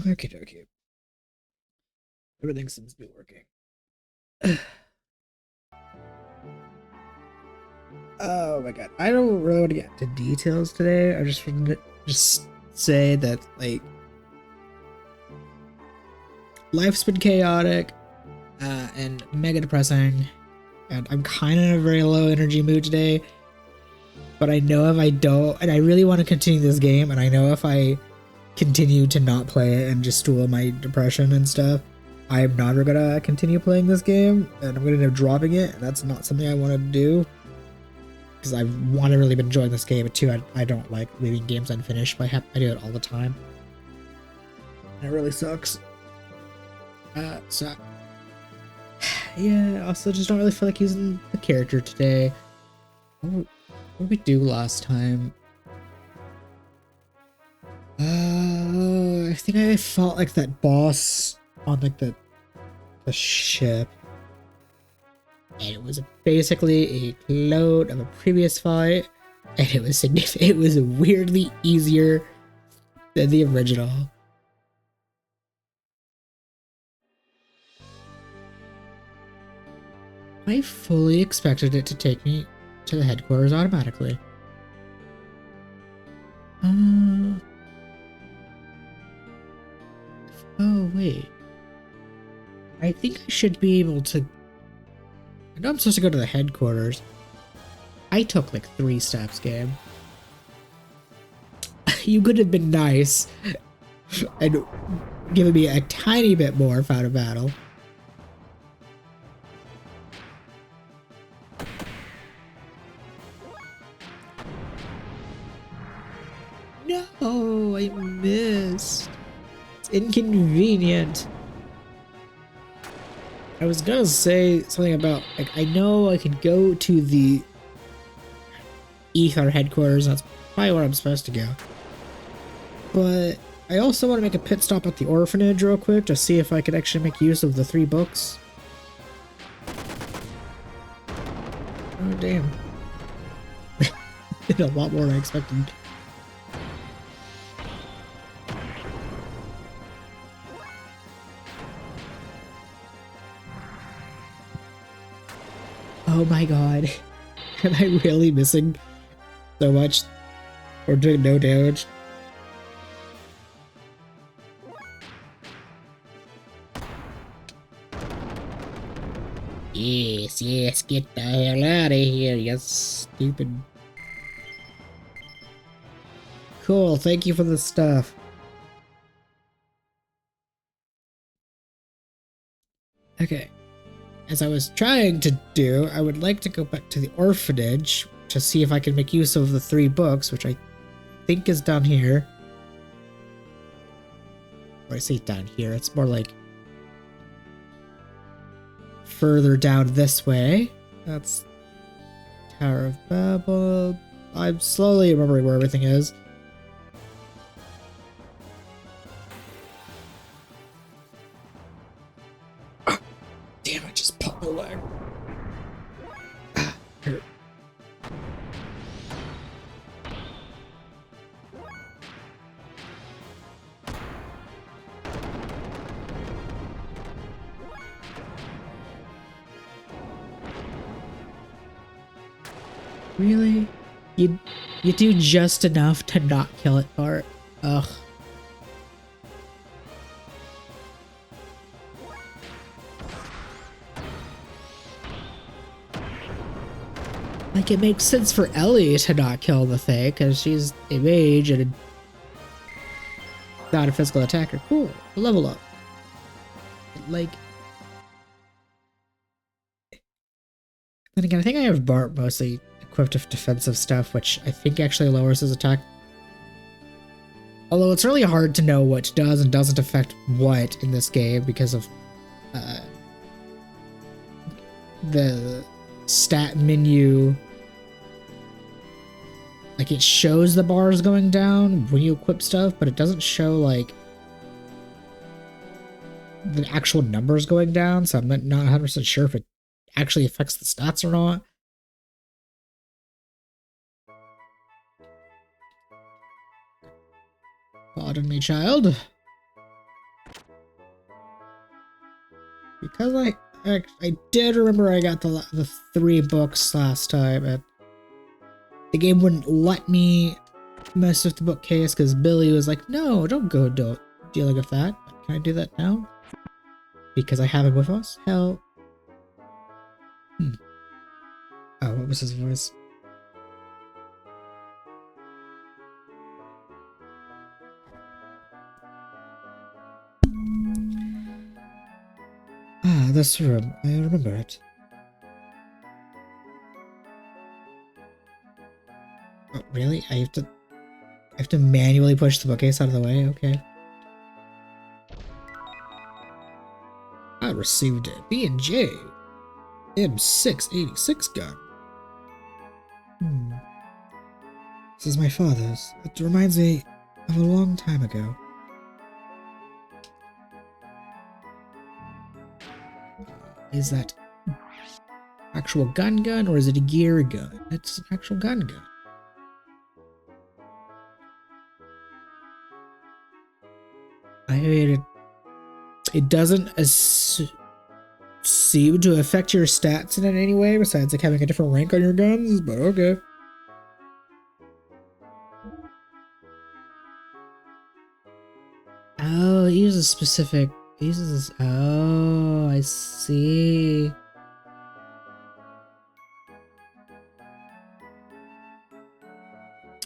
Okay, okay. Everything seems to be working. Oh my god. I don't really want to get into details today. I just want to just say that, like, life's been chaotic and mega depressing, and I'm kind of in a very low energy mood today. But I know if I don't, and I really want to continue this game, and I know if I continue to not play it and just stool my depression and stuff, I'm never gonna continue playing this game, and I'm gonna end up dropping it, and that's not something I want to do. Because I want to really been enjoying this game, but too, I don't like leaving games unfinished, but I do it all the time. And it really sucks. So yeah, also just don't really feel like using the character today. What did we do last time? I think I fought like that boss on like the ship. And it was basically a clone of a previous fight, and it was significant. It was weirdly easier than the original. I fully expected it to take me to the headquarters automatically. Oh wait. I think I should be able to. I know I'm supposed to go to the headquarters. I took like 3 steps, game. You could have been nice and given me a tiny bit more if out of battle. No, I missed. It's inconvenient. I was gonna say something about, like, I know I can go to the Ethos headquarters, that's probably where I'm supposed to go. But I also want to make a pit stop at the orphanage real quick to see if I could actually make use of the 3 books. Oh, damn. Did a lot more than I expected. Oh my god. Am I really missing so much? Or doing no damage? Yes, yes, get the hell out of here, you stupid. Cool, thank you for the stuff. Okay. As I was trying to do, I would like to go back to the orphanage to see if I can make use of the 3 books, which I think is down here. Or I say down here, it's more like further down this way. That's Tower of Babel. I'm slowly remembering where everything is. Damn, I just popped my leg. Hurt. Really? You do just enough to not kill it, Bart. Ugh. Like, it makes sense for Ellie to not kill the thing, because she's a mage and not a physical attacker. Cool. Level up. But, like... Then again, I think I have Bart mostly equipped with defensive stuff, which I think actually lowers his attack. Although it's really hard to know what does and doesn't affect what in this game because of the stat menu. Like, it shows the bars going down when you equip stuff, but it doesn't show like the actual numbers going down, so I'm not 100% sure if it actually affects the stats or not. Pardon me, child. because I did remember I got the 3 books last time, and the game wouldn't let me mess with the bookcase because Billy was like, no, don't go dealing with that. Can I do that now? Because I have him with us? Hell. Oh, what was his voice? Ah, this room. I remember it. Oh, really? I have to manually push the bookcase out of the way? Okay. I received a B&J M686 gun. This is my father's. It reminds me of a long time ago. Is that actual gun or is it a gear gun? It's an actual gun. I mean, it doesn't seem to affect your stats in any way besides like having a different rank on your guns, but okay. Oh, it uses specific. Oh, I see.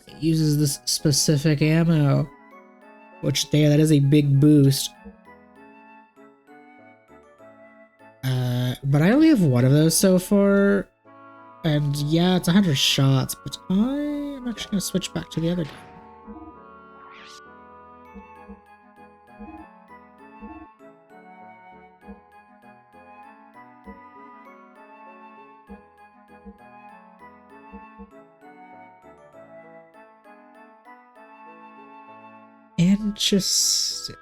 It uses this specific ammo, which that is a big boost. But I only have 1 of those so far, and yeah, it's 100 shots. But I'm actually gonna switch back to the other guy. Interesting.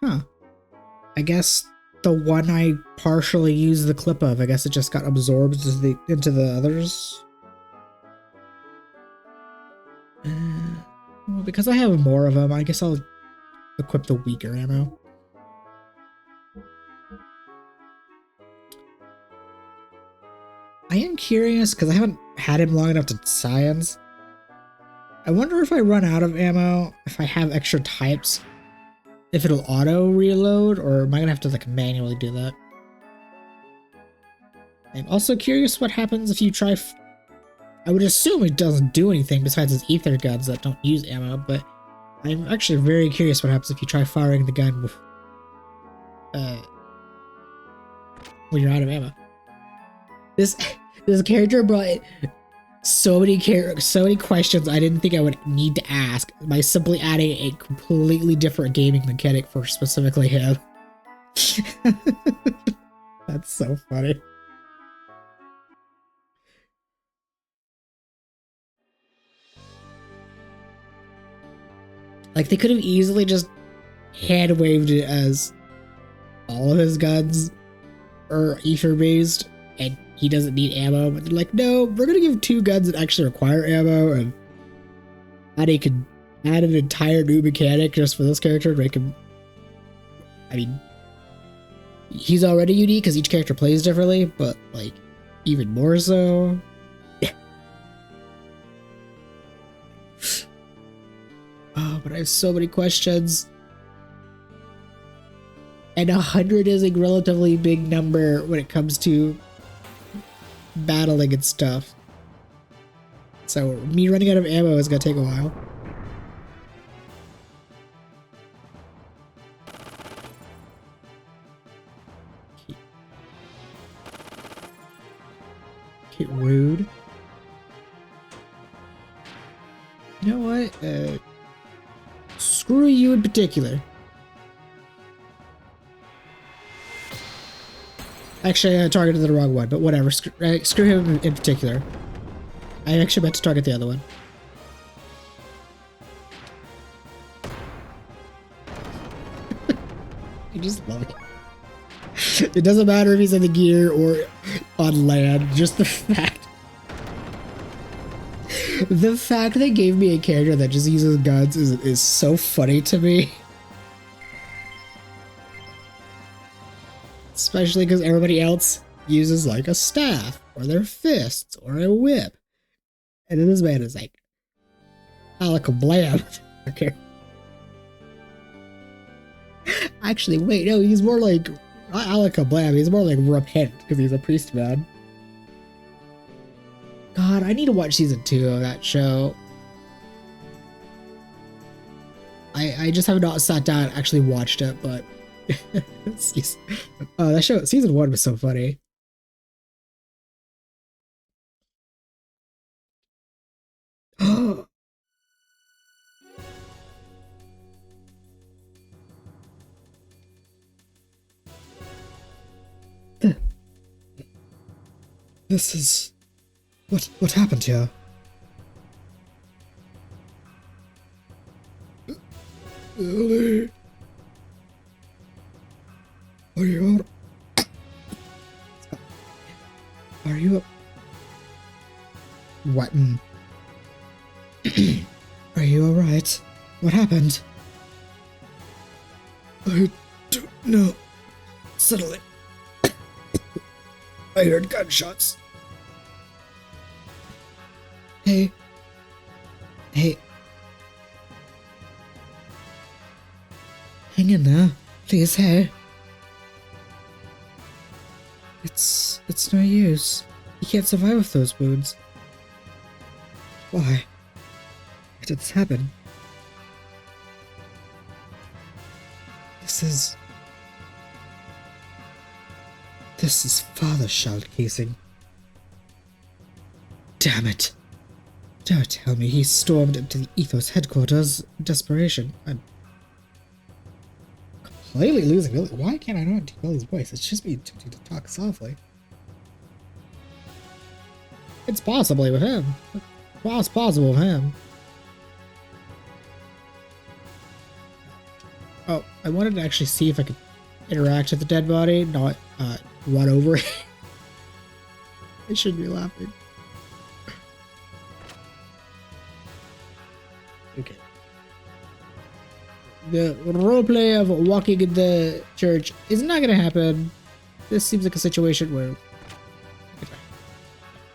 Huh. I guess the one I partially used the clip of, I guess it just got absorbed into the others. Well, because I have more of them, I guess I'll equip the weaker ammo. I am curious, because I haven't had him long enough to science. I wonder if I run out of ammo, if I have extra types, if it'll auto reload, or am I gonna have to like manually do that? I'm also curious what happens if you try. I would assume it doesn't do anything besides its ether guns that don't use ammo, but I'm actually very curious what happens if you try firing the gun with, when you're out of ammo. This character brought so many questions I didn't think I would need to ask by simply adding a completely different gaming mechanic for specifically him. That's so funny. Like, they could have easily just hand waved it as all of his guns are ether based and he doesn't need ammo, but they're like, no, we're gonna give 2 guns that actually require ammo, and they could add an entire new mechanic just for this character to make him. I mean, he's already unique because each character plays differently, but like even more so. Oh, but I have so many questions. And 100 is a relatively big number when it comes to battling and stuff. So me running out of ammo is gonna take a while. Okay, rude. You know what? Screw you in particular. Actually, I targeted the wrong one, but whatever. Screw him in particular. I actually meant to target the other one. I just love it. It doesn't matter if he's in the gear or on land. Just the fact. The fact they gave me a character that just uses guns is so funny to me. Especially because everybody else uses like a staff or their fists or a whip. And then this man is like, alakablam. Okay. Actually, wait, no, he's more like, not alakablam, he's more like repent because he's a priest man. God, I need to watch season 2 of that show. I just have not sat down and actually watched it, but that show, season 1 was so funny. This is what happened here? Ellie, are you what? Are you all right? What happened? I don't know. Suddenly, I heard gunshots. Hey. Hang in there, please. Hey. It's no use. You can't survive with those wounds. Why? Why did this happen? This is father's shell casing. Damn it. Don't tell me he stormed into the Ethos headquarters in desperation. I'm completely losing Billy. Why can't I not do Billy's voice? It's just me attempting to talk softly. It's possibly with him. Well, it's possible with him. Oh, I wanted to actually see if I could interact with the dead body, not run over it. I shouldn't be laughing. Okay. The roleplay of walking in the church is not gonna happen. This seems like a situation where I gotta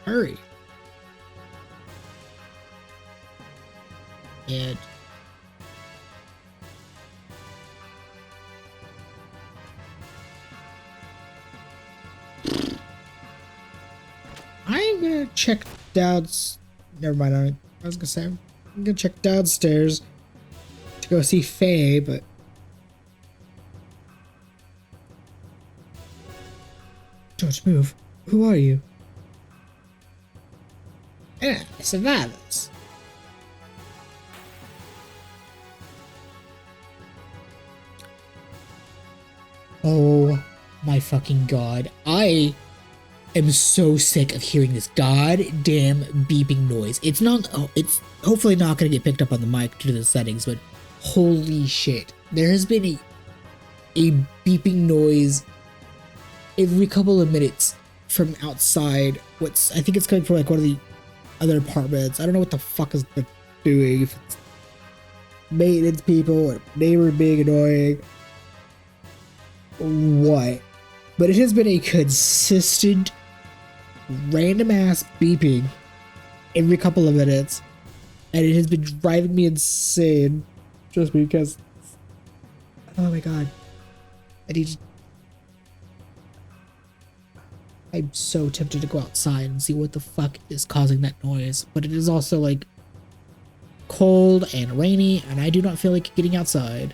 hurry. And I'm gonna check down. Never mind. I was gonna say I'm gonna check downstairs to go see Faye, but don't move. Who are you? Survivors. Oh my fucking god. I am so sick of hearing this goddamn beeping noise. It's not, it's hopefully not going to get picked up on the mic due to the settings, but holy shit. There has been a beeping noise every couple of minutes from outside. I think it's coming from like one of the other apartments. I don't know what the fuck is they're doing. If it's maintenance people or neighbor being annoying. What? But it has been a consistent random ass beeping every couple of minutes, and it has been driving me insane just because, oh my god, I'm so tempted to go outside and see what the fuck is causing that noise, but it is also like cold and rainy and I do not feel like getting outside.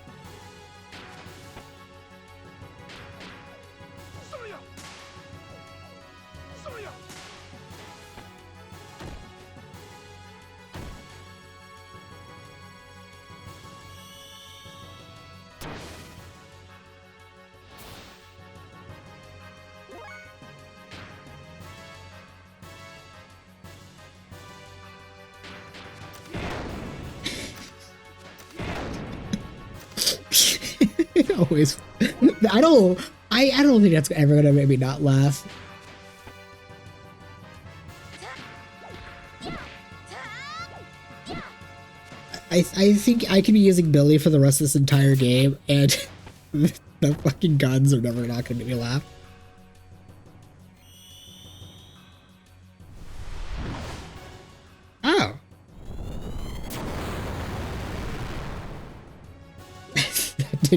Always. I don't think that's ever gonna make me not laugh. I think I could be using Billy for the rest of this entire game, and the fucking guns are never not gonna make me laugh.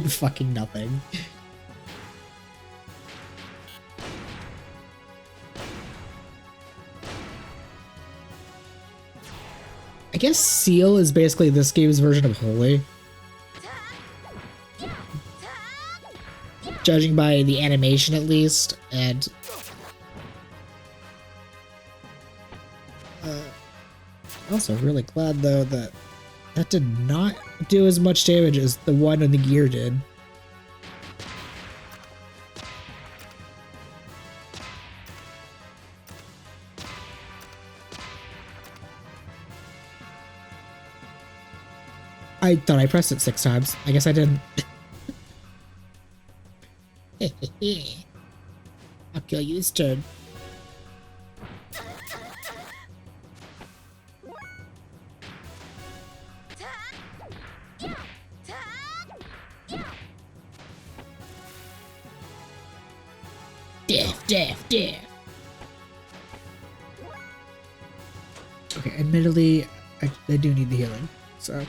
did fucking nothing. I guess Seal is basically this game's version of Holy. Judging by the animation at least, and also really glad though that that did not do as much damage as the one in the gear did. I thought I pressed it 6 times. I guess I didn't. I'll kill you this turn. Death. Okay, admittedly, I do need the healing, so.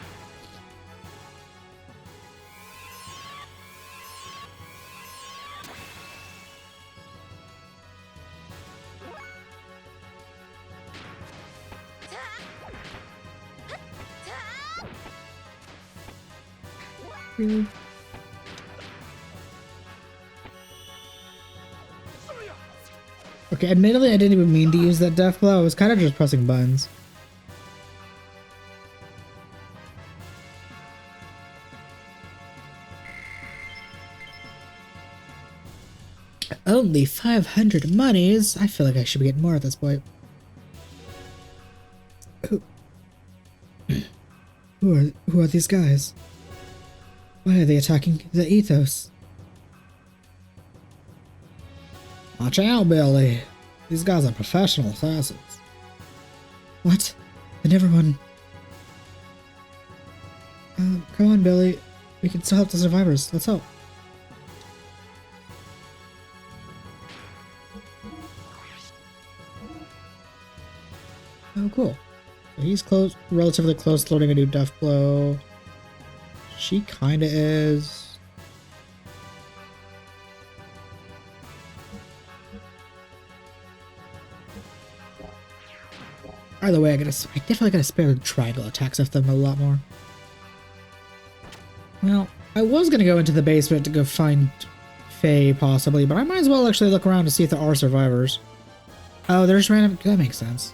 Okay, admittedly, I didn't even mean to use that death blow. I was kind of just pressing buttons. Only 500 monies? I feel like I should be getting more at this point. Who are these guys? Why are they attacking the Ethos? Watch out, Billy. These guys are professional assassins. What? I never won. Come on, Billy. We can still help the survivors. Let's help. Oh, cool. So he's relatively close to learning a new death blow. She kinda is. Either way, I definitely gotta spare the triangle attacks of them a lot more. Well, I was gonna go into the basement to go find Faye, possibly, but I might as well actually look around to see if there are survivors. Oh, there's random. That makes sense.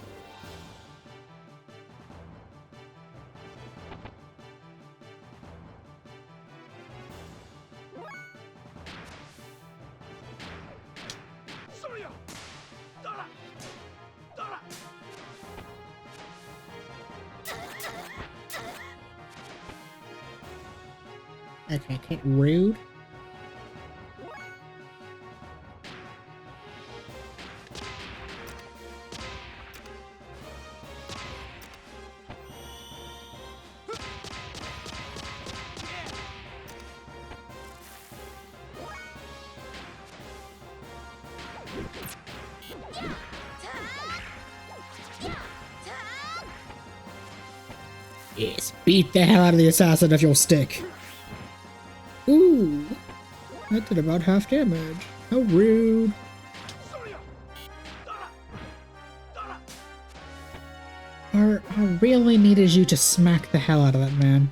Okay, rude. Yes, beat the hell out of the assassin if you'll stick. Ooh, that did about half damage. How rude. I really needed you to smack the hell out of that man.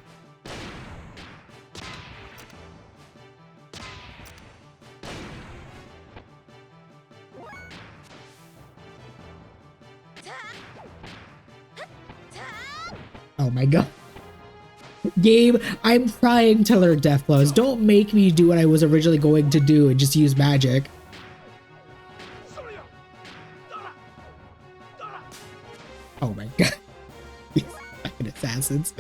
Oh my god. Game, I'm trying to learn death blows. Don't make me do what I was originally going to do and just use magic. Oh my god. These fucking assassins.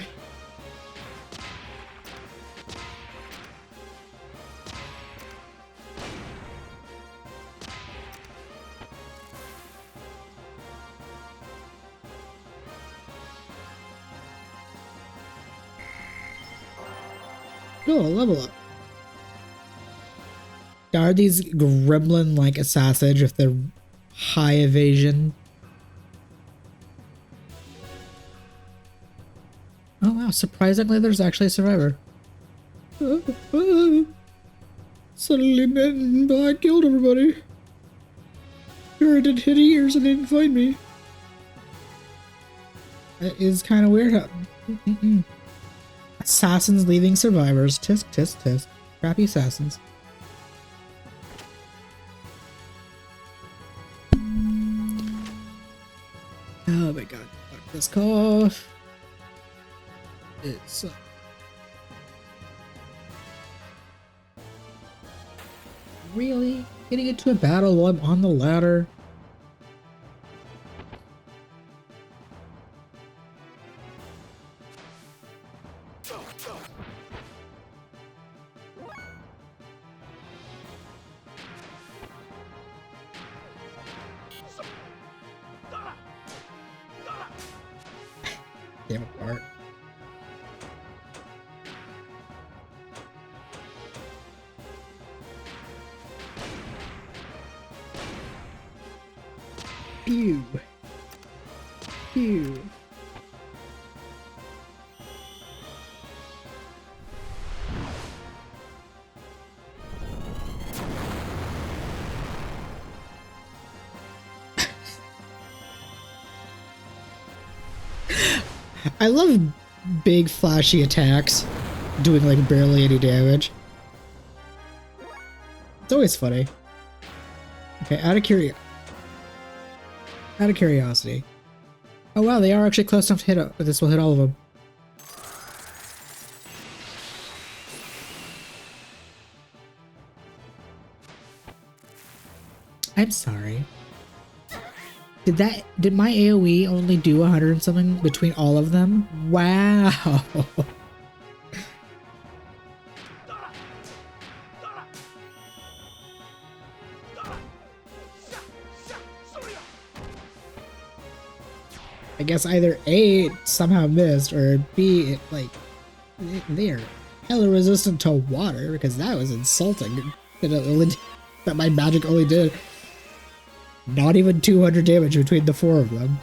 Cool, level up. Are these gremlin-like assassins with their high evasion? Oh wow, surprisingly there's actually a survivor. Suddenly men I killed everybody. Sure, I did hit ears and they didn't find me. That is kind of weird. Assassins leaving survivors. Tisk, tisk, tisk. Crappy assassins. Oh my god. Fuck this cough. It's... Really? Getting into a battle while I'm on the ladder? Damn it, Bart. Pew. Pew. I love big flashy attacks doing like barely any damage. It's always funny. Okay, out of curiosity. Oh wow, they are actually close enough to hit. This will hit all of them. I'm sorry. Did my AoE only do 100 and something between all of them? Wow. I guess either A, it somehow missed, or B, it like, they're hella resistant to water, because that was insulting. That my magic only did not even 200 damage between the four of them.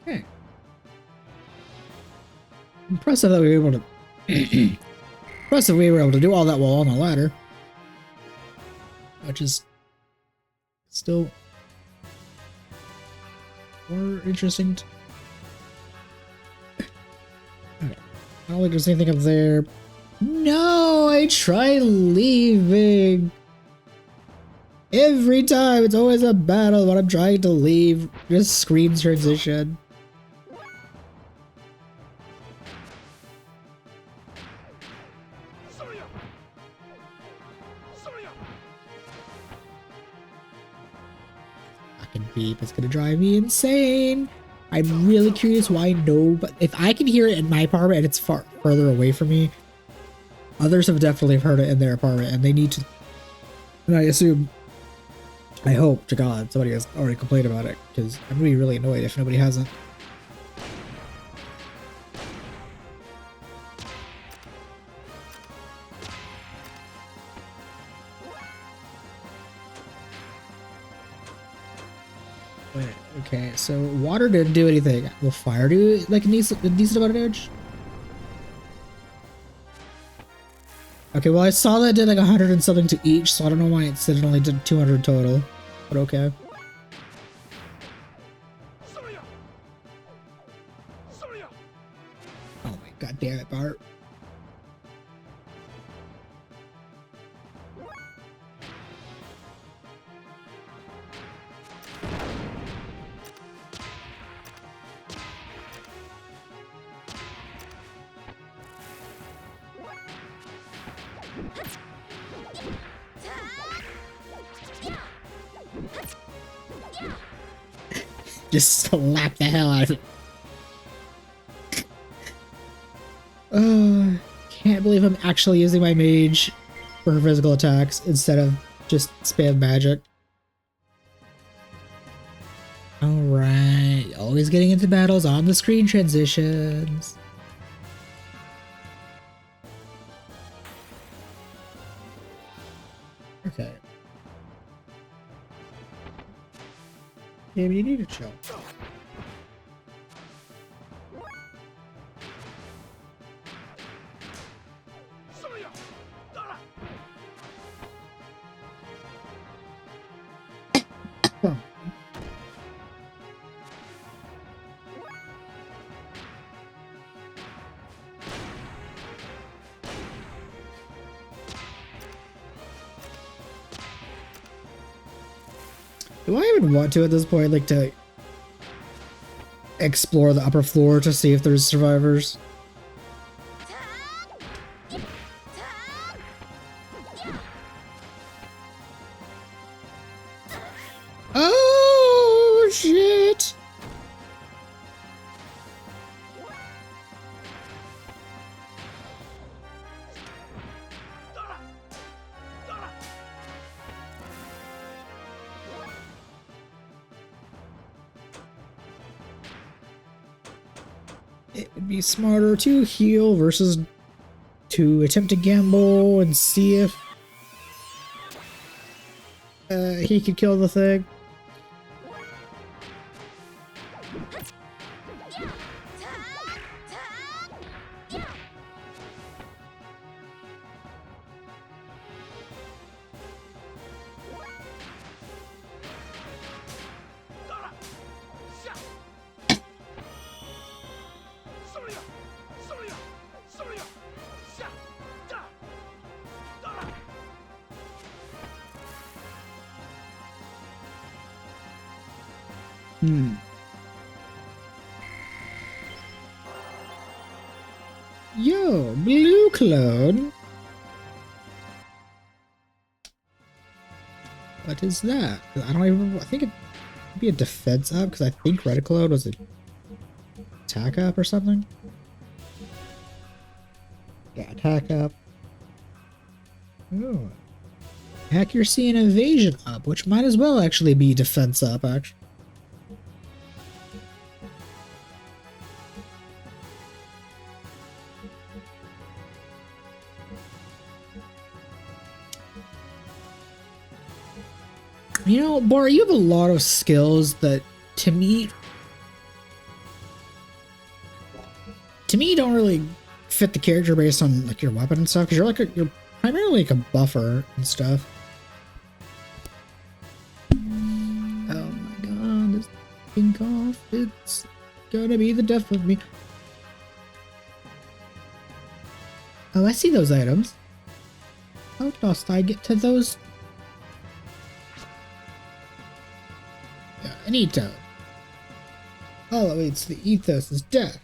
Okay. Impressive that we were able to impressive we were able to do all that while on the ladder. Which is still more interesting. Okay. I don't think there's anything up there. No, I tried leaving. Every time, it's always a battle when I'm trying to leave. Just screen transition. Fucking beep, it's gonna drive me insane. I'm really curious why no, but if I can hear it in my apartment and it's far further away from me, others have definitely heard it in their apartment and they need to, and I assume, I hope to God somebody has already complained about it, because I'm gonna be really annoyed if nobody hasn't. Wait, okay, so water didn't do anything. Will fire do like a decent amount of damage? Okay, well I saw that it did like 100 and something to each, so I don't know why it said it only did 200 total. But okay. Oh my god damn it, Bart. Just slap the hell out of it. Can't believe I'm actually using my mage for her physical attacks instead of just spam magic. Alright, always getting into battles on the screen transitions. Okay. Yeah, but you need to chill. Do I even want to at this point, like, to explore the upper floor to see if there's survivors? Oh, shit! It would be smarter to heal versus to attempt to gamble and see if he could kill the thing. Yo, blue clone. What is that? I don't even. I think it'd be a defense up because I think red clone was an attack up or something. Yeah, attack up. Ooh. Accuracy and evasion up, which might as well actually be defense up, actually. You know, Bar, you have a lot of skills that, to me, don't really fit the character based on like your weapon and stuff. Because you're primarily like a buffer and stuff. Oh my god, this fucking cough! It's gonna be the death of me. Oh, I see those items. How dost I get to those? I need to. All that waits the Ethos is death.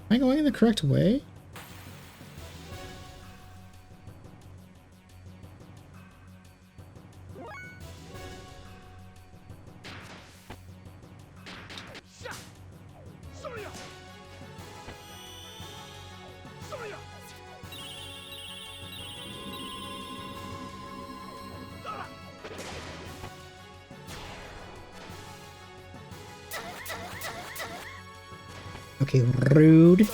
Am I going in the correct way? Okay, rude.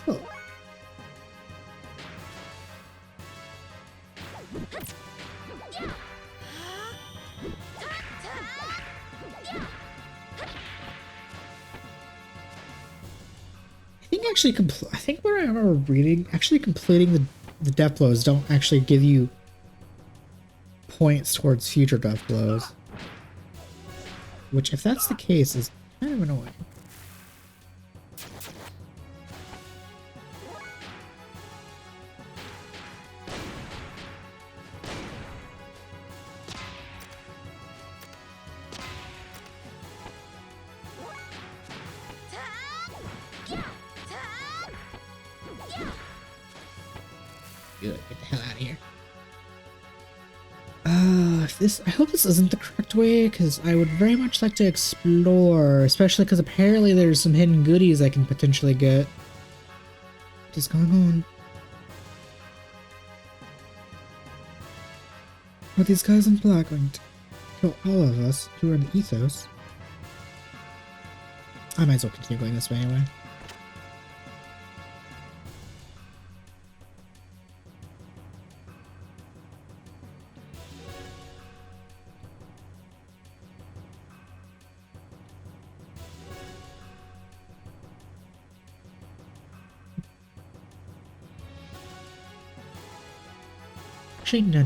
Cool. I think what I remember reading, actually completing the death blows don't actually give you points towards future death blows. Which, if that's the case, is kind of annoying. Good, get the hell out of here. I hope this isn't the correct way, because I would very much like to explore, especially because apparently there's some hidden goodies I can potentially get. What is going on? Are these guys in black going to kill all of us who are in the Ethos? I might as well continue going this way anyway. Actually, no.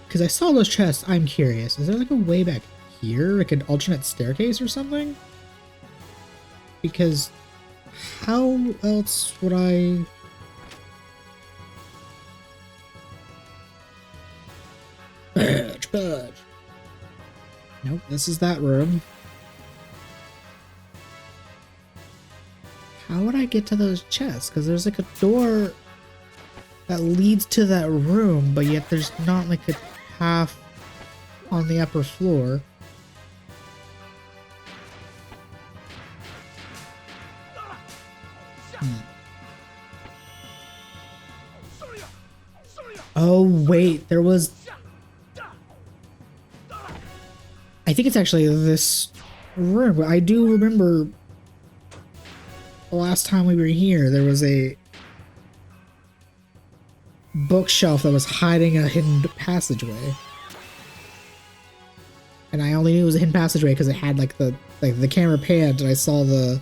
Because I saw those chests, I'm curious. Is there like a way back here? Like an alternate staircase or something? Because how else would I... Budge. Nope, this is that room. How would I get to those chests? Because there's like a door that leads to that room, but yet there's not like a path on the upper floor. Oh wait, there was... I think it's actually this room. I do remember the last time we were here, there was a bookshelf that was hiding a hidden passageway. And I only knew it was a hidden passageway because it had like the camera panned and I saw the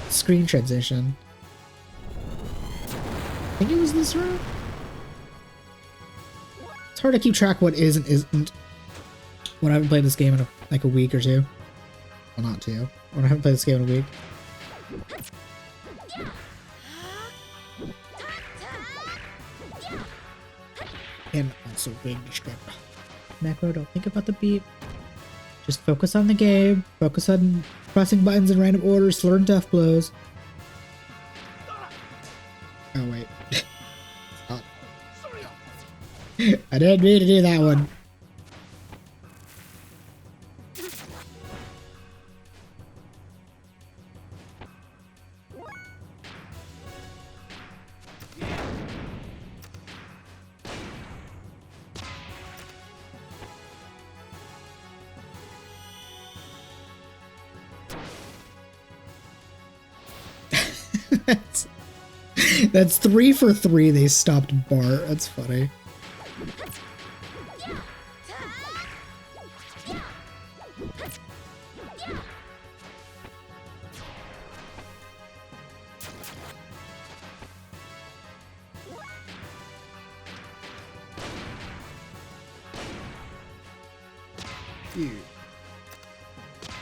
screen transition. I think it was this room? It's hard to keep track what is and isn't when I haven't played this game in like a week or two. Well, not two. When I haven't played this game in a week. And also being distracted. Necro, don't think about the beat. Just focus on the game. Focus on pressing buttons in random orders to learn death blows. Oh wait. Stop. I didn't mean to do that one. That's 3 for 3. They stopped Bart. That's funny. Pew.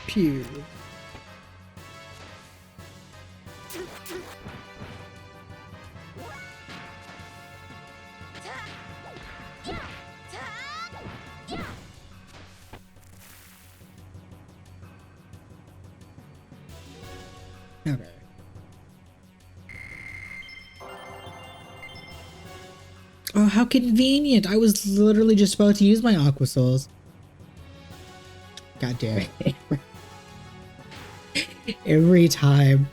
Pew. Okay. Oh, how convenient! I was literally just about to use my Aqua Souls. God damn it. Every time.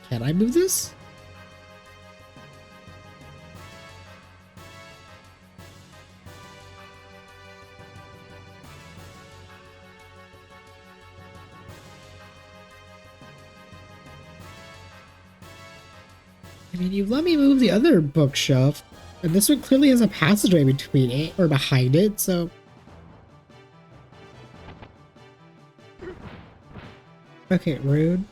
Can I move this? I mean, you let me move the other bookshelf, and this one clearly has a passageway between it, or behind it, so... Okay, rude.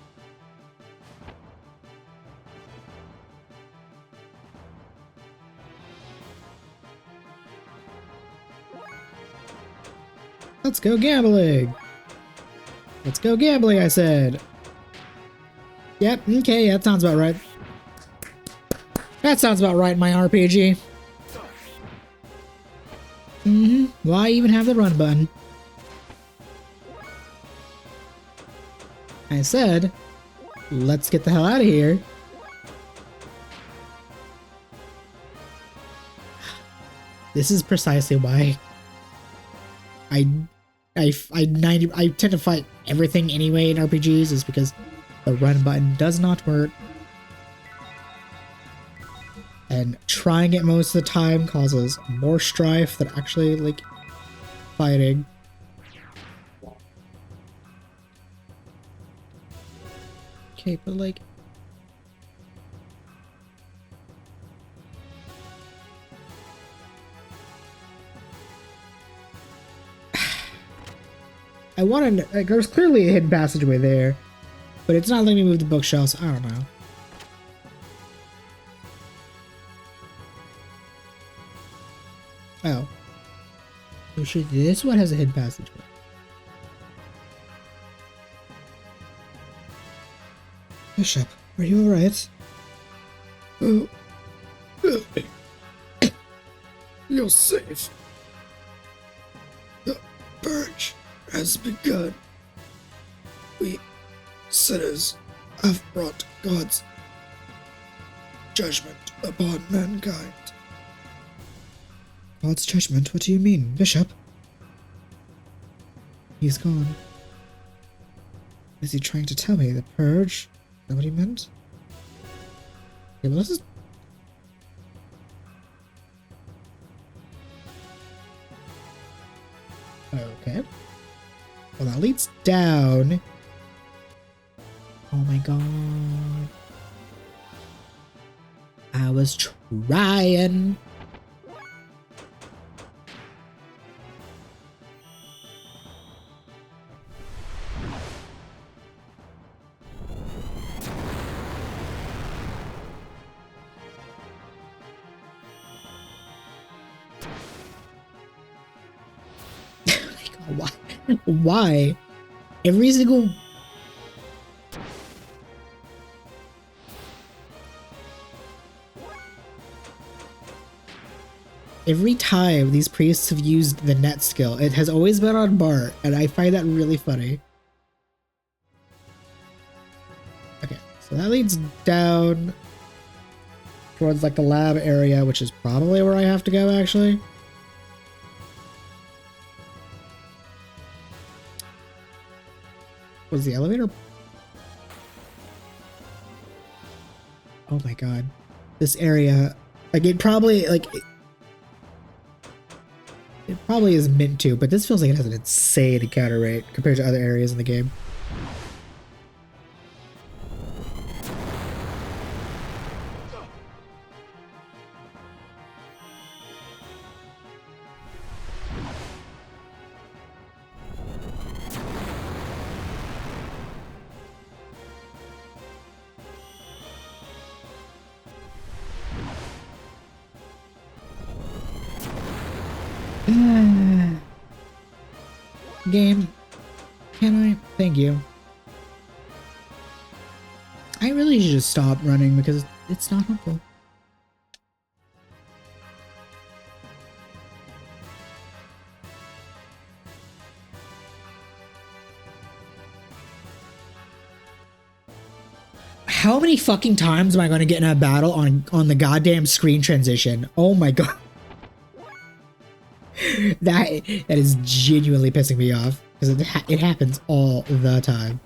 Let's go gambling! Let's go gambling, I said! Yep, okay, that sounds about right. That sounds about right in my RPG. Why even have the run button? I said, let's get the hell out of here. This is precisely why I tend to fight everything anyway in RPGs, is because the run button does not work. And trying it most of the time causes more strife than actually, like, fighting. Okay, but like... I wanted... Like, there's clearly a hidden passageway there, but it's not letting me move the bookshelves. I don't know. Oh. Oh shit, this one has a hidden passageway. Bishop, are you alright? Oh. You're safe. The purge has begun. We sinners have brought God's judgment upon mankind. God's judgment? What do you mean, Bishop? He's gone. Is he trying to tell me the purge? Is that what he meant? Yeah, well, this is... Okay. Well, that leads down. Oh my god. I was trying. Why? Every single... Every time these priests have used the net skill, it has always been on Bart, and I find that really funny. Okay, so that leads down towards like the lab area, which is probably where I have to go, actually. Was the elevator? Oh my god. This area, like, it probably, like, it probably is meant to, but this feels like it has an insane encounter rate compared to other areas in the game. Game, can I? Thank you. I really should just stop running because it's not helpful. How many fucking times am I going to get in a battle on the goddamn screen transition? Oh my god. That is genuinely pissing me off because it happens all the time.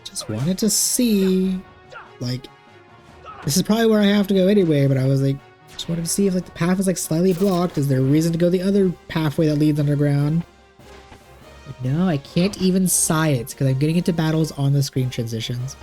Just wanted to see, like, this is probably where I have to go anyway, but I was like, just wanted to see if like the path is like slightly blocked. Is there a reason to go the other pathway that leads underground? But no, I can't even sigh it because I'm getting into battles on the screen transitions.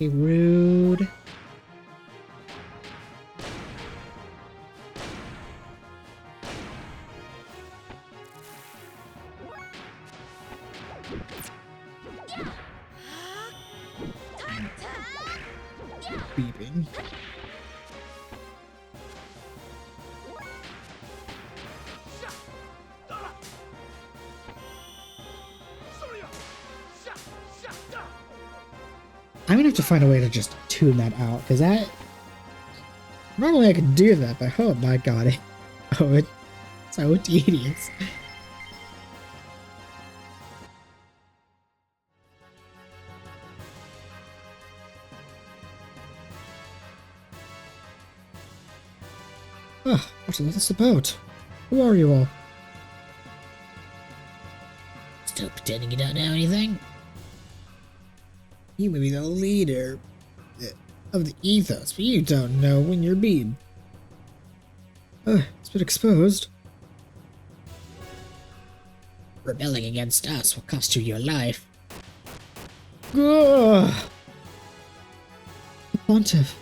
Okay, rude. Beeping. I'm gonna have to find a way to just tune that out, because that... Normally I could do that, but oh my god. Oh, it's so tedious. Ugh, what's all this about? Who are you all? Still pretending you don't know anything? You may be the leader of the Ethos, but you don't know when you're being... it's been exposed. Rebelling against us will cost you your life. Ugh. The Pontiff.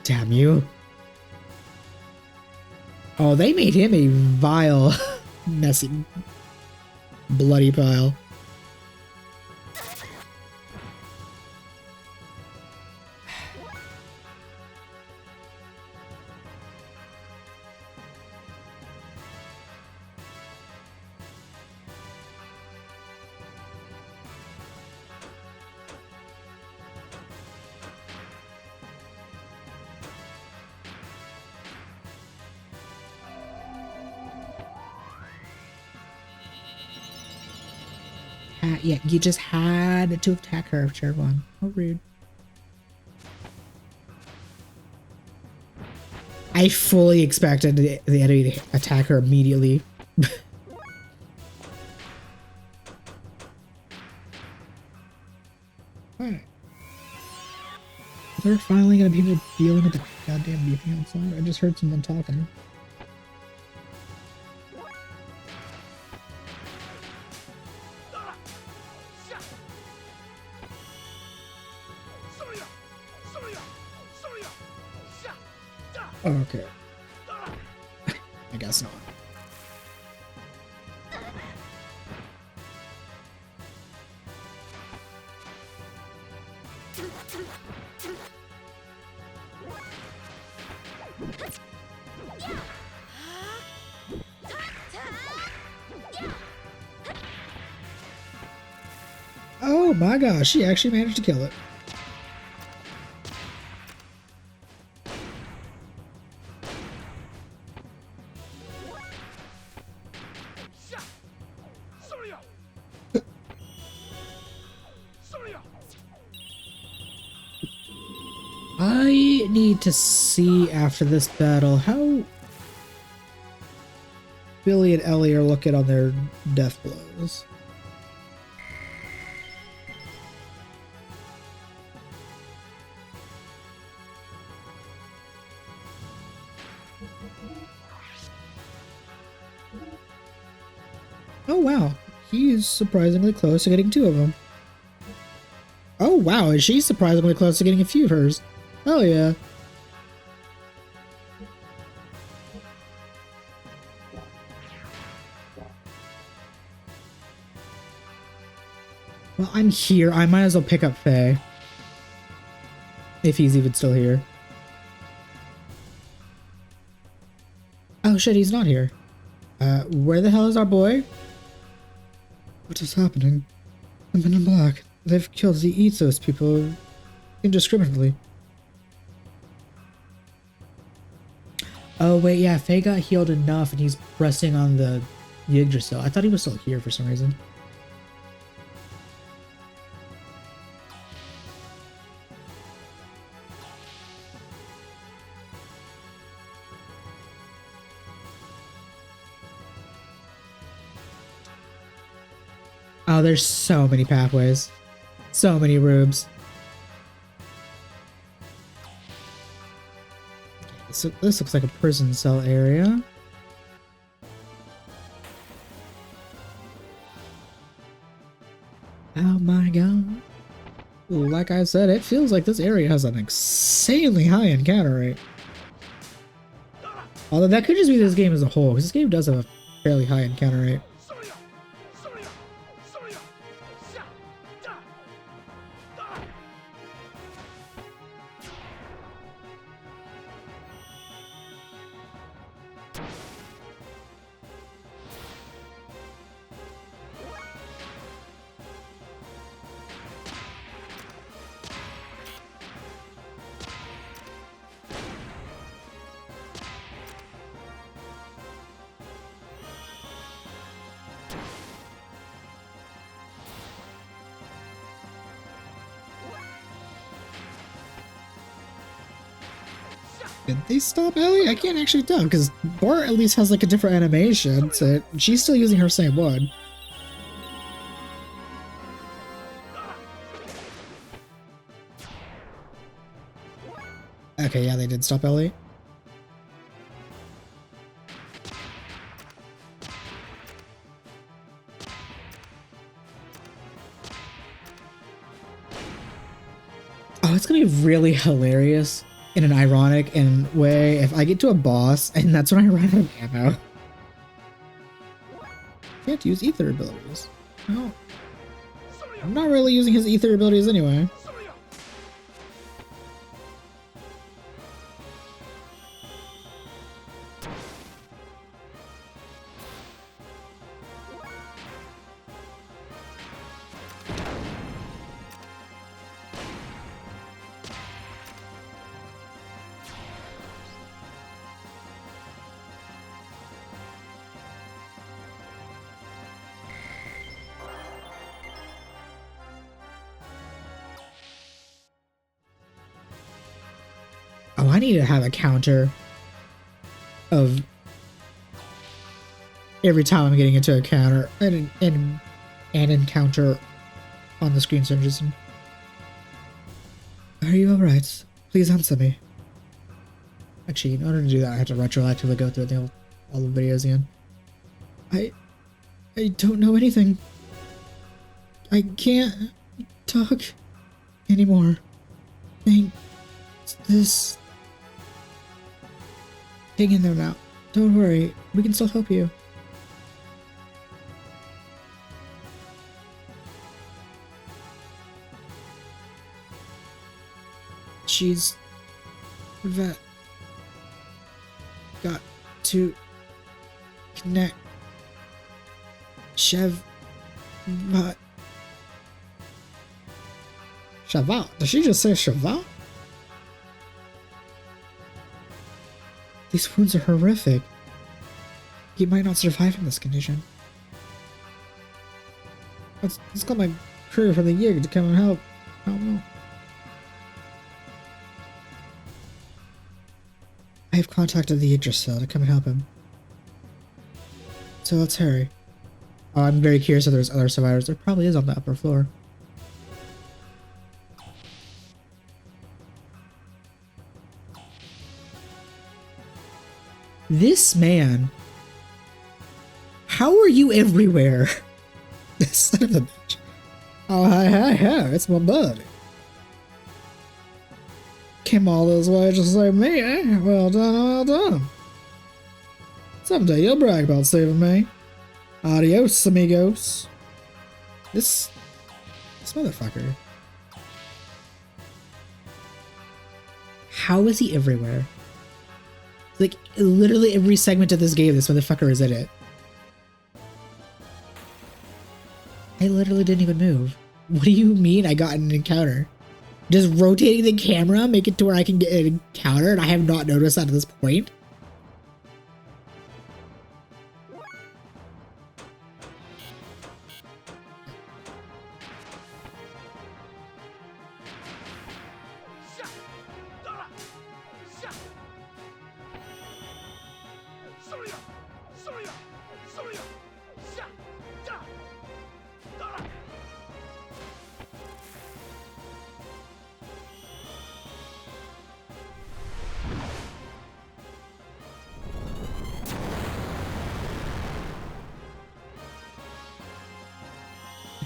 Damn you. Oh, they made him a vile, messy, bloody pile. Yeah, you just had to attack her, Chervon. How rude. I fully expected the enemy to attack her immediately. Alright. They're finally gonna be dealing with the goddamn beeping outside. I just heard someone talking. Okay. I guess not. Oh my gosh, she actually managed to kill it. I need to see after this battle how Billy and Ellie are looking on their death blows. Oh wow, he's surprisingly close to getting 2 of them. Oh wow, and she's surprisingly close to getting a few of hers. Oh yeah. Well, I'm here. I might as well pick up Faye. If he's even still here. Oh shit, he's not here. Where the hell is our boy? What is happening? The men in black. They've killed the Ethos people indiscriminately. Oh wait, yeah, Faye got healed enough and he's resting on the Yggdrasil. I thought he was still here for some reason. Oh, there's so many pathways. So many rubes. So this looks like a prison cell area. Oh my god. like I said, it feels like this area has an insanely high encounter rate. Although that could just be this game as a whole, because this game does have a fairly high encounter rate. Did they stop Ellie? I can't actually tell, because Bart at least has like a different animation, so she's still using her same one. Okay, yeah, they did stop Ellie. Oh, it's gonna be really hilarious in an ironic way if I get to a boss and that's when I run out of ammo. You have to use ether abilities. No. I'm not really using his ether abilities anyway. Oh, I need to have a counter of every time I'm getting into a counter and an encounter on the screen, Sir Jason. Are you alright? Please answer me. Actually, in order to do that, I have to retroactively go through all the videos again. I don't know anything. I can't talk anymore. Thank this. Hang in there now. Don't worry. We can still help you. She's vet. Got to connect. Chev. But. Shavat? Did she just say Shavat? These wounds are horrific. He might not survive in this condition. Let's call my crew from the Yig to come and help. I don't know. I have contacted the Yggdrasil to come and help him. So let's hurry. Oh, I'm very curious if there's other survivors. There probably is on the upper floor. This man. How are you everywhere? This son of a bitch. Oh, hi, it's my buddy. Came all this way just like me, eh? Well done, well done. Someday you'll brag about saving me. Adios, amigos. This motherfucker. How is he everywhere? Like, literally every segment of this game, this motherfucker is in it. I literally didn't even move. What do you mean I got an encounter? Just rotating the camera, make it to where I can get an encounter, and I have not noticed that at this point?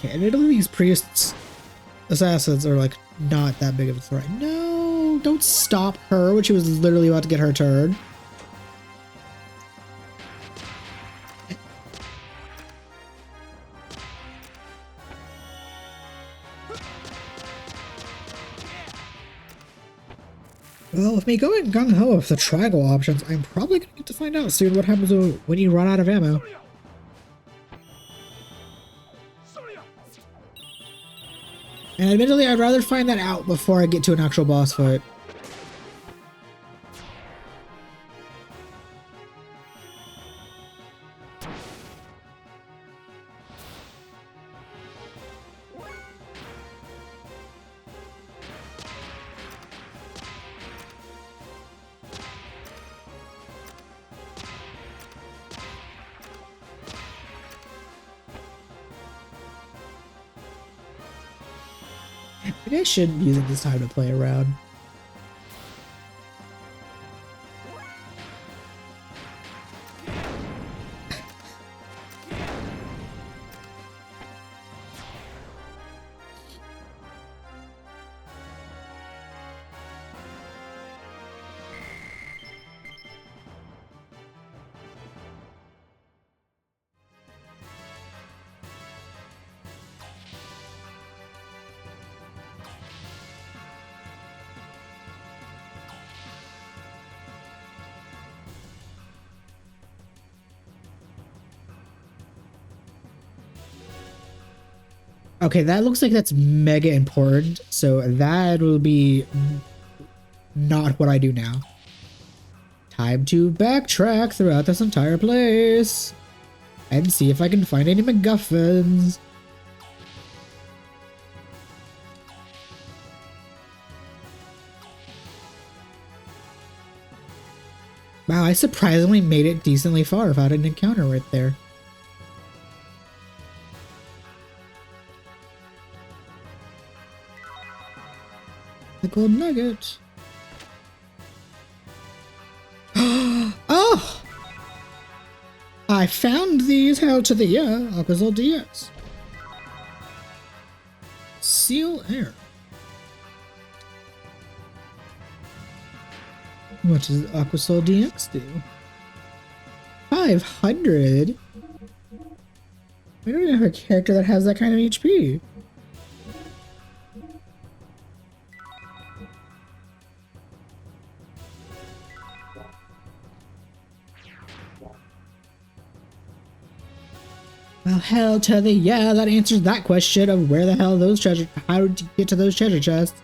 Okay, admittedly these priests assassins are like not that big of a threat. No, don't stop her when she was literally about to get her turn. Well, with me going gung-ho with the triangle options, I'm probably gonna get to find out soon what happens when you run out of ammo. And admittedly, I'd rather find that out before I get to an actual boss fight. Maybe I shouldn't be using this time to play around. Okay, that looks like that's mega important, so that will be not what I do now. Time to backtrack throughout this entire place and see if I can find any MacGuffins. Wow, I surprisingly made it decently far without an encounter right there. The gold nugget. Oh! I found these. Hell to the Aquazol DX. Seal air. What does Aquazol DX do? 500? We don't even have a character that has that kind of HP. Well, hell to the that answers that question of where the hell those treasure, how to get to those treasure chests.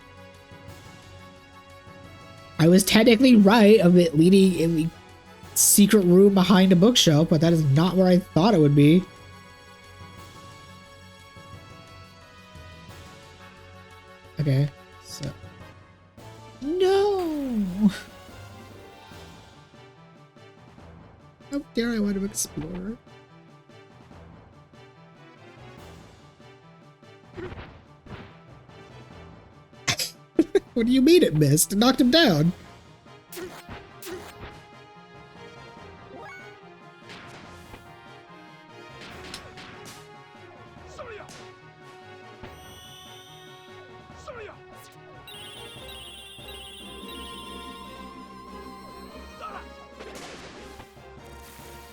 I was technically right of it leading in the secret room behind a bookshelf, but that is not where I thought it would be. Okay, so no. How dare I want to explore? What do you mean it missed? It knocked him down.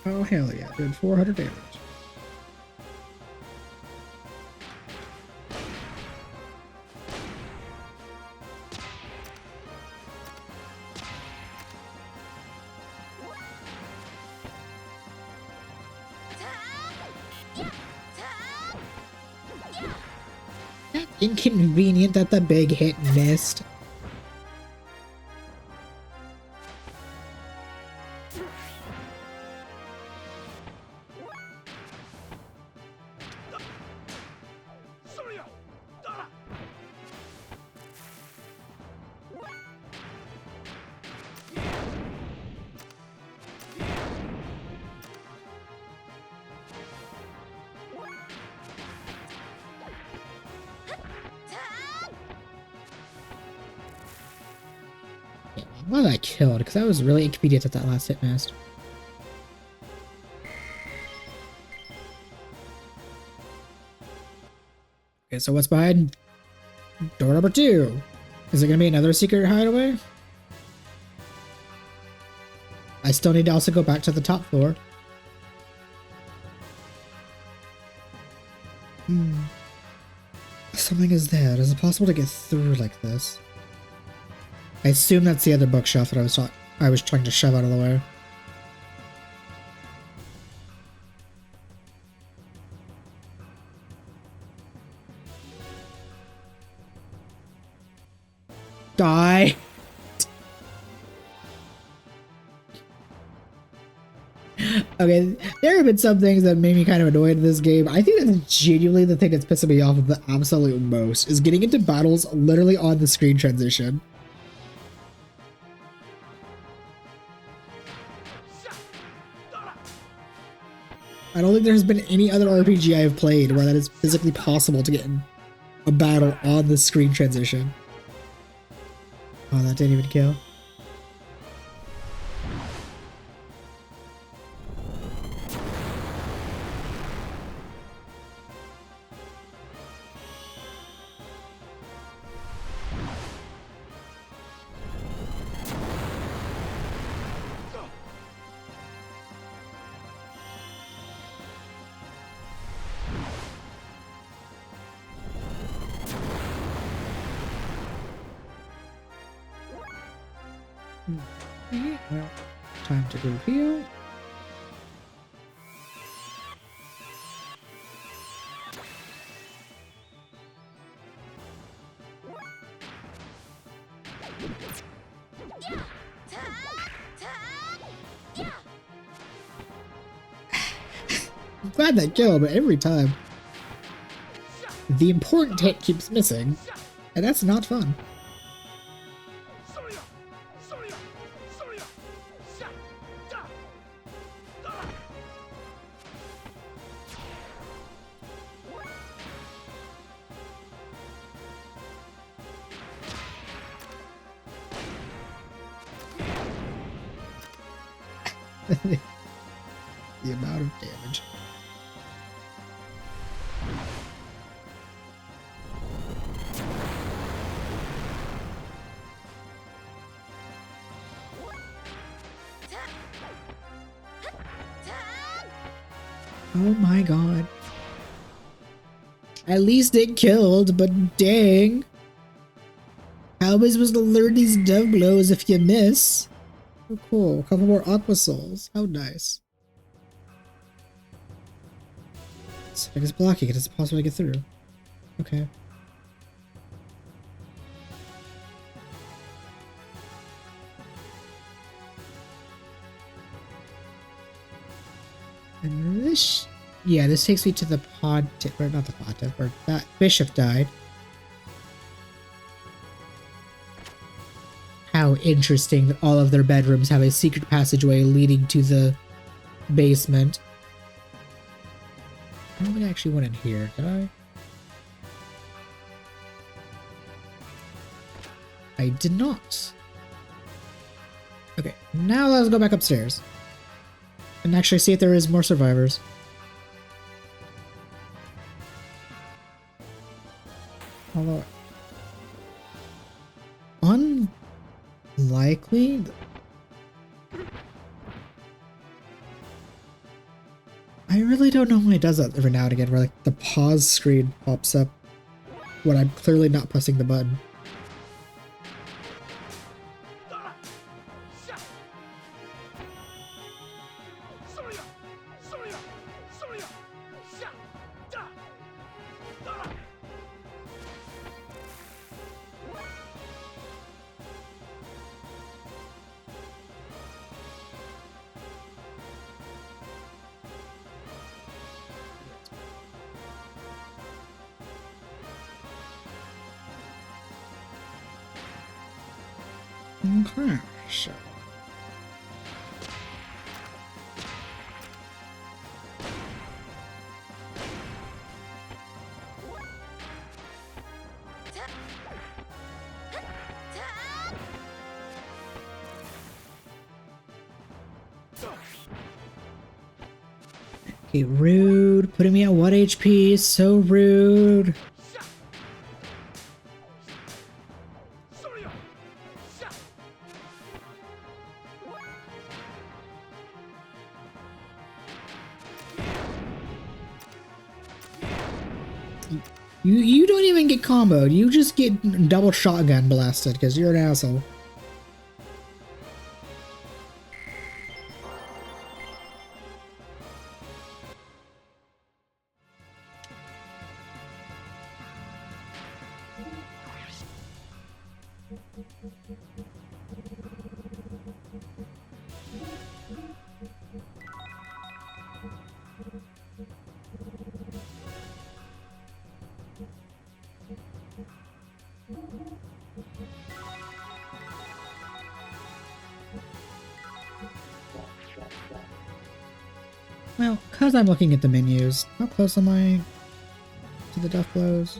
Oh hell yeah, did 400 damage. Inconvenient that the big hit missed. I'm glad I killed, because I was really inconvenient at that last hit missed. Okay, so what's behind Door number 2. Is it gonna be another secret hideaway? I still need to also go back to the top floor. Something is there. Is it possible to get through like this? I assume that's the other bookshelf that I was trying to shove out of the way. Die. Okay, there have been some things that made me kind of annoyed in this game. I think that's genuinely the thing that's pissing me off the absolute most, is getting into battles literally on the screen transition. I don't think there's been any other RPG I have played where that is physically possible to get in a battle on the screen transition. Oh, that didn't even kill. Well, time to go heal. I'm glad that killed, but every time the important hit keeps missing, and that's not fun. The amount of damage. Oh my god. At least it killed, but dang. How am I supposed to learn these dove blows if you miss? Oh, cool. A couple more Aqua Souls. How nice. Something is blocking it. Is it possible to get through? Okay. And this... Yeah, this takes me to the pod tip, or not the pod tip, where that bishop died. How interesting that all of their bedrooms have a secret passageway leading to the basement. I don't think I actually went in here, did I? I did not. Okay, now let's go back upstairs and actually see if there is more survivors. Although, unlikely. I really don't know why it does that every now and again, where like the pause screen pops up when I'm clearly not pressing the button. Okay, so. Okay, rude. Putting me at 1 HP is so rude. You don't even get comboed. You just get double shotgun blasted because you're an asshole. Well, because I'm looking at the menus, how close am I to the death blows?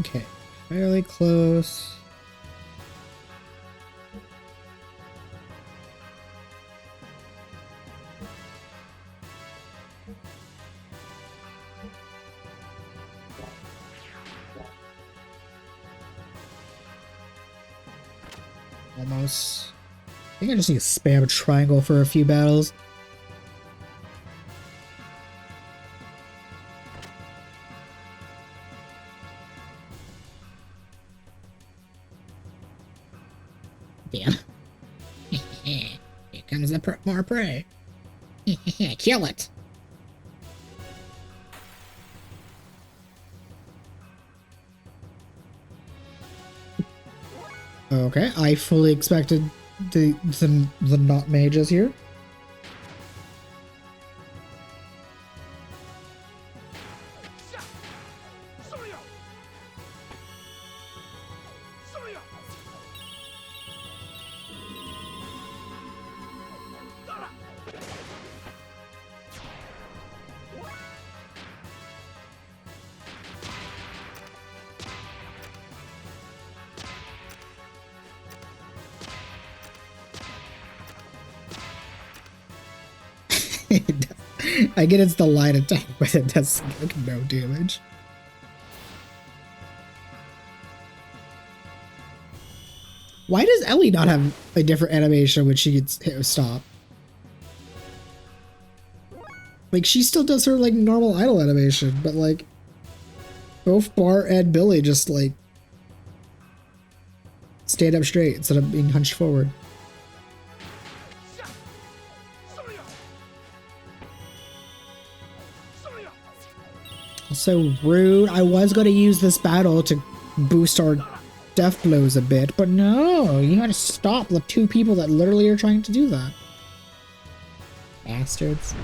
Okay, fairly close. Almost. I think I just need to spam triangle for a few battles. Damn. Here comes the more prey. Kill it. Okay, I fully expected the not mages here. I get it's the light attack, but it does like no damage. Why does Ellie not have a different animation when she gets hit with stop? Like, she still does her like normal idle animation, but like both Bart and Billy just like stand up straight instead of being hunched forward. So rude. I was going to use this battle to boost our death blows a bit, but no, you gotta stop the two people that literally are trying to do that. Bastards.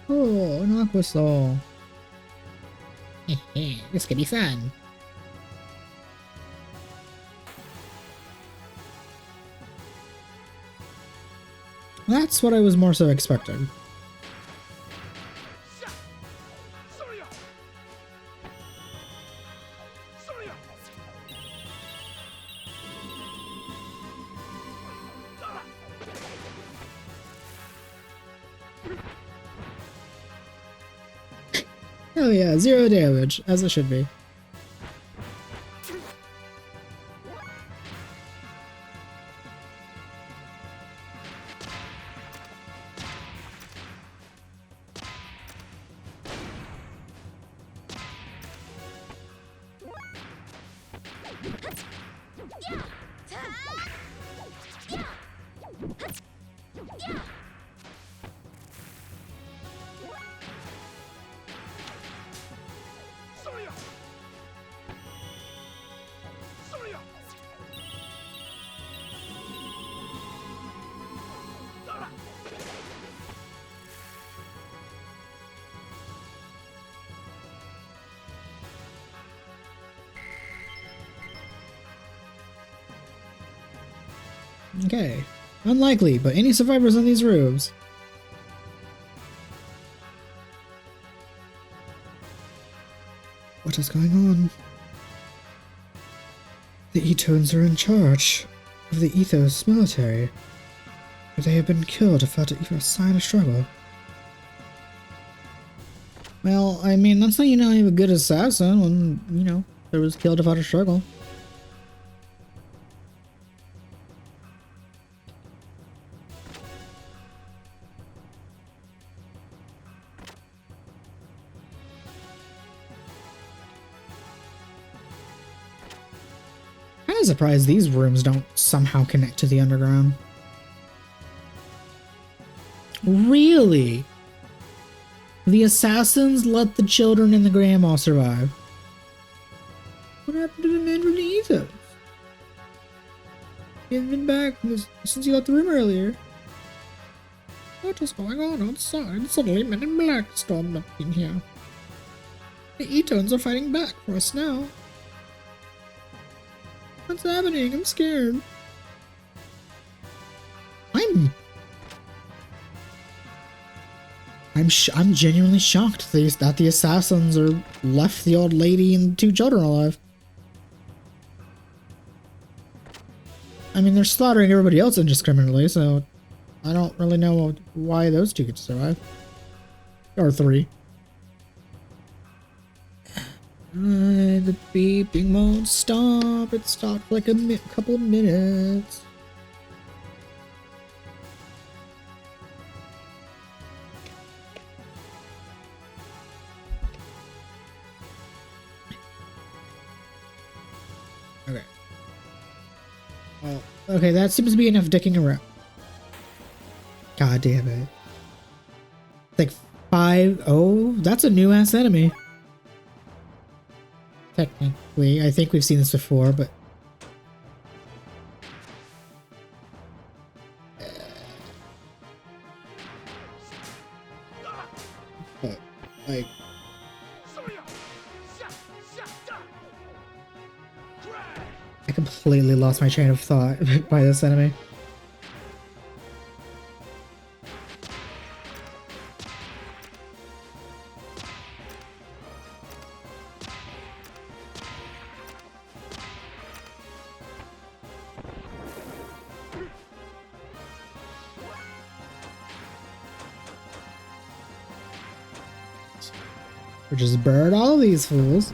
Oh, an aqua soul. This could be fun. That's what I was more so expecting. Oh yeah, 0 damage, as it should be. Okay. Unlikely, but any survivors in these rooms? What is going on? The Etones are in charge of the Ethos military. They have been killed without even a sign of struggle. Well, I mean, that's not, you know, you have a good assassin when, you know, there was killed without a struggle. Kind of surprised these rooms don't somehow connect to the underground. Really? The assassins let the children and the grandma survive. What happened to the men from the Ethos? He hasn't been back since he left the room earlier. What is going on outside? Suddenly men in black stormed up in here. The Etones are fighting back for us now. What's happening? I'm scared. I'm genuinely shocked that the assassins are left the old lady and 2 children alive. I mean, they're slaughtering everybody else indiscriminately, so I don't really know why those 2 get to survive. Or 3. The beeping won't stop. It stopped for like a couple of minutes. Okay. Well, okay, that seems to be enough dicking around. God damn it. Like 5. Oh, that's a new ass enemy. Technically, I think we've seen this before, but like I completely lost my train of thought by this enemy. Or just burn all these fools.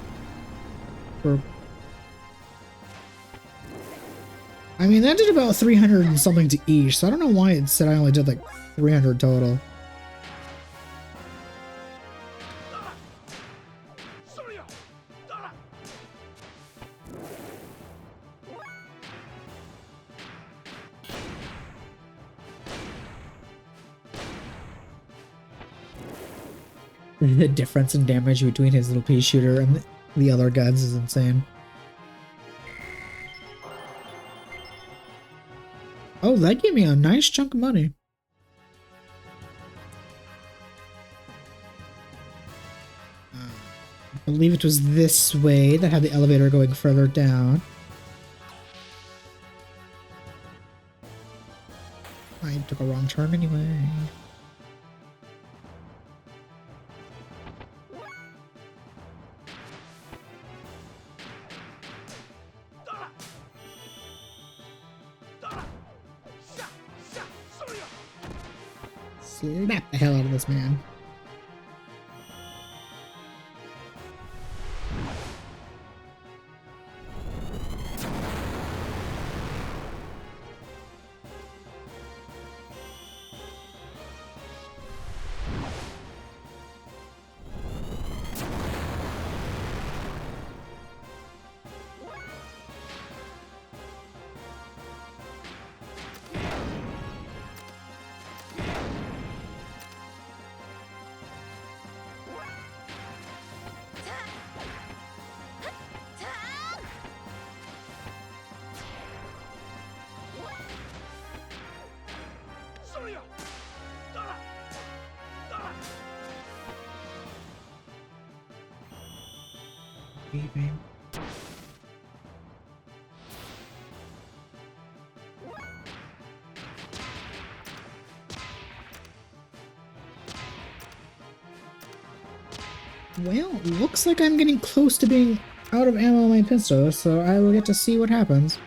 I mean, that did about 300 and something to each, so I don't know why it said I only did like 300 total. The difference in damage between his little pea shooter and the other guns is insane. Oh, that gave me a nice chunk of money. I believe it was this way that had the elevator going further down. I took a wrong turn anyway. Slap the hell out of this man. Beeping. Well, looks like I'm getting close to being out of ammo on my pistol, so I will get to see what happens.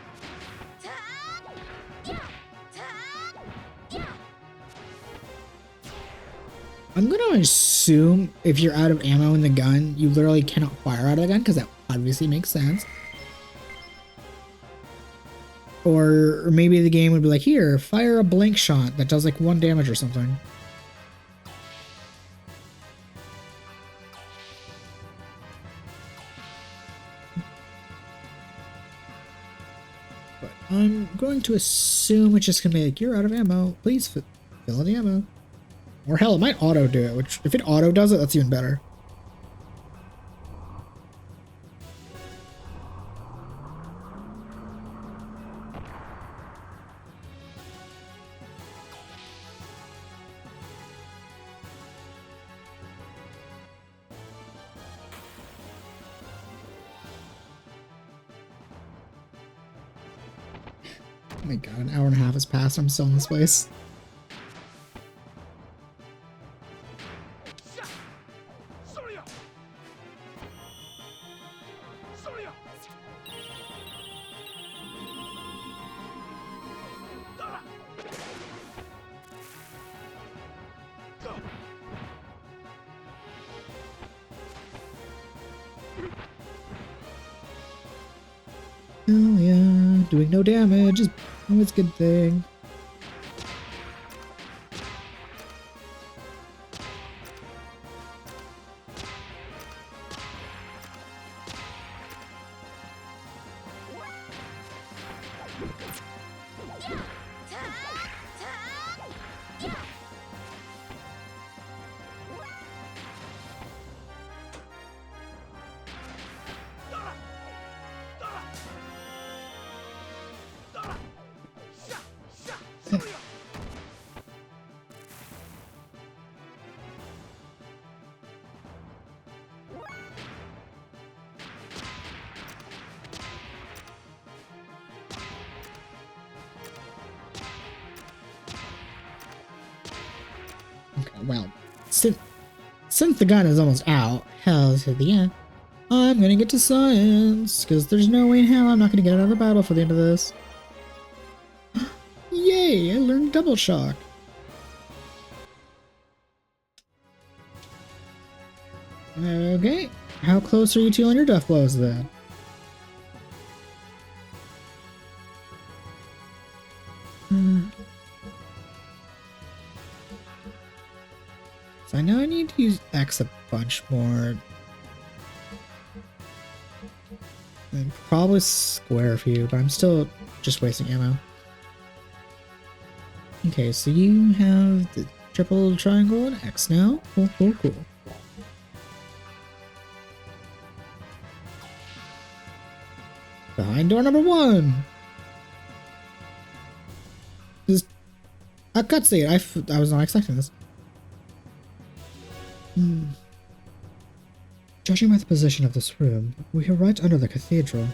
I'm gonna assume if you're out of ammo in the gun, you literally cannot fire out of the gun, because that obviously makes sense. Or maybe the game would be like, here, fire a blank shot that does like 1 damage or something. But I'm going to assume it's just gonna be like, you're out of ammo, please fill in the ammo. Or hell, it might auto do it, which if it auto does it, that's even better. Oh my god, an hour and a half has passed. I'm still in this place. Oh yeah, doing no damage is always a good thing. Okay, well, since the gun is almost out, hell to the end, I'm gonna get to science, because there's no way in hell I'm not gonna get another battle for the end of this. Yay, I learned double shock. Okay, how close are you to on your death blows then? So I know I need to use X a bunch more. And probably square a few, but I'm still just wasting ammo. Okay, so you have the triple triangle and X now. Cool, cool, cool. Behind door number 1! This is a cutscene. I was not expecting this. Judging by the position of this room, we are right under the cathedral.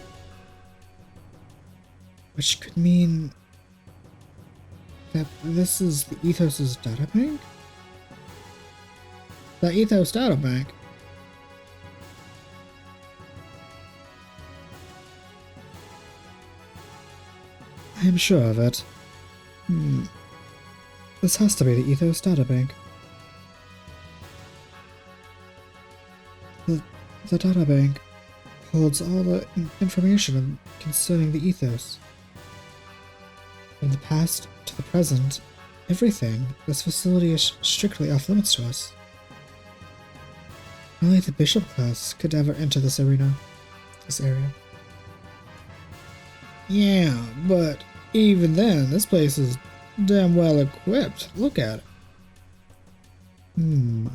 Which could mean that this is the Ethos's databank? The Ethos databank? I am sure of it. This has to be the Ethos databank. The databank holds all the information concerning the Ethos. From the past to the present, everything. This facility is strictly off limits to us. Only the bishop class could ever enter this area. Yeah, but even then, this place is damn well equipped. Look at it.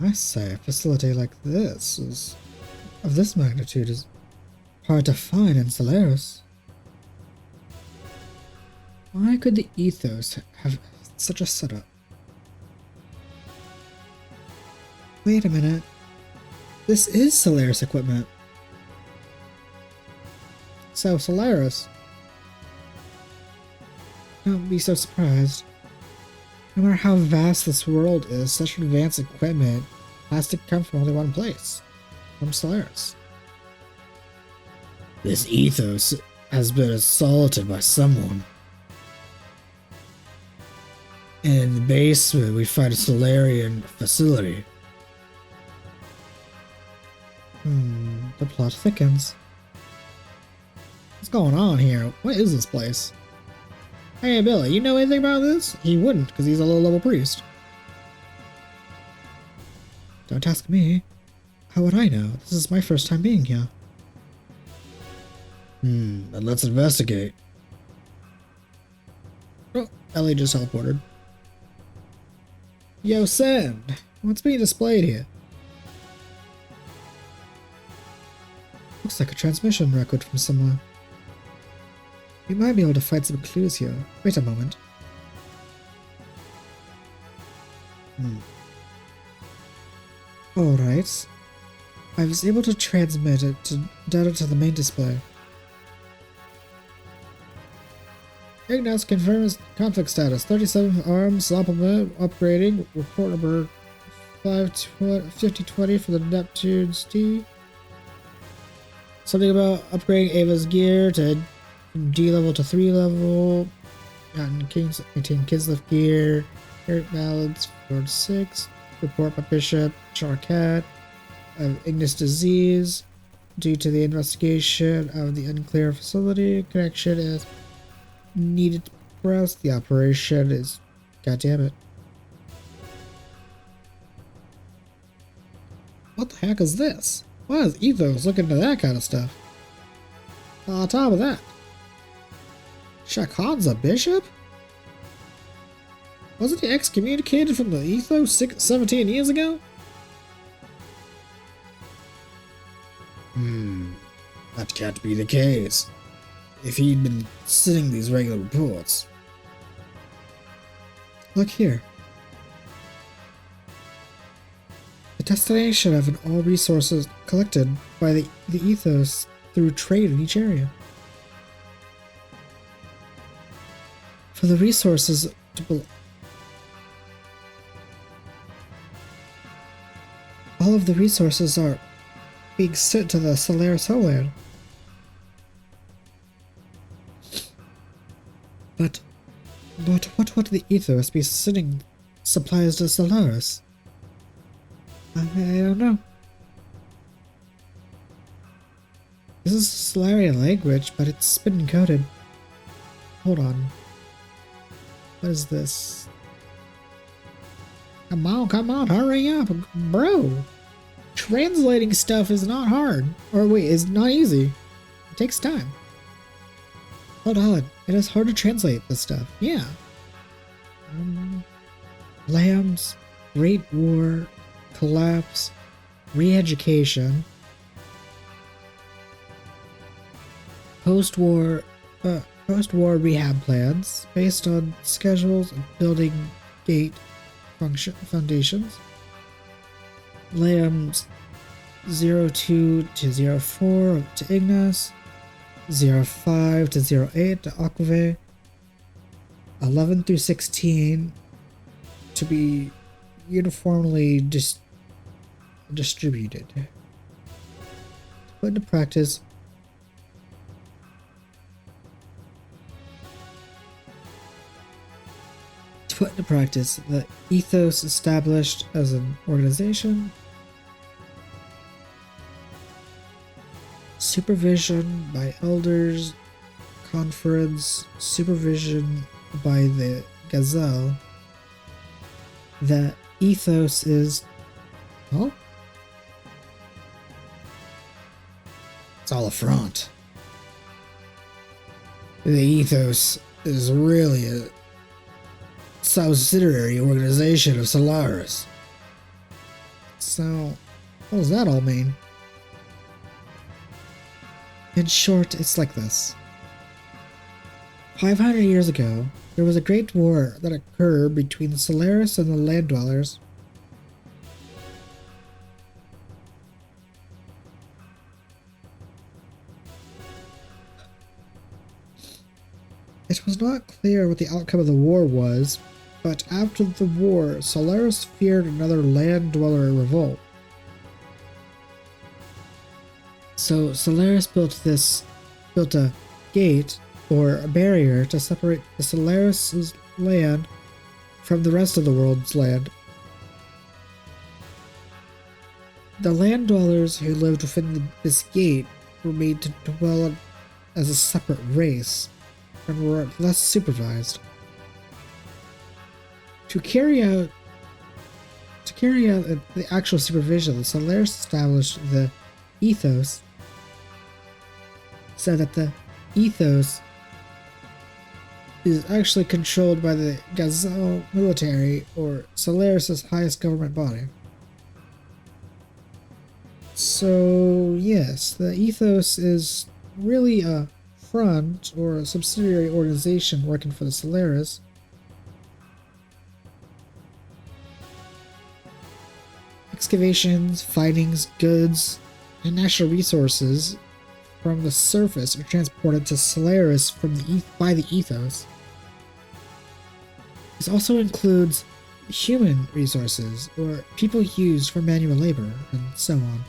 I say, a facility like this of this magnitude is hard to find in Solaris. Why could the Ethos have such a setup? Wait a minute. This is Solaris equipment. So, Solaris. Don't be so surprised. No matter how vast this world is, such advanced equipment has to come from only one place. from Solaris. This ethos has been assaulted by someone. In the basement, we find a Solarian facility. The plot thickens. What's going on here? What is this place? Hey, Billy, you know anything about this? He wouldn't, because he's a low-level priest. Don't ask me. How would I know? This is my first time being here. Then let's investigate. Oh, Ellie just teleported. Yo, Send! What's being displayed here? Looks like a transmission record from somewhere. We might be able to find some clues here. Wait a moment. Alright. I was able to transmit it data to the main display. Ignace confirms conflict status. 37th arms supplement upgrading. Report number 5020 for the Neptune's D. Something about upgrading Ava's gear to D level to 3 level. Gotten King's 18 Kinslift gear. Air balance 4 to 6. Report by Bishop Charcat of Ignis disease due to the investigation of the unclear facility. Connection is needed to progress. The operation is. God damn it. What the heck is this? Why is Ethos looking into that kind of stuff? On top of that, Shakon's a bishop? Wasn't he excommunicated from the Ethos 17 years ago? That can't be the case. If he'd been sending these regular reports. Look here. The destination of all resources collected by the Ethos through trade in each area. For the resources to all of the resources are being sent to the Solaris homeland. But what would the Ethos be sending supplies to Solaris? I don't know. This is Solarian language, but it's been encoded. Hold on. What is this? Come on, hurry up, bro. Translating stuff is not hard. Or wait, it's not easy. It takes time. Hold on. It is hard to translate this stuff. Yeah. Lambs, Great War, Collapse, Re-education, post-war rehab plans based on schedules of building gate foundations. Lambs 02 to 04 to Ignace, 05 to 08 to Aquave, 11 through 16 to be uniformly distributed. Put into practice the ethos established as an organization, supervision by elders, conference, supervision by the Gazelle. The ethos is, well, it's all a front. The ethos is really a subsidiary organization of Solaris. So, what does that all mean? In short, it's like this. 500 years ago, there was a great war that occurred between the Solaris and the Land Dwellers. It was not clear what the outcome of the war was, but after the war, Solaris feared another Land Dweller revolt. So Solaris built a gate or a barrier to separate the Solaris' land from the rest of the world's land. The land dwellers who lived within this gate were made to dwell as a separate race and were less supervised. To carry out the actual supervision, the Solaris established the Ethos, so that the Ethos is actually controlled by the Gazelle military, or Solaris' highest government body. So yes, the Ethos is really a front or a subsidiary organization working for the Solaris. Excavations, findings, goods, and natural resources from the surface are transported to Solaris by the Ethos. This also includes human resources, or people used for manual labor, and so on.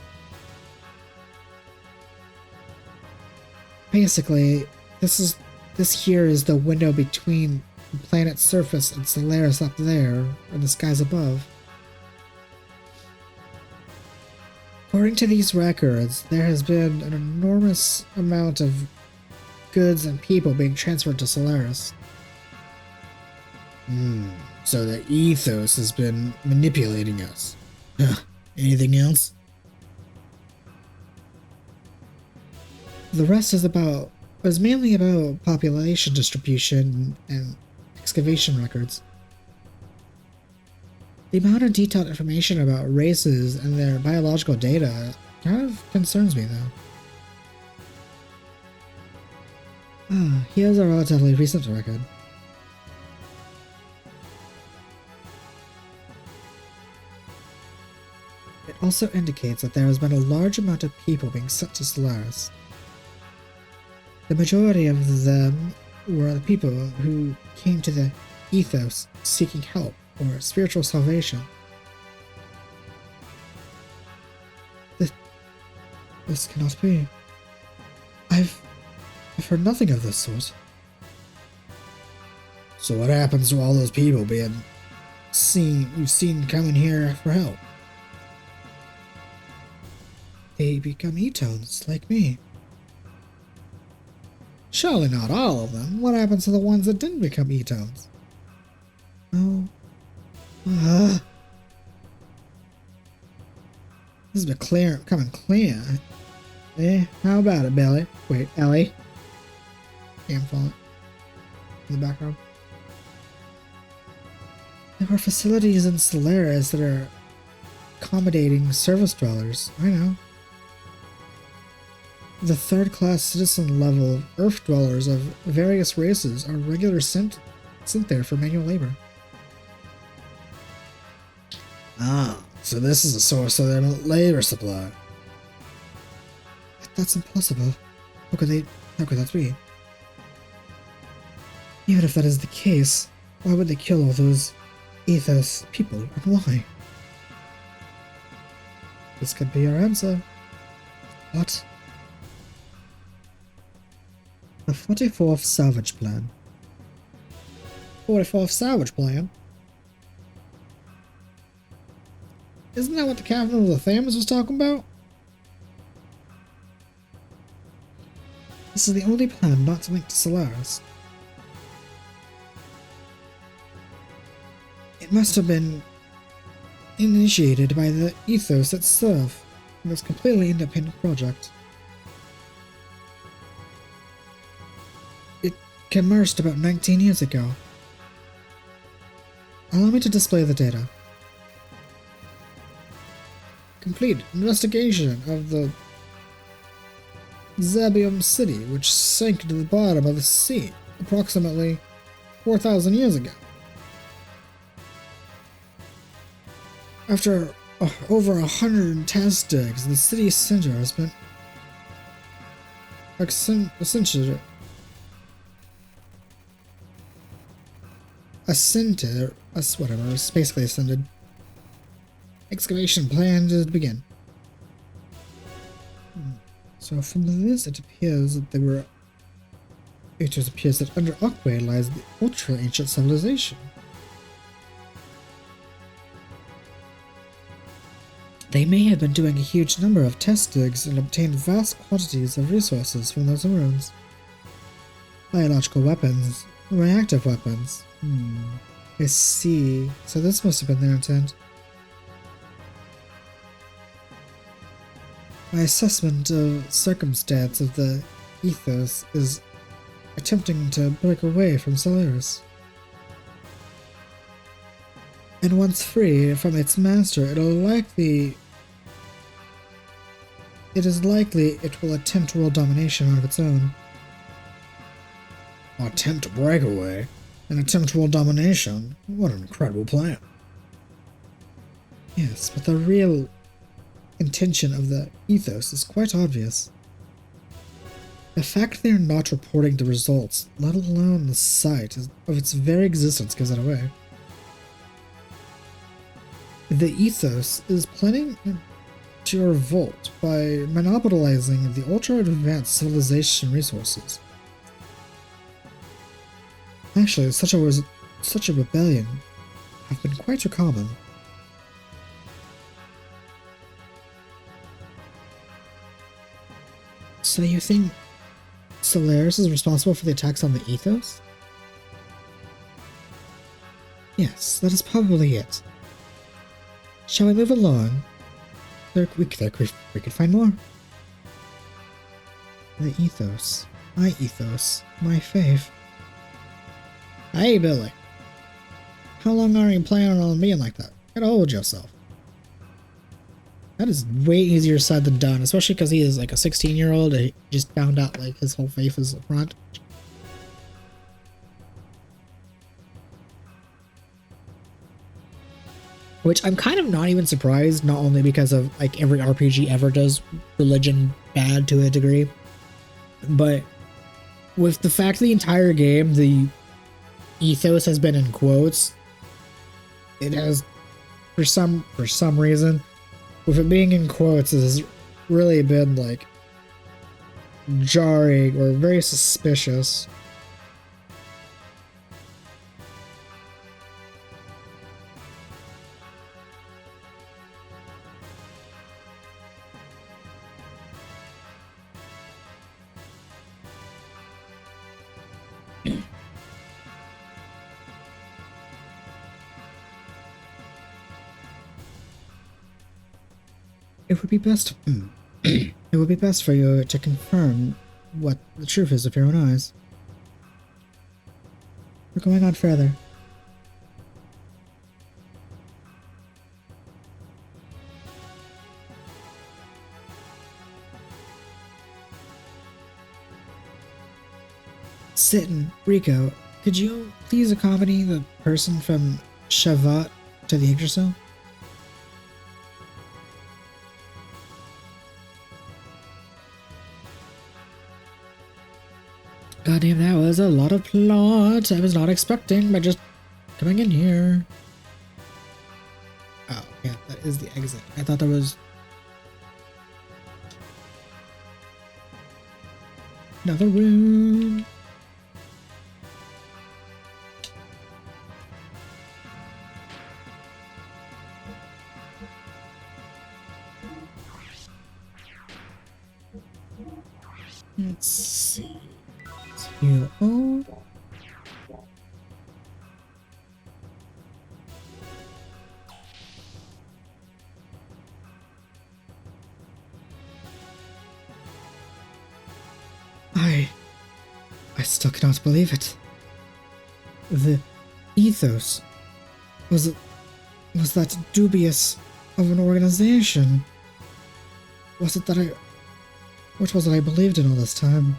Basically, this here is the window between the planet's surface and Solaris up there, and the skies above. According to these records, there has been an enormous amount of goods and people being transferred to Solaris. So the Ethos has been manipulating us. Anything else? The rest is mainly about population distribution and excavation records. The amount of detailed information about races and their biological data kind of concerns me, though. Here's a relatively recent record. It also indicates that there has been a large amount of people being sent to Solaris. The majority of them were the people who came to the Ethos seeking help or spiritual salvation. This cannot be. I've heard nothing of this sort. So what happens to all those people you've seen coming here for help? They become Etones, like me. Surely not all of them. What happens to the ones that didn't become Etones? Oh. This is becoming clear. How about it, Billy? Wait, Ellie? I'm falling in the background. There are facilities in Solaris that are accommodating service dwellers. I know. The third-class citizen level Earth dwellers of various races are regularly sent there for manual labor. So this is a source of their labor supply. That's impossible. How could that be? Even if that is the case, why would they kill all those Ethos people, and why? This could be our answer. What? The 44th Salvage Plan. 44th Salvage Plan? Isn't that what the captain of the Thames was talking about? This is the only plan not linked to Solaris. It must have been initiated by the Ethos itself, and was a completely independent project. It commenced about 19 years ago. Allow me to display the data. Complete investigation of the Zabium City, which sank to the bottom of the sea approximately 4,000 years ago. After over 100 test digs, the city's center has been basically ascended. Excavation plan to begin. So from this, it appears that under Aquay lies the ultra-ancient civilization. They may have been doing a huge number of test digs and obtained vast quantities of resources from those ruins. Biological weapons, reactive weapons. I see. So this must have been their intent. My assessment of circumstance of the Ethos is attempting to break away from Solaris. And once free from its master, it is likely it will attempt world domination of its own. Attempt to break away? An attempt world domination? What an incredible plan. Yes, but the real intention of the Ethos is quite obvious. The fact they are not reporting the results, let alone the site of its very existence, gives it away. The Ethos is planning to revolt by monopolizing the ultra-advanced civilization resources. Actually, such a rebellion have been quite common. So you think Solaris is responsible for the attacks on the Ethos? Yes, that is probably it. Shall we move along? We could find more. The Ethos. My Ethos. My faith. Hey, Billy. How long are you planning on being like that? Get a hold of yourself. That is way easier said than done, especially because he is like a 16-year-old and he just found out like his whole faith is a front. Which I'm kind of not even surprised, not only because of like every RPG ever does religion bad to a degree, but with the fact the entire game, the Ethos has been in quotes, it has, for some reason, with it being in quotes, it has really been like jarring or very suspicious. It would be best. It would be best for you to confirm what the truth is with your own eyes. We're going on further. Sitten, Rico, could you please accompany the person from Shavat to the Yggdrasil? Goddamn, that was a lot of plot I was not expecting by just coming in here. Oh, yeah, that is the exit. I thought there was another room. Let's see. You all. I still cannot believe it. The Ethos was that dubious of an organization. Was it that what was it I believed in all this time?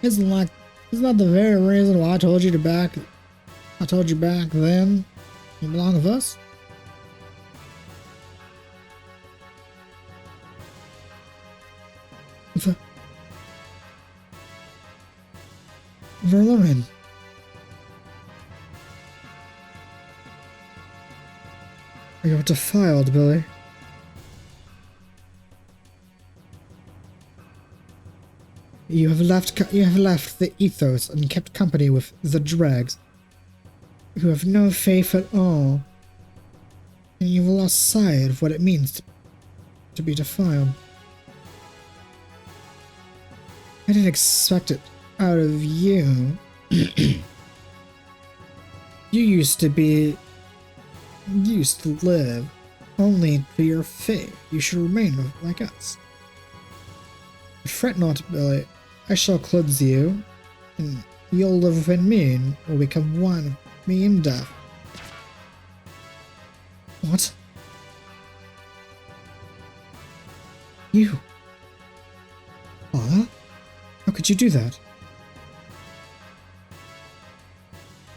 Isn't that the very reason why I told you back then you belong with us? Verloren. You're defiled, Billy. you have left the Ethos and kept company with the dregs, who have no faith at all, and you've lost sight of what it means to be defiled. I didn't expect it out of you. You used to live only for your faith. You should remain like us. Fret not, Billy. I shall cleanse you, and you'll live within me and will become one with me in death. What? You? Father? How could you do that?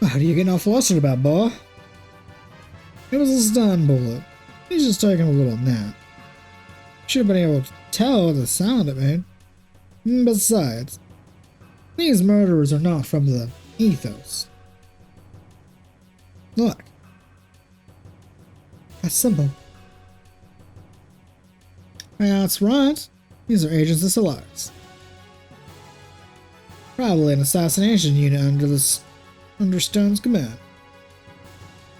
What are you getting all flustered about, boy? It was a stun bullet. He's just taking a little nap. Should have been able to tell the sound it made. Besides, these murderers are not from the Ethos. Look. That's simple. That's right. These are agents of Solaris. Probably an assassination unit under Stone's command.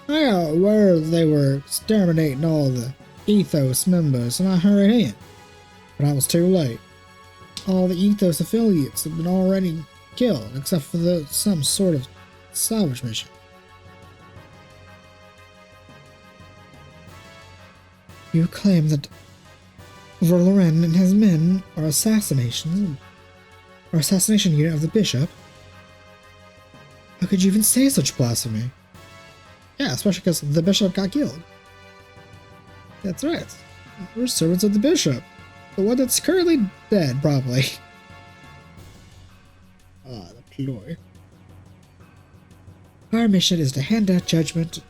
I got word they were exterminating all the Ethos members, and I hurried in. But I was too late. All the Ethos affiliates have been already killed, except for some sort of salvage mission. You claim that Verloren and his men are assassination unit of the bishop? How could you even say such blasphemy? Yeah, especially because the bishop got killed. That's right. We're servants of the bishop. The one that's currently dead, probably. Ah, the ploy. Our mission is to hand out judgment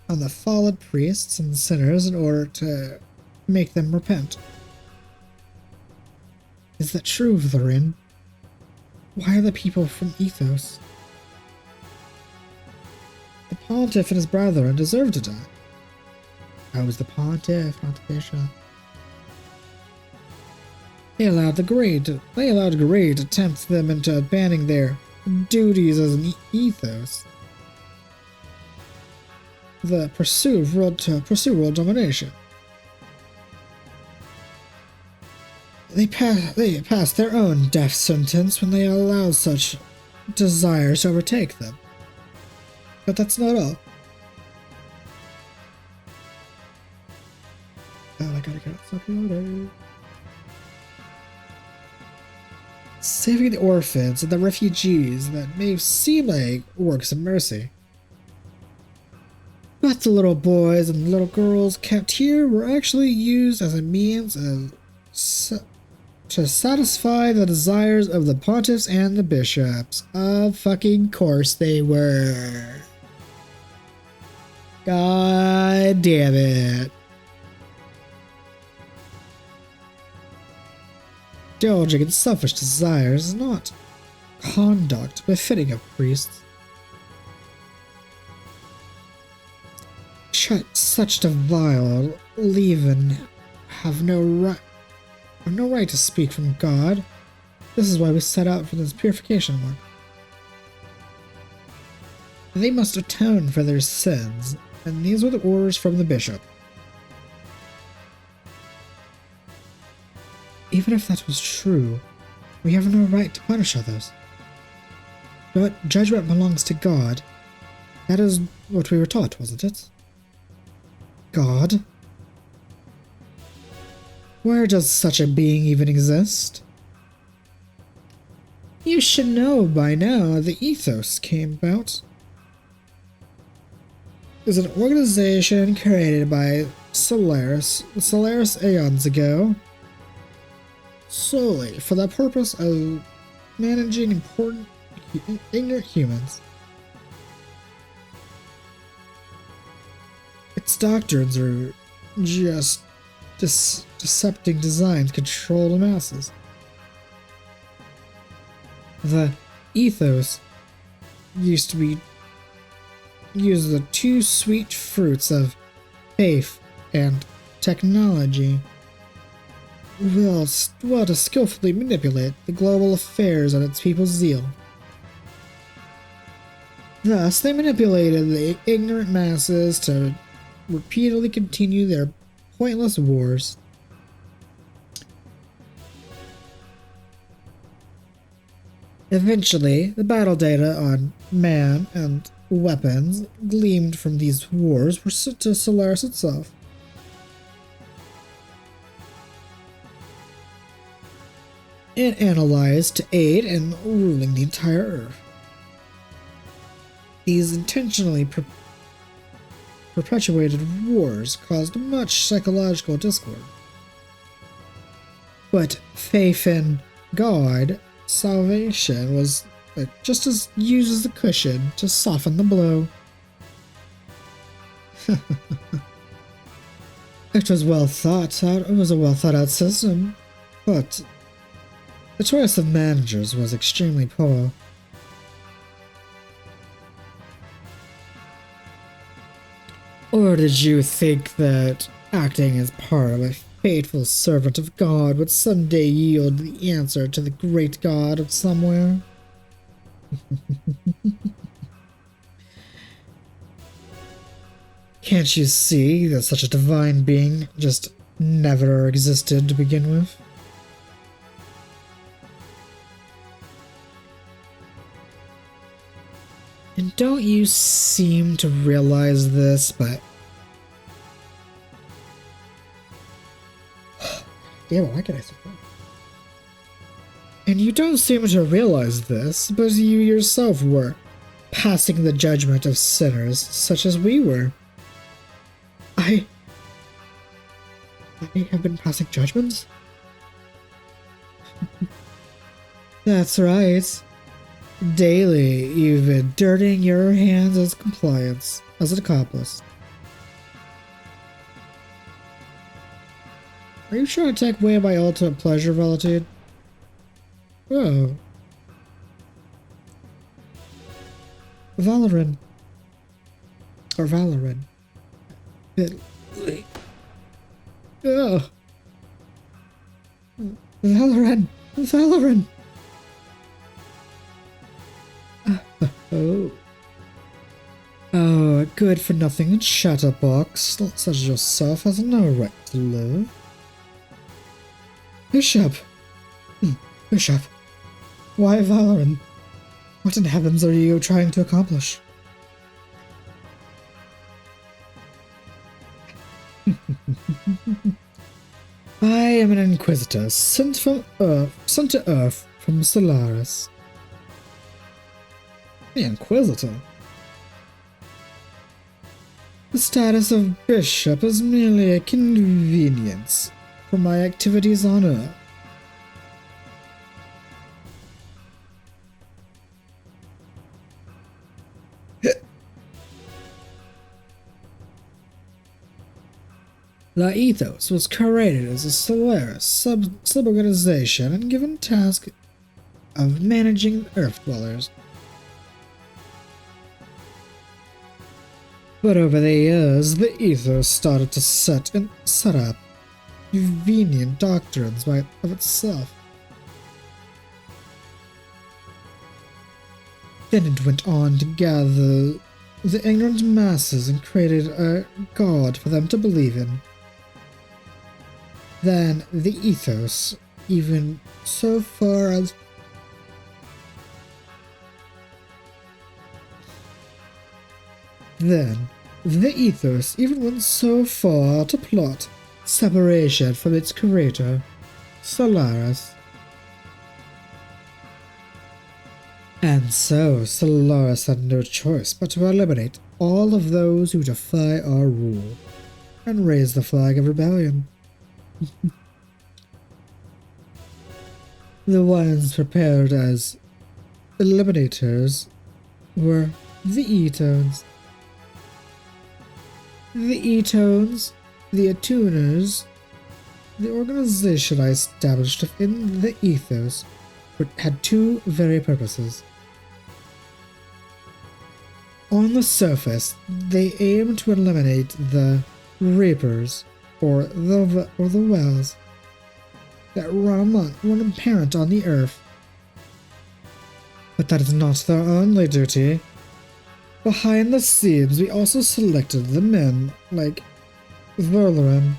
on the fallen priests and sinners in order to make them repent. Is that true, Valorin? Why are the people from Ethos? The Pontiff and his brethren deserve to die. I was the Pontiff, not the Bishop. They allowed Greed to tempt them into abandoning their duties as an Ethos. The pursue world domination. They passed their own death sentence when they allowed such desires to overtake them. But that's not all. Oh, I gotta get fucking order. Saving the orphans and the refugees that may seem like works of mercy. But the little boys and little girls kept here were actually used as a means to satisfy the desires of the pontiffs and the bishops. Of fucking course they were. God damn it. Indulging in selfish desires is not conduct befitting of priests. Such vile leaven have no right to speak from God. This is why we set out for this purification work. They must atone for their sins, and these were the orders from the bishop. Even if that was true, we have no right to punish others. But judgment belongs to God. That is what we were taught, wasn't it? God? Where does such a being even exist? You should know by now the Ethos came about. It was an organization created by Solaris aeons ago, solely for the purpose of managing important ignorant humans. Its doctrines are just deceptive designs control the masses. The Ethos used the two sweet fruits of faith and technology well to skillfully manipulate the global affairs and its people's zeal. Thus, they manipulated the ignorant masses to repeatedly continue their pointless wars. Eventually, the battle data on man and weapons gleaned from these wars were sent to Solaris itself. And analyzed to aid in ruling the entire Earth. These intentionally perpetuated wars caused much psychological discord. But faith in God, salvation was just as used as a cushion to soften the blow. It was well thought out. It was a well thought out system, but the choice of managers was extremely poor. Or did you think that acting as part of a faithful servant of God would someday yield the answer to the great God of somewhere? Can't you see that such a divine being just never existed to begin with? And don't you seem to realize this, but... Damn, why can I say that? And you don't seem to realize this, but you yourself were passing the judgment of sinners such as we were. I have been passing judgments? That's right. Daily, you've been dirtying your hands as compliance, as an accomplice. Are you trying to take away my ultimate pleasure, Valentine? Oh. Valoran. Or Valoran. Oh. Valoran. Valoran. Oh. Oh, good for nothing chatterbox such as yourself has no right to live. Bishop! Bishop, why Valoran? What in heavens are you trying to accomplish? I am an Inquisitor sent to Earth from Solaris. The Inquisitor? The status of Bishop is merely a convenience for my activities on Earth. The Ethos was created as a Solaris sub-organization and given task of managing Earth dwellers. But over the years, the Ethos started to set up convenient doctrines of itself. Then it went on to gather the ignorant masses and created a god for them to believe in. Then the Ethos, even so far as Then, the Ethos even went so far to plot separation from its creator, Solaris. And so, Solaris had no choice but to eliminate all of those who defy our rule, and raise the flag of rebellion. The ones prepared as eliminators were the Etones. The Etones, the Attuners, the organization I established within the Ethos, had two very purposes. On the surface, they aimed to eliminate the Reapers, or the Wells. that run apparent on the earth. But that is not their only duty. Behind the scenes, we also selected the men, like Verloren.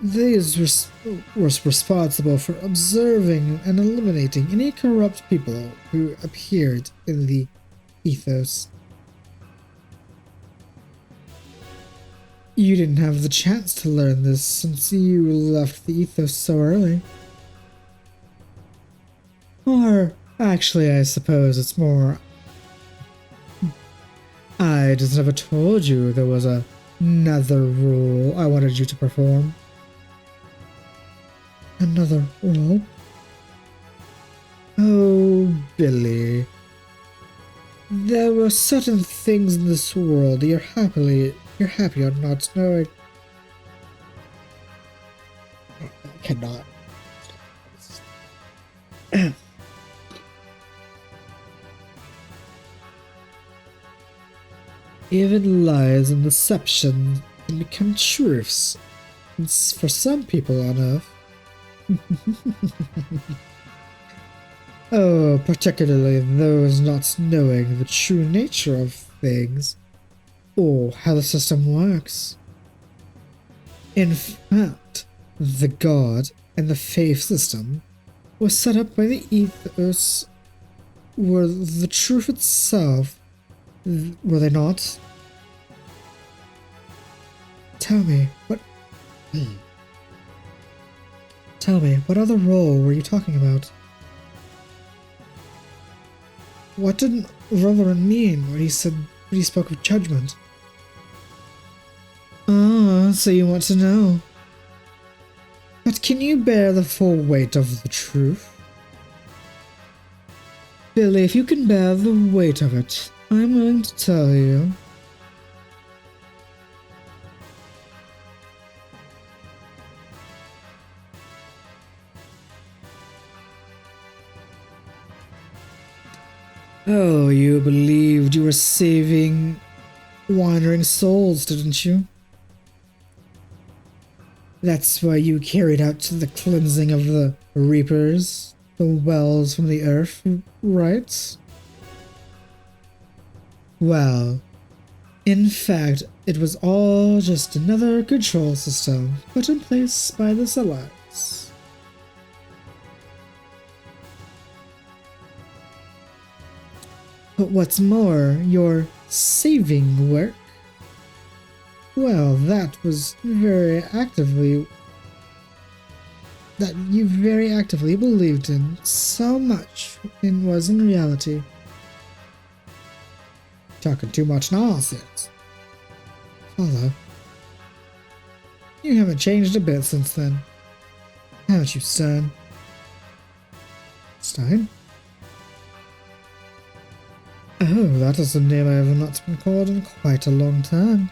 These were responsible for observing and eliminating any corrupt people who appeared in the Ethos. You didn't have the chance to learn this since you left the Ethos so early. Or, actually, I suppose it's more... I just never told you there was another rule I wanted you to perform. Another role? Oh, Billy. There were certain things in this world you're happy on not knowing. I cannot. Even lies and deception can become truths for some people on Earth. Oh, particularly those not knowing the true nature of things, or how the system works. In fact, the God and the faith system was set up by the Ethos were the truth itself, were they not? Tell me, what other role were you talking about? What did Reverend mean when he spoke of judgment? Ah, so you want to know. But can you bear the full weight of the truth? Billy, if you can bear the weight of it, I'm willing to tell you. Oh, you believed you were saving wandering souls, didn't you? That's why you carried out the cleansing of the reapers, the wells from the earth, right? Well, in fact, it was all just another control system put in place by the Alliance. But what's more, your saving work, well, that you very actively believed in so much and was in reality. Talking too much nonsense. Father, you haven't changed a bit since then, haven't you, Stein? Stein? Oh, that is a name I have not been called in quite a long time.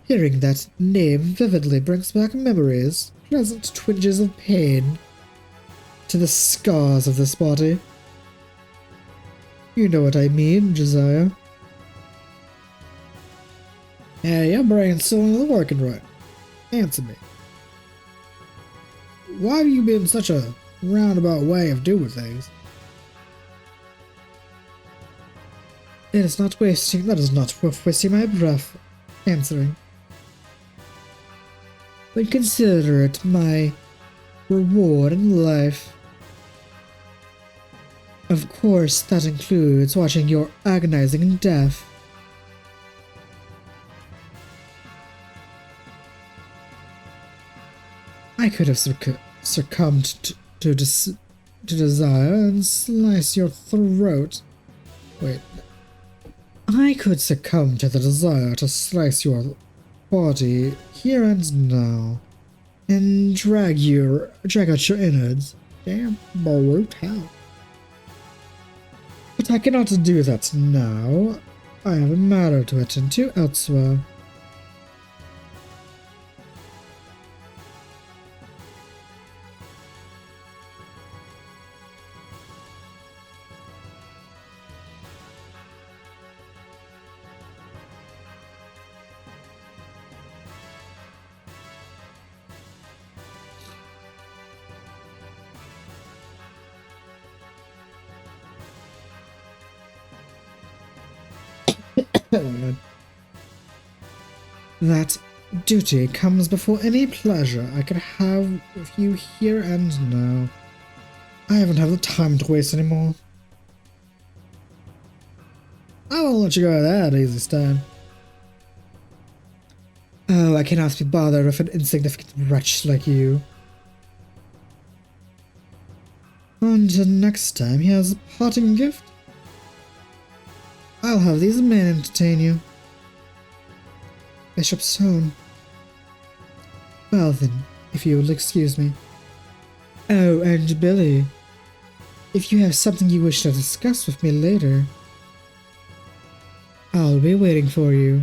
Hearing that name vividly brings back memories, pleasant twinges of pain to the scars of this body. You know what I mean, Josiah. Yeah, your brain's still working right. Answer me. Why have you been such a roundabout way of doing things? That is not worth wasting my breath answering. But consider it my reward in life. Of course, that includes watching your agonizing death. I could have succumbed to desire and slice your throat. Wait. I could succumb to the desire to slice your body here and now, and drag out your innards. Damn, brutal. But I cannot do that now. I have a matter to attend to elsewhere. That duty comes before any pleasure I could have with you here and now. I haven't had the time to waste anymore. I won't let you go that easy, Stein. Oh, I cannot be bothered with an insignificant wretch like you. Until next time, here's a parting gift. I'll have these men entertain you. Bishop Stone. Well then, if you will excuse me. Oh, and Billy. If you have something you wish to discuss with me later, I'll be waiting for you.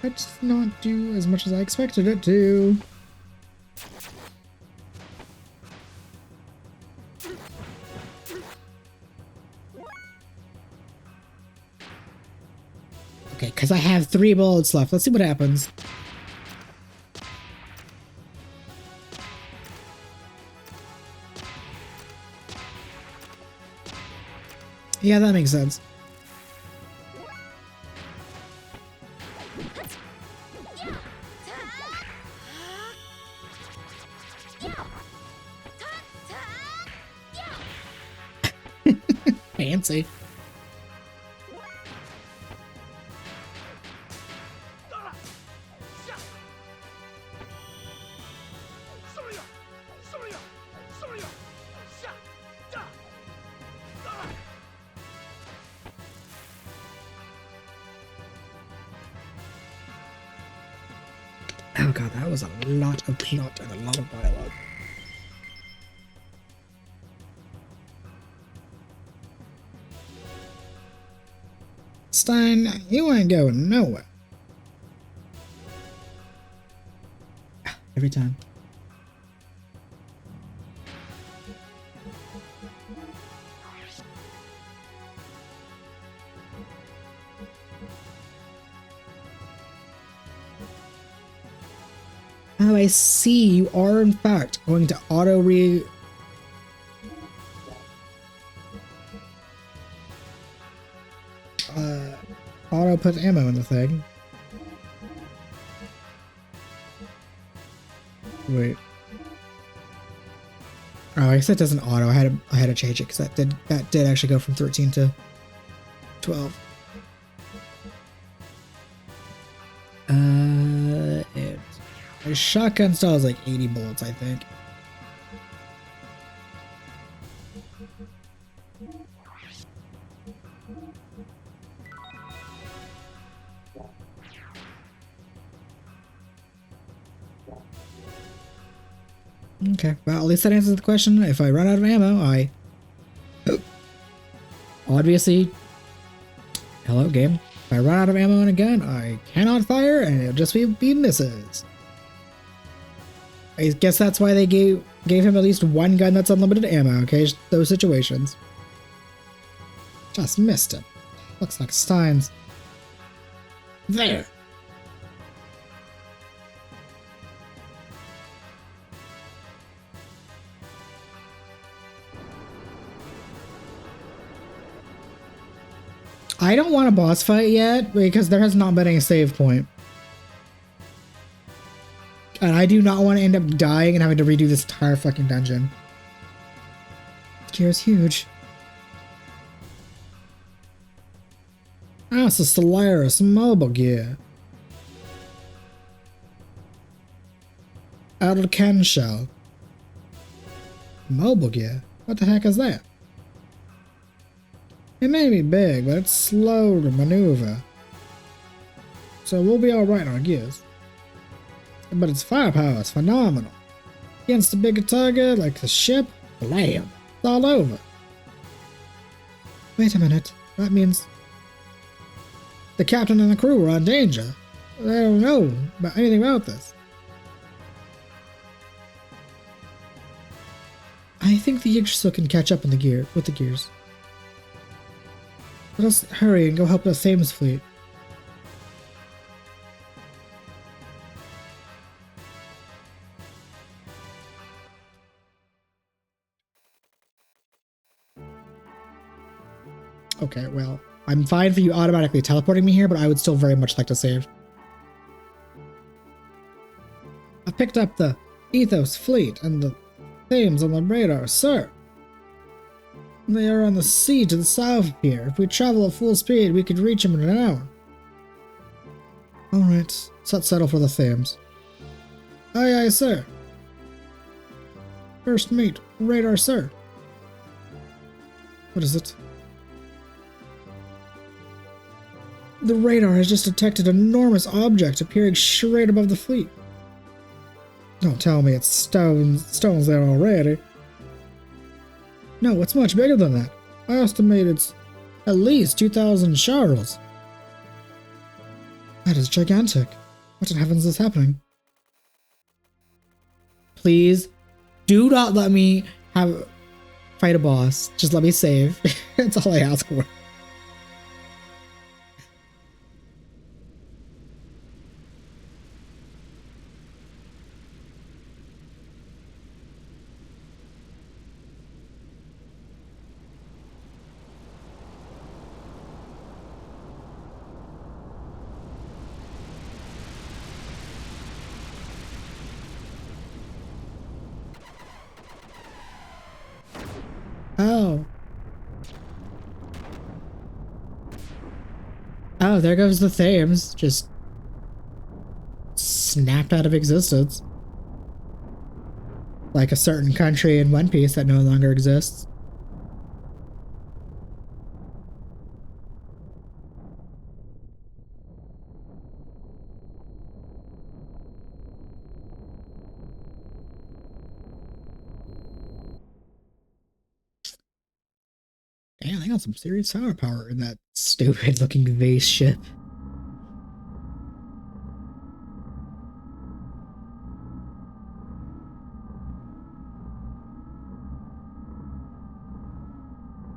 That did not do as much as I expected it to. Okay, because I have 3 bullets left. Let's see what happens. Yeah, that makes sense. Fancy. Oh god, that was a lot of plot and a lot of dialogue. Stein, you ain't going nowhere. Every time. Oh, I see. You are, in fact, going to auto put ammo in the thing. Wait. Oh, I guess it doesn't auto. I had to change it because that did actually go from 13 to 12. My shotgun still has like 80 bullets, I think. Okay, well, at least that answers the question. If I run out of ammo, I... Obviously... Hello, game. If I run out of ammo in a gun, I cannot fire, and it'll just be misses. I guess that's why they gave him at least one gun that's unlimited ammo, okay? Those situations. Just missed it. Looks like Stein's... There! I don't want a boss fight yet, because there has not been a save point. And I do not want to end up dying and having to redo this entire fucking dungeon. Gear's huge. Ah, it's a Solaris mobile gear. Out of the can shell. Mobile gear? What the heck is that? It may be big, but it's slow to maneuver. So we'll be alright on our gears. But its firepower is phenomenal. Against a bigger target like the ship, blam, it's all over. Wait a minute, that means the captain and the crew are in danger. They don't know anything about this. I think the Yggdrasil can catch up in with the gears. Let us hurry and go help the Thames fleet. Okay, well, I'm fine for you automatically teleporting me here, but I would still very much like to save. I picked up the Ethos fleet and the Thames on the radar, sir. They are on the sea to the south here. If we travel at full speed, we could reach them in an hour. Alright, let's settle for the Thames. Aye, aye, sir. First mate, radar, sir. What is it? The radar has just detected an enormous object appearing straight above the fleet. Don't tell me it's stones there already. No, it's much bigger than that. I estimate it's at least 2,000 shards. That is gigantic. What in heavens is happening? Please, do not let me fight a boss. Just let me save. That's all I ask for. Oh. Oh, there goes the Thames. Just snapped out of existence. Like a certain country in One Piece that no longer exists. Damn, they got some serious power in that stupid looking vase ship.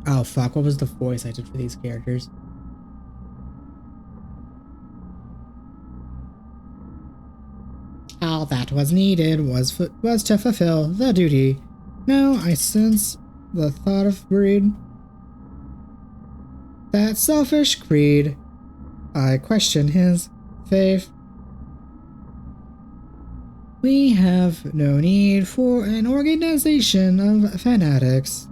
Oh fuck, what was the voice I did for these characters? All that was needed was to fulfill the duty. Now I sense the thought of greed. That selfish greed. I question his faith. We have no need for an organization of fanatics.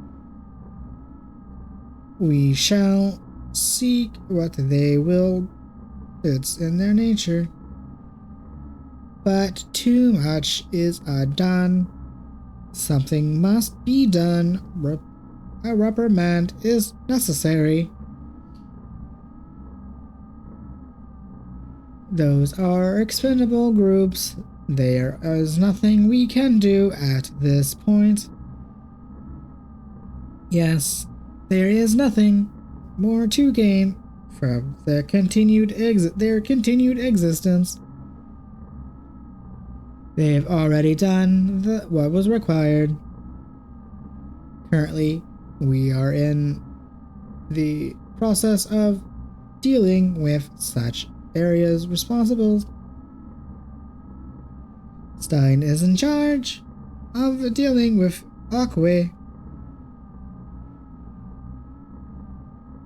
We shall seek what they will. It's in their nature. But too much is done. Something must be done. A reprimand is necessary. Those are expendable groups. There is nothing we can do at this point. Yes, there is nothing more to gain from their continued existence. They've already done what was required. Currently, we are in the process of dealing with such areas responsible. Stein is in charge of dealing with Aquae.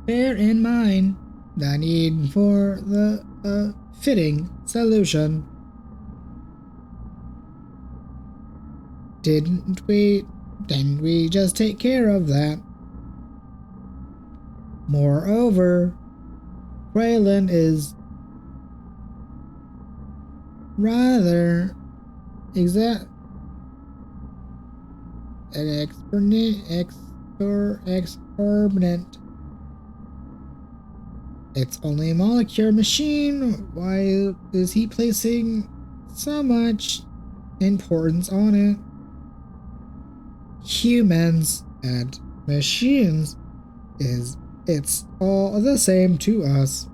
Bear in mind the need for the fitting solution. Didn't we just take care of that? Moreover, Braylon is rather experiment. It's only a molecular machine. Why is he placing so much importance on it? Humans and machines it's all the same to us.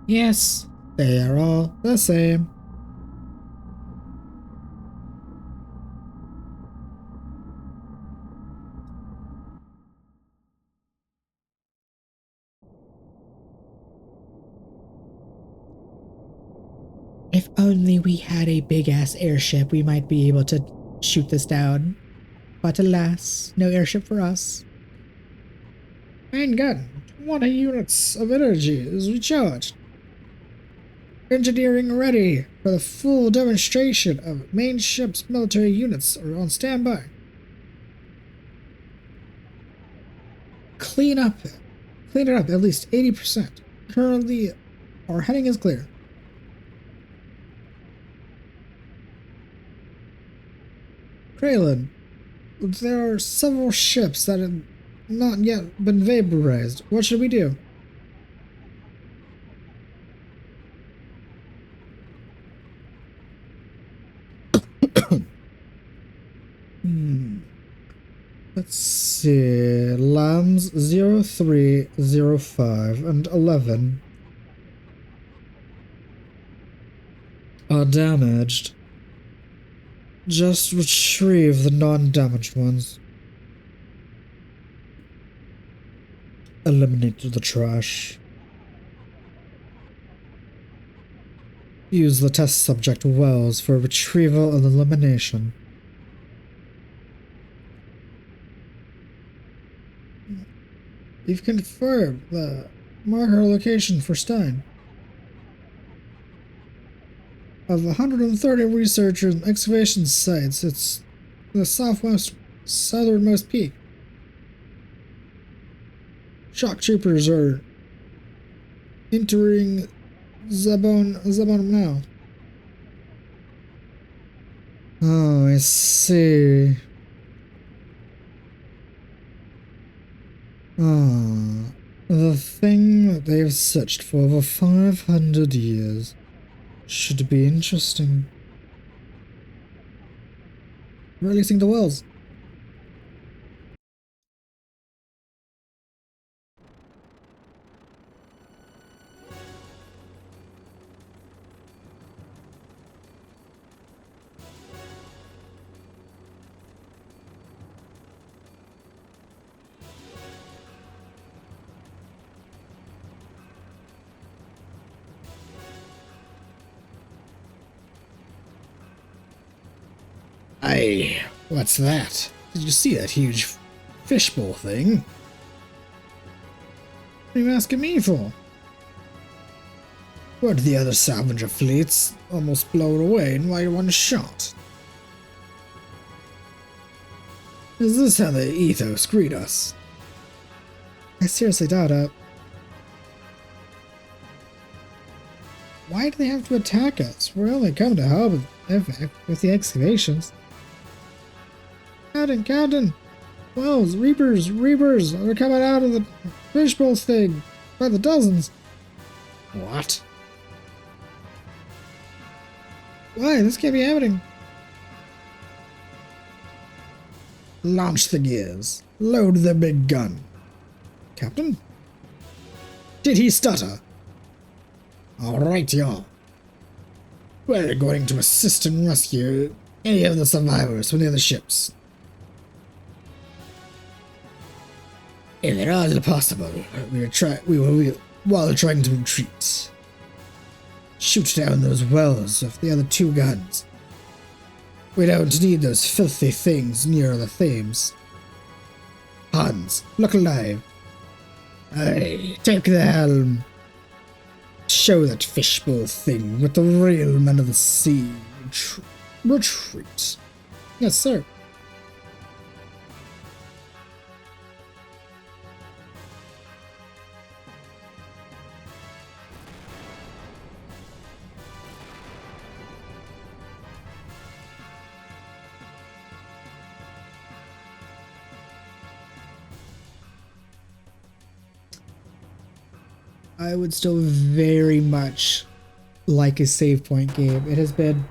Yes, they are all the same. If only we had a big-ass airship, we might be able to shoot this down. But alas, no airship for us. Main gun, 20 units of energy is recharged. Engineering ready for the full demonstration of main ship's military units are on standby. Clean it up at least 80%. Currently, our heading is clear. Kralin, there are several ships that have not yet been vaporized. What should we do? Let's see. Lambs 03, 05, and 11 are damaged. Just retrieve the non-damaged ones. Eliminate the trash. Use the test subject wells for retrieval and elimination. You've confirmed the marker location for Stein. Of 130 research and excavation sites, it's the southernmost peak. Shock troopers are entering Zabon now. Oh, I see. Ah, the thing that they've searched for over 500 years. Should be interesting. Releasing the wells. Hey, what's that? Did you see that huge fishbowl thing? What are you asking me for? Where'd the other scavenger fleets almost blow it away in one shot? Is this how the Ethos greet us? I seriously doubt it. Why do they have to attack us? We're only coming to help with the excavations. Captain! Wells, Reapers, are coming out of the fishbowl thing by the dozens. What? Why? This can't be happening. Launch the gears. Load the big gun. Captain? Did he stutter? Alright, y'all. We're going to assist and rescue any of the survivors from the other ships. If at all possible, while trying to retreat. Shoot down those wells with the other two guns. We don't need those filthy things near the Thames. Hans, look alive. Aye, take the helm. Show that fishbowl thing with the real men of the sea. Retreat. Yes, sir. I would still very much like a save point game. It has been...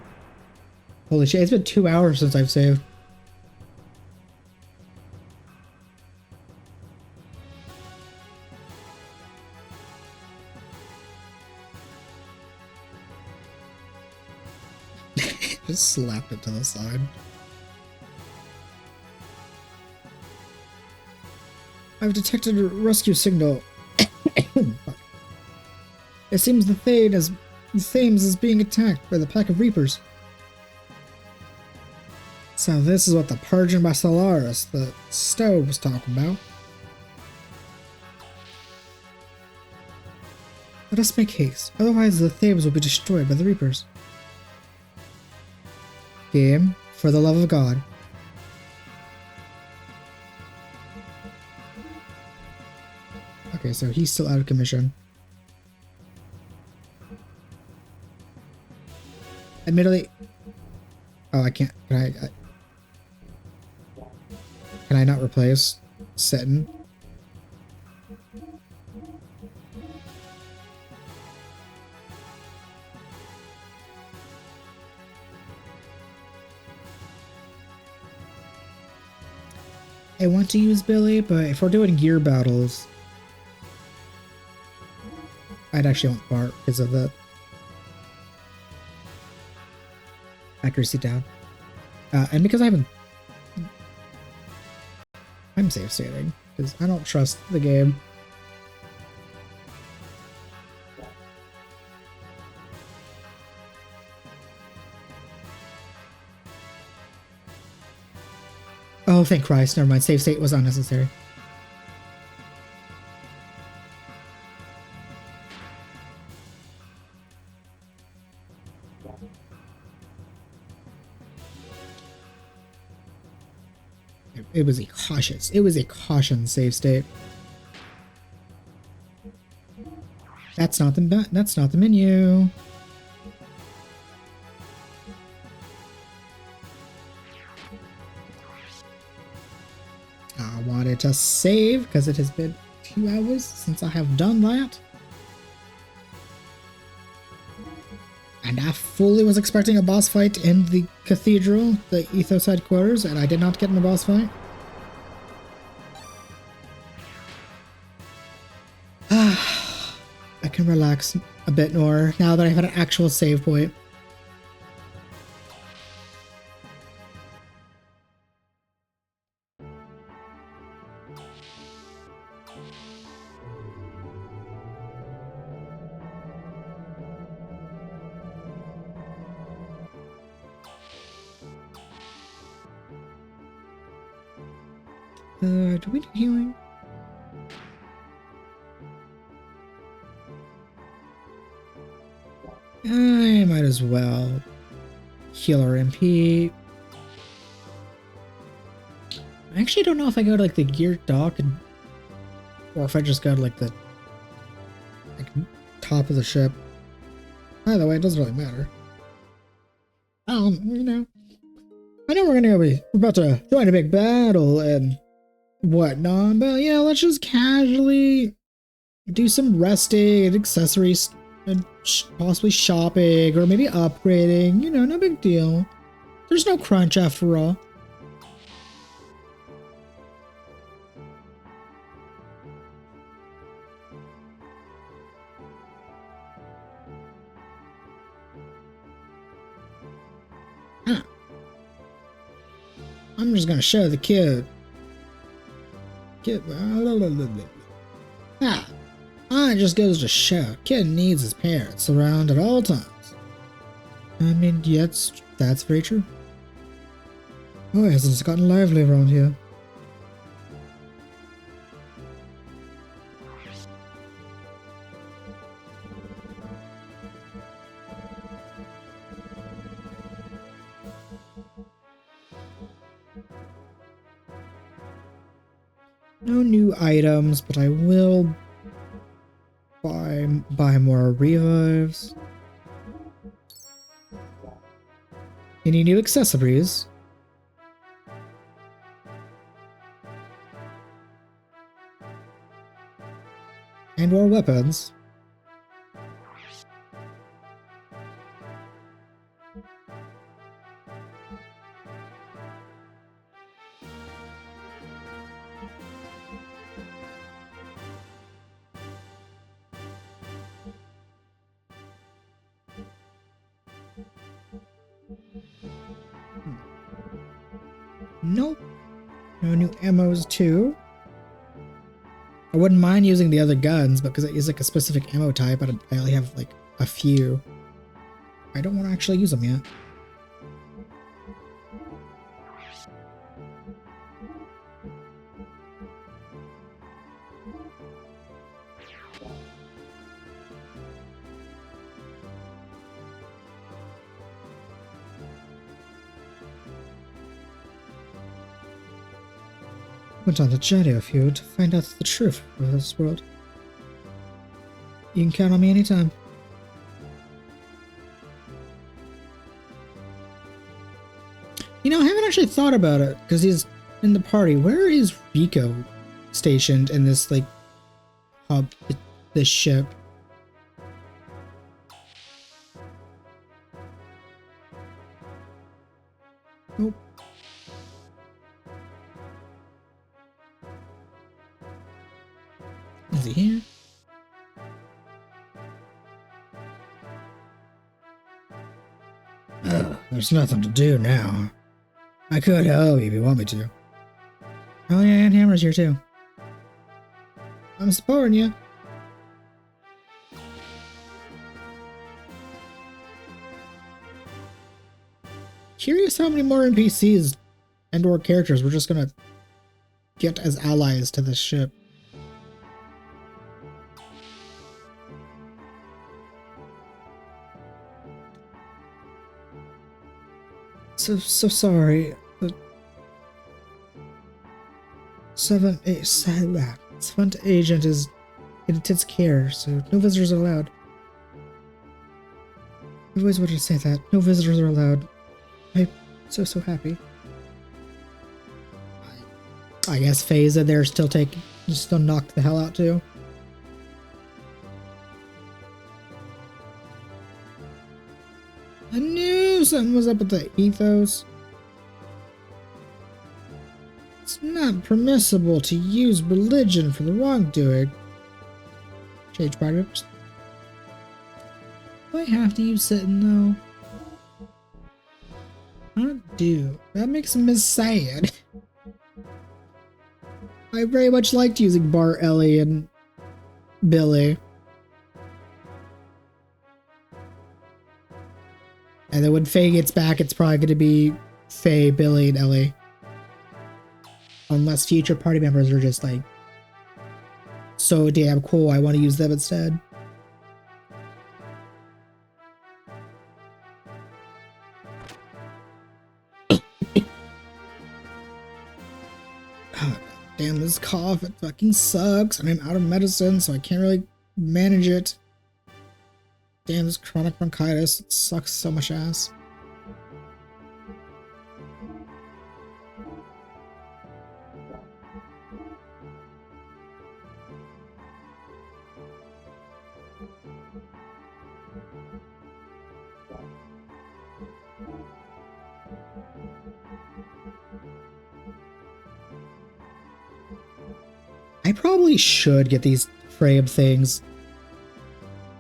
Holy shit, it's been 2 hours since I've saved. Just slapped it to the side. I've detected a rescue signal. It seems the Thane has The Thames is being attacked by the pack of Reapers. So this is what the purging by Solaris, the stove, was talking about. Let us make haste, otherwise the Thames will be destroyed by the Reapers. Game, for the love of God. Okay, so he's still out of commission. Admittedly... Oh, I can't... Can I not replace Seton? I want to use Billy, but if we're doing gear battles... I'd actually want Bart because of that. Accuracy down. And because I haven't... I'm safe stating, because I don't trust the game. Oh, thank Christ. Never mind. Save state was unnecessary. It was a caution save state. That's not the menu. I wanted to save because it has been 2 hours since I have done that. And I fully was expecting a boss fight in the cathedral, the Ethos headquarters, and I did not get in a boss fight. I can relax a bit more now that I've had an actual save point. Do we need healing? I might as well heal our MP. I actually don't know if I go to like the gear dock and, or if I just go to like the top of the ship. Either way, it doesn't really matter. You know, I know we're about to join a big battle and whatnot, but you know, let's just casually do some resting and accessories and possibly shopping or maybe upgrading. You know, no big deal. There's no crunch after all. Huh. I'm just gonna show the kid. It just goes to show, kid needs his parents around at all times. I mean, yes, that's very true. Oh, hasn't it gotten lively around here? No new items, but I will buy more revives. Any new accessories? And more weapons. Nope. No new ammos too. I wouldn't mind using the other guns, but because it is like a specific ammo type, I only have like a few. I don't want to actually use them yet. Went on the journey with you to find out the truth of this world. You can count on me anytime. You know, I haven't actually thought about it, because he's in the party. Where is Rico stationed in this, like, hub, this ship? Nope. Is he here? There's nothing to do now. I could help you if you want me to. Oh yeah, and Hammer's here too. I'm supporting you. Curious how many more NPCs and or characters we're just gonna get as allies to this ship. So sorry. The seventh agent is in intense care, so no visitors are allowed. I always wanted to say that. No visitors are allowed. I'm so happy. I guess Phasa they're still knocked the hell out too. I knew something was up with the Ethos. It's not permissible to use religion for the wrongdoing. Change party members. Do I have to use sitting though? I do. That makes me sad. I very much liked using Bart, Ellie, and Billy. And then when Faye gets back, it's probably going to be Faye, Billy, and Ellie. Unless future party members are just like so damn cool, I want to use them instead. Oh, damn, this cough, it fucking sucks. And I'm out of medicine, so I can't really manage it. Damn, this chronic bronchitis, it sucks so much ass. I probably should get these frame things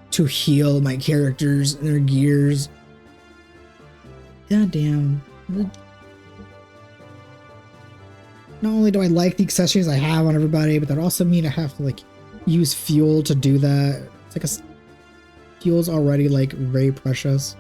to heal my characters and their gears. God damn. Not only do I like the accessories I have on everybody, but that also mean I have to like use fuel to do that. It's like fuel's already like very precious.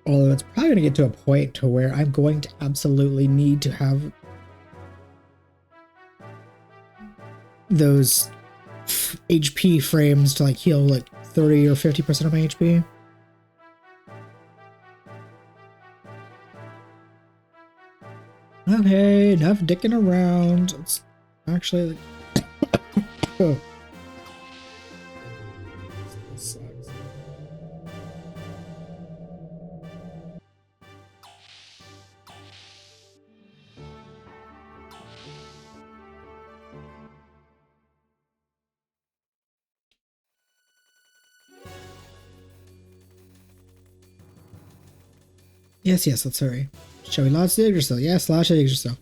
Although it's probably going to get to a point to where I'm going to absolutely need to have those HP frames to like heal like 30 or 50% of my HP. Okay, enough dicking around. It's actually like oh. Yes, let's hurry. Shall we launch the Yggdrasil? Yes, launch the Yggdrasil.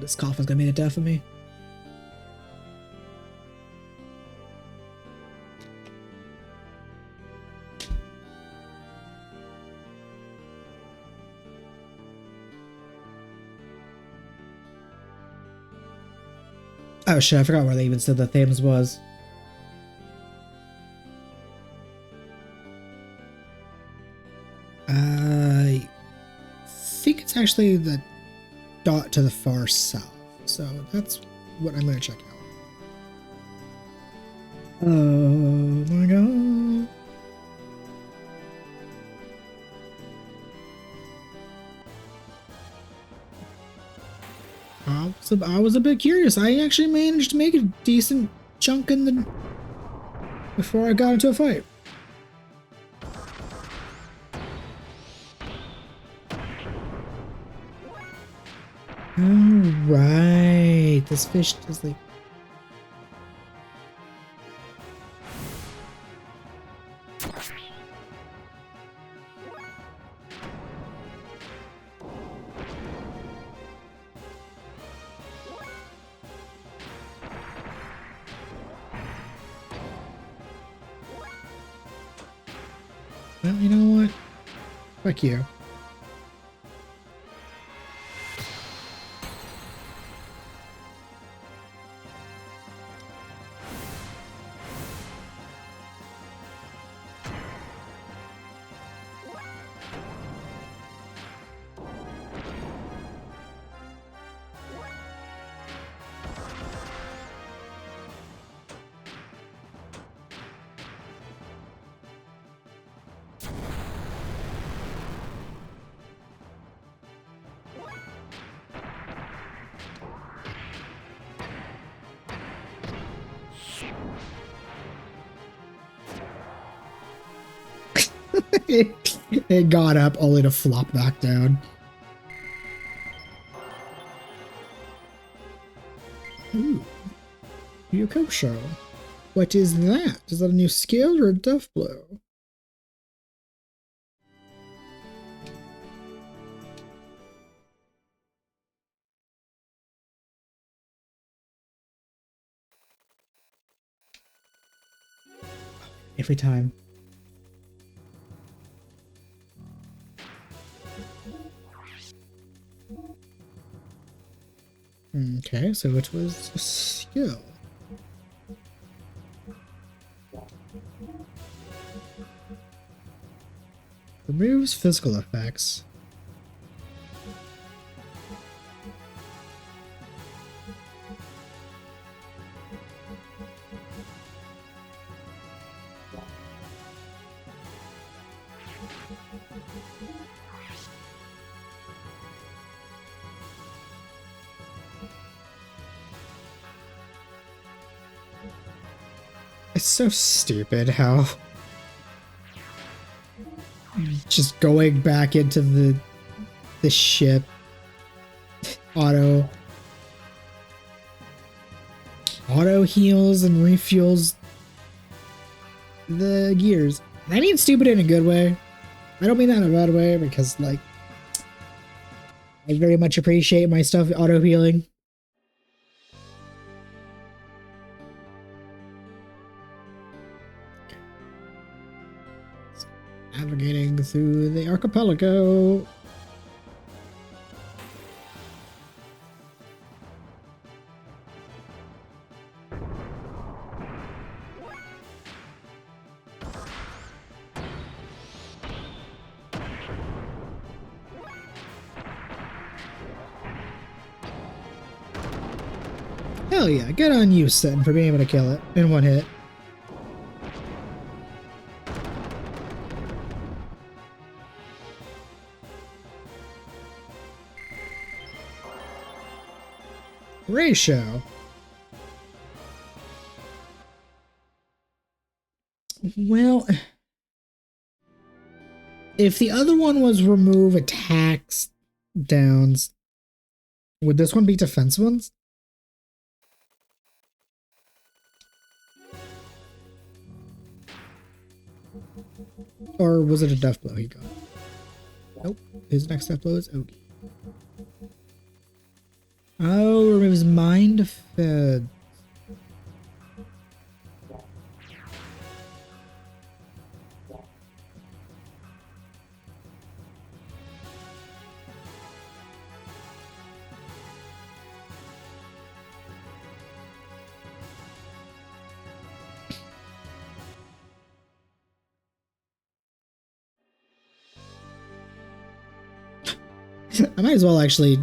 This coffin's gonna make a death of me. Oh shit, I forgot where they even said the Thames was. I think it's actually the dot to the far south. So that's what I'm gonna check out. Oh my god. I was a bit curious. I actually managed to make a decent chunk in the before I got into a fight. Alright, this fish is like... Well, you know what? Fuck you. It got up only to flop back down. Ooh. Yoko show. What is that? Is that a new skill or a death blow? Every time. Okay, so it was a skill. Removes physical effects. It's so stupid how just going back into the ship auto heals and refuels the gears. I mean stupid in a good way. I don't mean that in a bad way because like I very much appreciate my stuff auto healing. Navigating through the archipelago. Hell yeah, good on you, Sen, for being able to kill it in one hit. Ratio. Well, if the other one was remove attacks downs, would this one be defense ones? Or was it a death blow he got? Nope. His next death blow is Ogie. Oh, removes mind fed. I might as well actually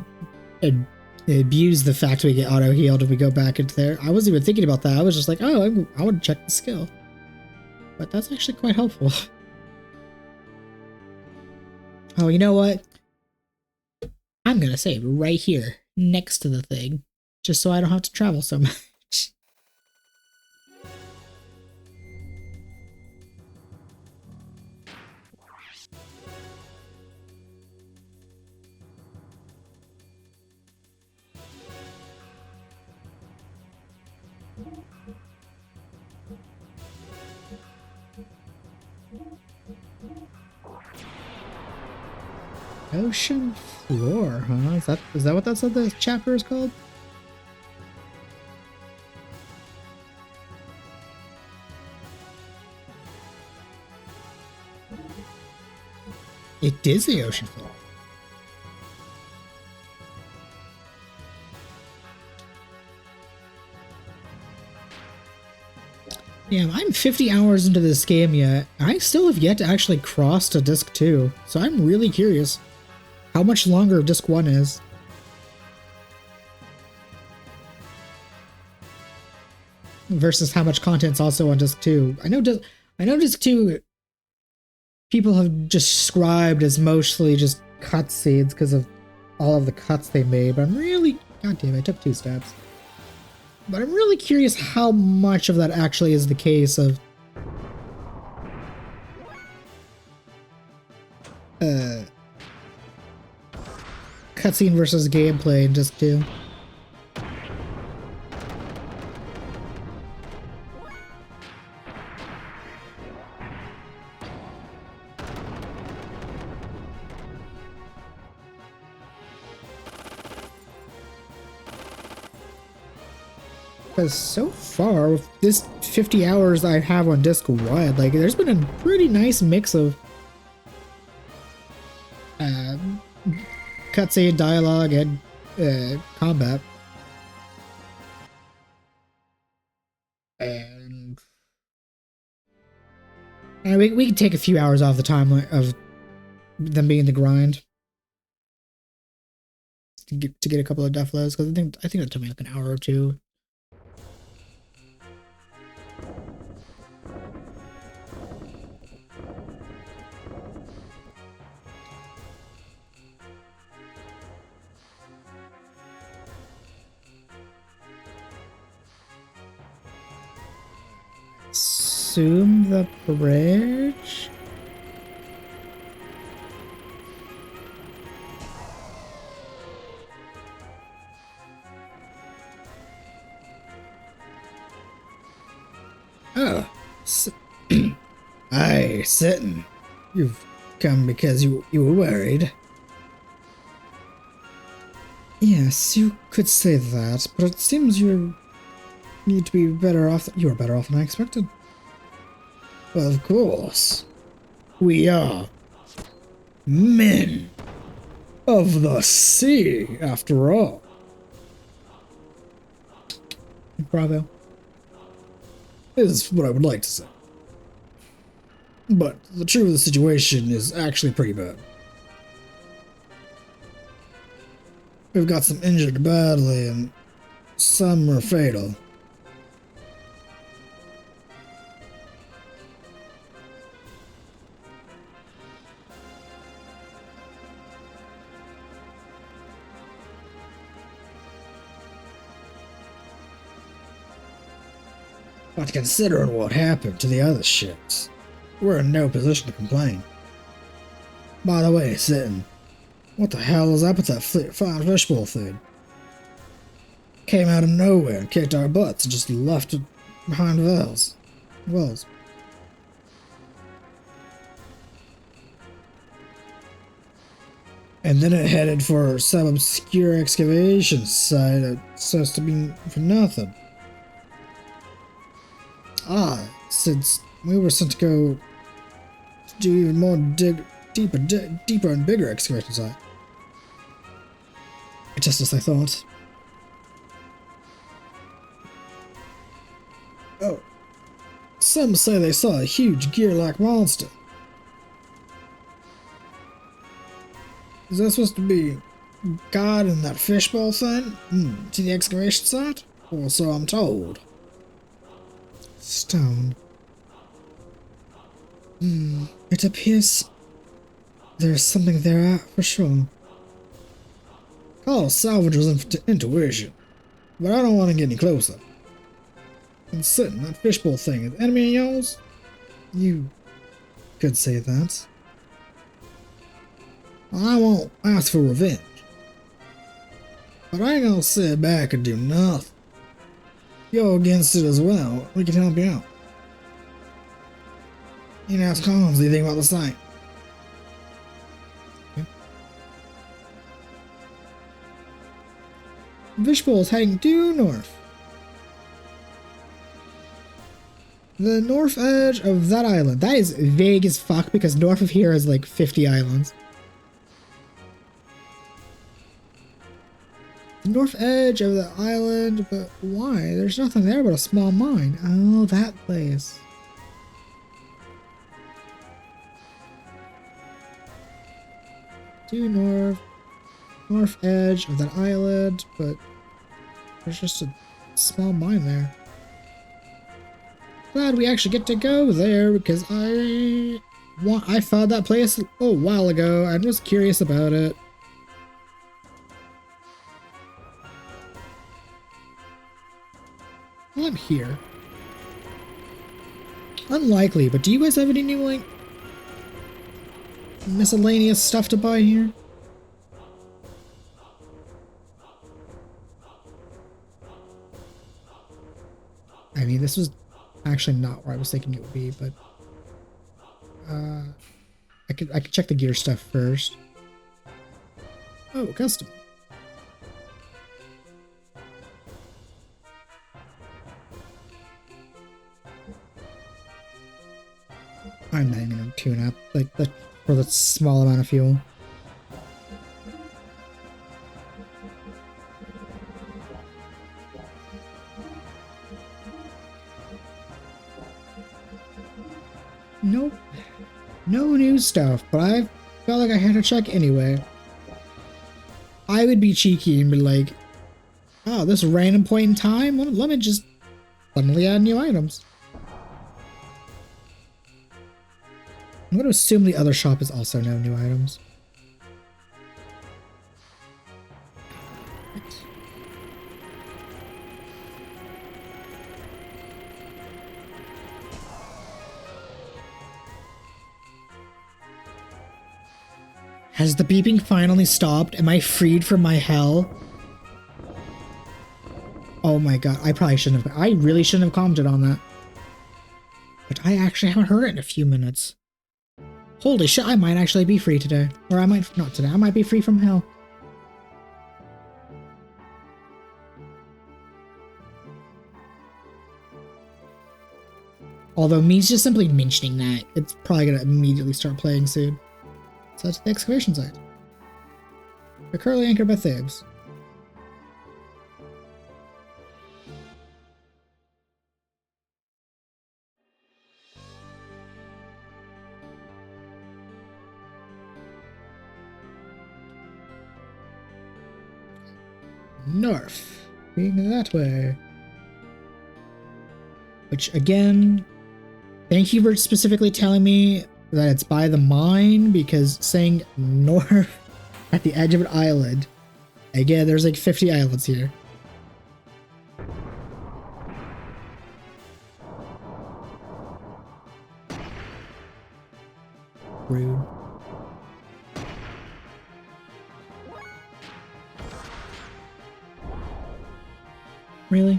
abuse the fact we get auto healed if we go back into there. I wasn't even thinking about that. I was just like, oh, I would check the skill. But that's actually quite helpful. Oh, you know what? I'm gonna save right here, next to the thing, just so I don't have to travel so much. Ocean floor, huh? Is that what that's what the chapter is called? It is the ocean floor. Damn, I'm 50 hours into this game yet. I still have yet to actually cross to disc 2, so I'm really curious how much longer disc 1 is. Versus how much content's also on disc 2. I know disc 2 people have described as mostly just cutscenes because of all of the cuts they made, but I'm really... God damn, I took 2 steps. But I'm really curious how much of that actually is the case of cutscene versus gameplay in disc 2. Because so far, with this 50 hours I have on disc 1, like, there's been a pretty nice mix of cutscene, dialogue, and combat. And we can take a few hours off the timeline of them being the grind to get a couple of death lows, because I think it took me like an hour or 2. Assume the bridge? Oh. Aye, Sittin. You've come because you were worried. Yes, you could say that, but it seems you need to be better off. You are better off than I expected. Well, of course. We are men of the sea, after all. Bravo. Is what I would like to say. But the truth of the situation is actually pretty bad. We've got some injured badly, and some are fatal. But considering what happened to the other ships, we're in no position to complain. By the way, Sittin, what the hell is up with that fine fishbowl thing? Came out of nowhere and kicked our butts and just left it behind wells. And then it headed for some obscure excavation site that's supposed to be for nothing. Ah, since we were sent to go to do even more deeper and bigger excavation site. Just as I thought. Oh. Some say they saw a huge gear-like monster. Is that supposed to be God in that fishbowl thing? To the excavation site? Or so I'm told. Stone. It appears there's something there for sure. Call salvager's intuition, but I don't want to get any closer. Considering that fishbowl thing is enemy of yours? You could say that. I won't ask for revenge, but I ain't gonna sit back and do nothing. You're against it as well, we can help you out. You can ask Hans anything about the site. Fishbowl is heading due north. The north edge of that island. That is vague as fuck because north of here is like 50 islands. The north edge of the island, but why? There's nothing there but a small mine. Oh, that place. Due north edge of that island, but there's just a small mine there. Glad we actually get to go there because I found that place a while ago and was curious about it. Well, I'm here. Unlikely, but do you guys have any new, like, miscellaneous stuff to buy here? I mean, this was actually not where I was thinking it would be, but I could check the gear stuff first. Oh, custom. I'm not even gonna tune up like for the small amount of fuel. Nope. No new stuff, but I felt like I had to check anyway. I would be cheeky and be like, oh, this random point in time? Let me just suddenly add new items. I'm going to assume the other shop is also no new items. Has the beeping finally stopped? Am I freed from my hell? Oh my god, I really shouldn't have commented on that. But I actually haven't heard it in a few minutes. Holy shit, I might actually be free today. Or I might not today, I might be free from hell. Although me just simply mentioning that, it's probably gonna immediately start playing soon. So that's the excavation site. We're currently anchored by Thebes. North. Being that way. Which, again, thank you for specifically telling me that it's by the mine, because saying north at the edge of an island. Again, there's like 50 islands here. Rude. Really?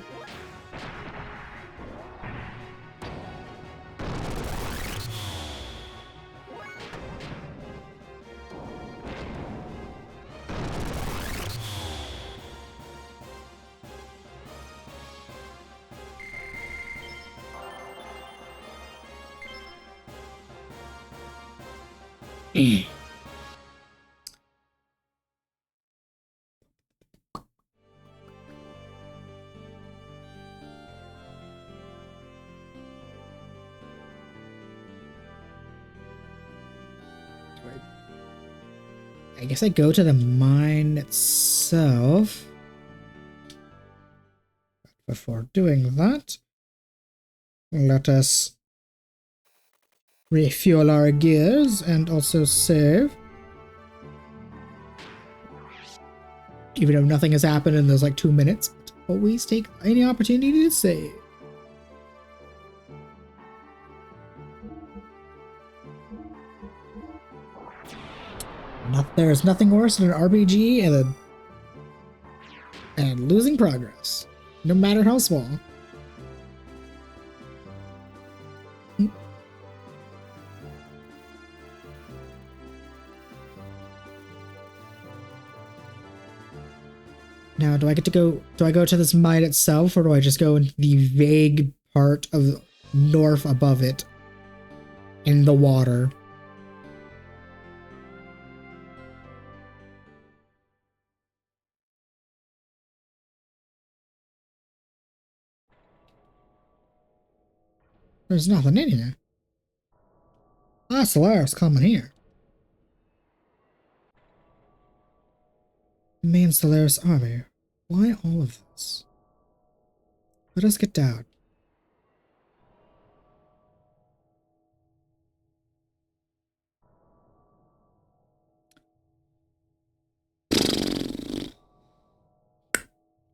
I guess I go to the mine itself. Before doing that, let us refuel our gears and also save. Even though nothing has happened in those like 2 minutes, but always take any opportunity to save. There's nothing worse than an RPG and losing progress, no matter how small. Now, do I go to this mine itself, or do I just go into the vague part of north above it in the water? There's nothing in here. Ah, Solaris coming here. Main Solaris army. Why all of this? Let us get down.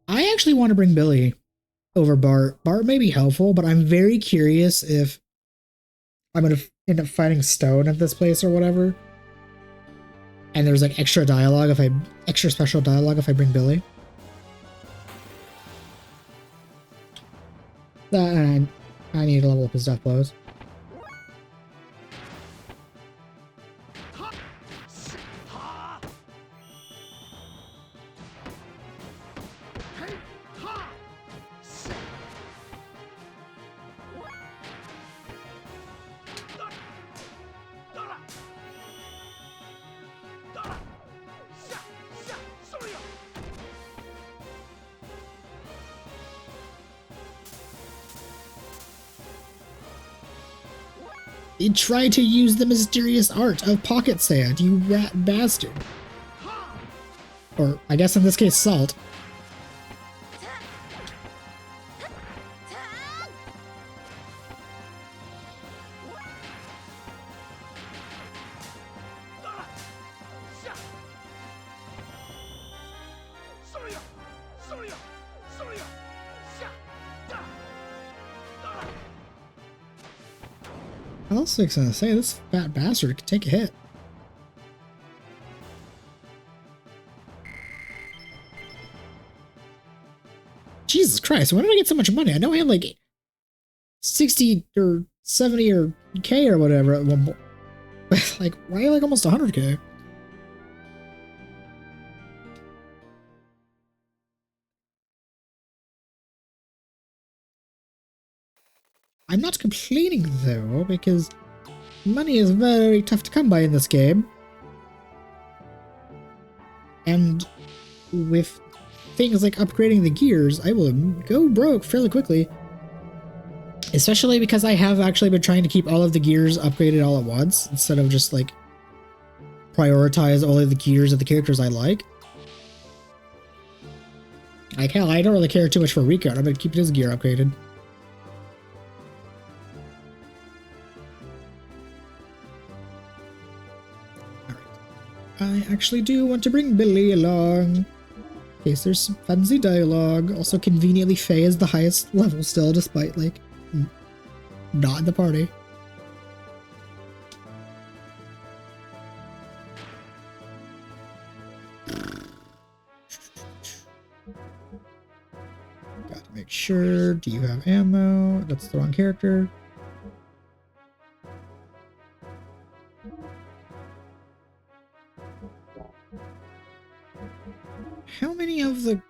I actually want to bring Billy over Bart. Bart may be helpful, but I'm very curious if I'm going to end up fighting Stone at this place or whatever. And there's like extra special dialogue if I bring Billy. And I need to level up his death blows. You try to use the mysterious art of pocket sand, you rat bastard. Or, I guess in this case, salt. I was also gonna say, this fat bastard could take a hit. Jesus Christ, when did I get so much money? I know I had like 60 or 70 or K or whatever at one point. Like, why like almost 100K? I'm not complaining though, because money is very tough to come by in this game. And with things like upgrading the gears, I will go broke fairly quickly. Especially because I have actually been trying to keep all of the gears upgraded all at once, instead of just like prioritize all of the gears of the characters I like. Like hell, I don't really care too much for Rico. I'm gonna keep his gear upgraded. I actually do want to bring Billy along, in case there's some fancy dialogue. Also, conveniently, Faye is the highest level still, despite, like, not in the party. Got to make sure, do you have ammo? That's the wrong character. How many of the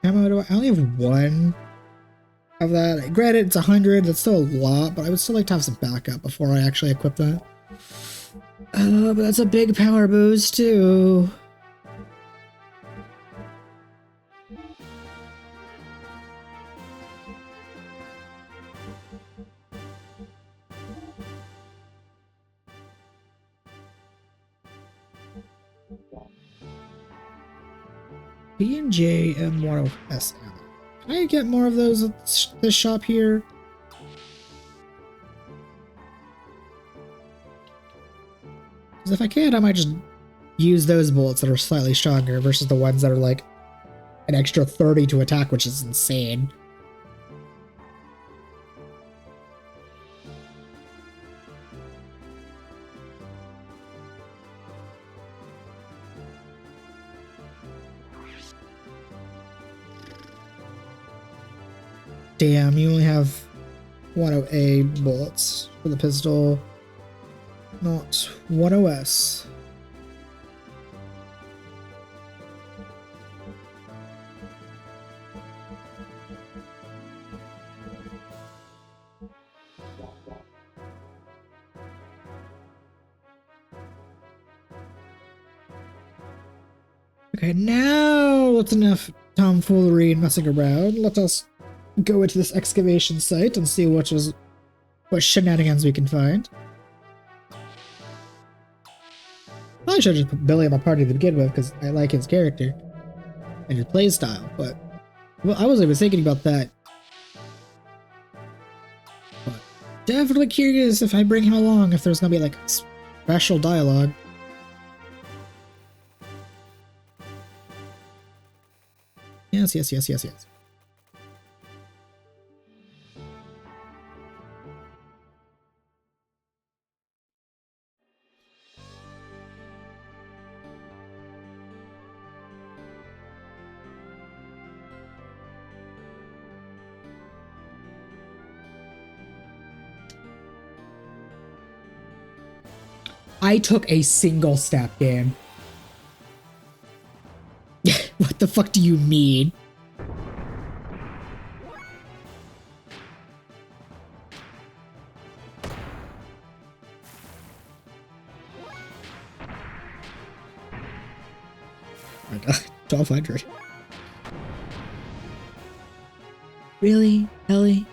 ammo do I only have one of that? Granted, it's 100, that's still a lot, but I would still like to have some backup before I actually equip that. But that's a big power boost too. B&J M1S ammo. Can I get more of those at this shop here? Because if I can, I might just use those bullets that are slightly stronger versus the ones that are like an extra 30 to attack, which is insane. Damn, you only have 10A bullets for the pistol, not 10S. Okay, now that's enough tomfoolery and messing around. Let us go into this excavation site and see what shenanigans we can find. Probably should have just put Billy in my party to begin with because I like his character and his playstyle, but well, I wasn't even thinking about that. But definitely curious if I bring him along, if there's gonna be like special dialogue. Yes, yes, yes, yes, yes. I took a single step game. What the fuck do you mean? Oh my god, 1200. Really? Ellie?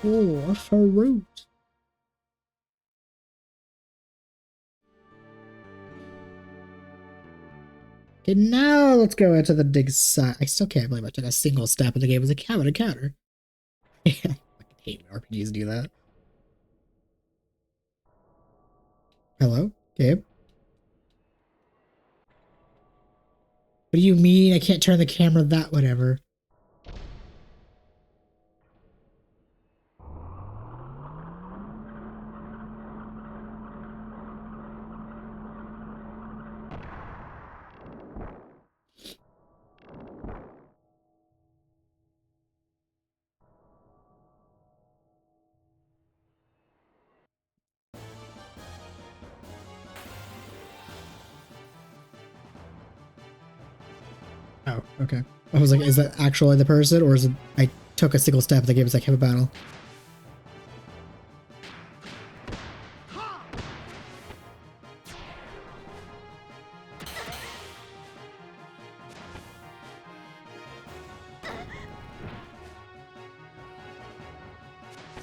Oh, a fruit. Okay, now let's go into the dig side. I still can't believe I took a single step in the game as a cabin encounter. I fucking hate when RPGs do that. Hello, Gabe? What do you mean I can't turn the camera that whatever? Oh, okay. I was like, is that actually the person, or is it I took a single step and the game was like, have a battle?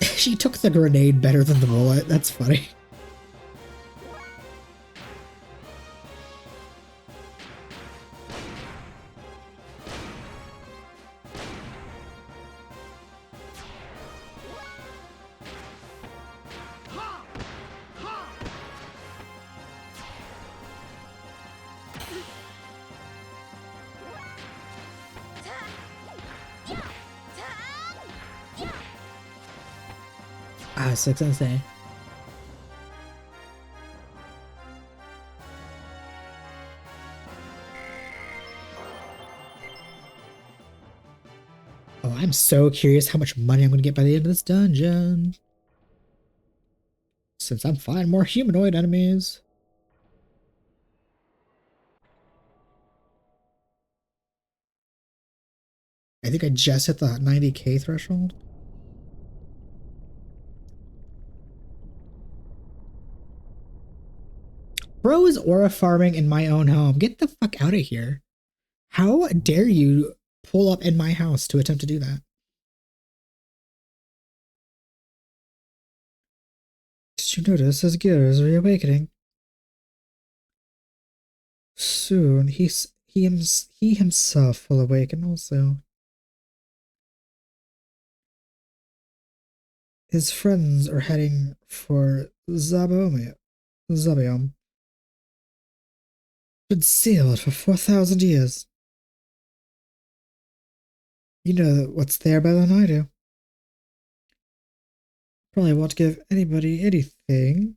She took the grenade better than the bullet. That's funny. Ah, 6 Oh, I'm so curious how much money I'm gonna get by the end of this dungeon. Since I'm fine, more humanoid enemies. I think I just hit the 90k threshold. Bro is aura farming in my own home. Get the fuck out of here. How dare you pull up in my house to attempt to do that? Did you notice his gear is reawakening? Soon he himself will awaken also. His friends are heading for Zabiom. Been sealed for 4,000 years. You know what's there better than I do. Probably won't give anybody anything,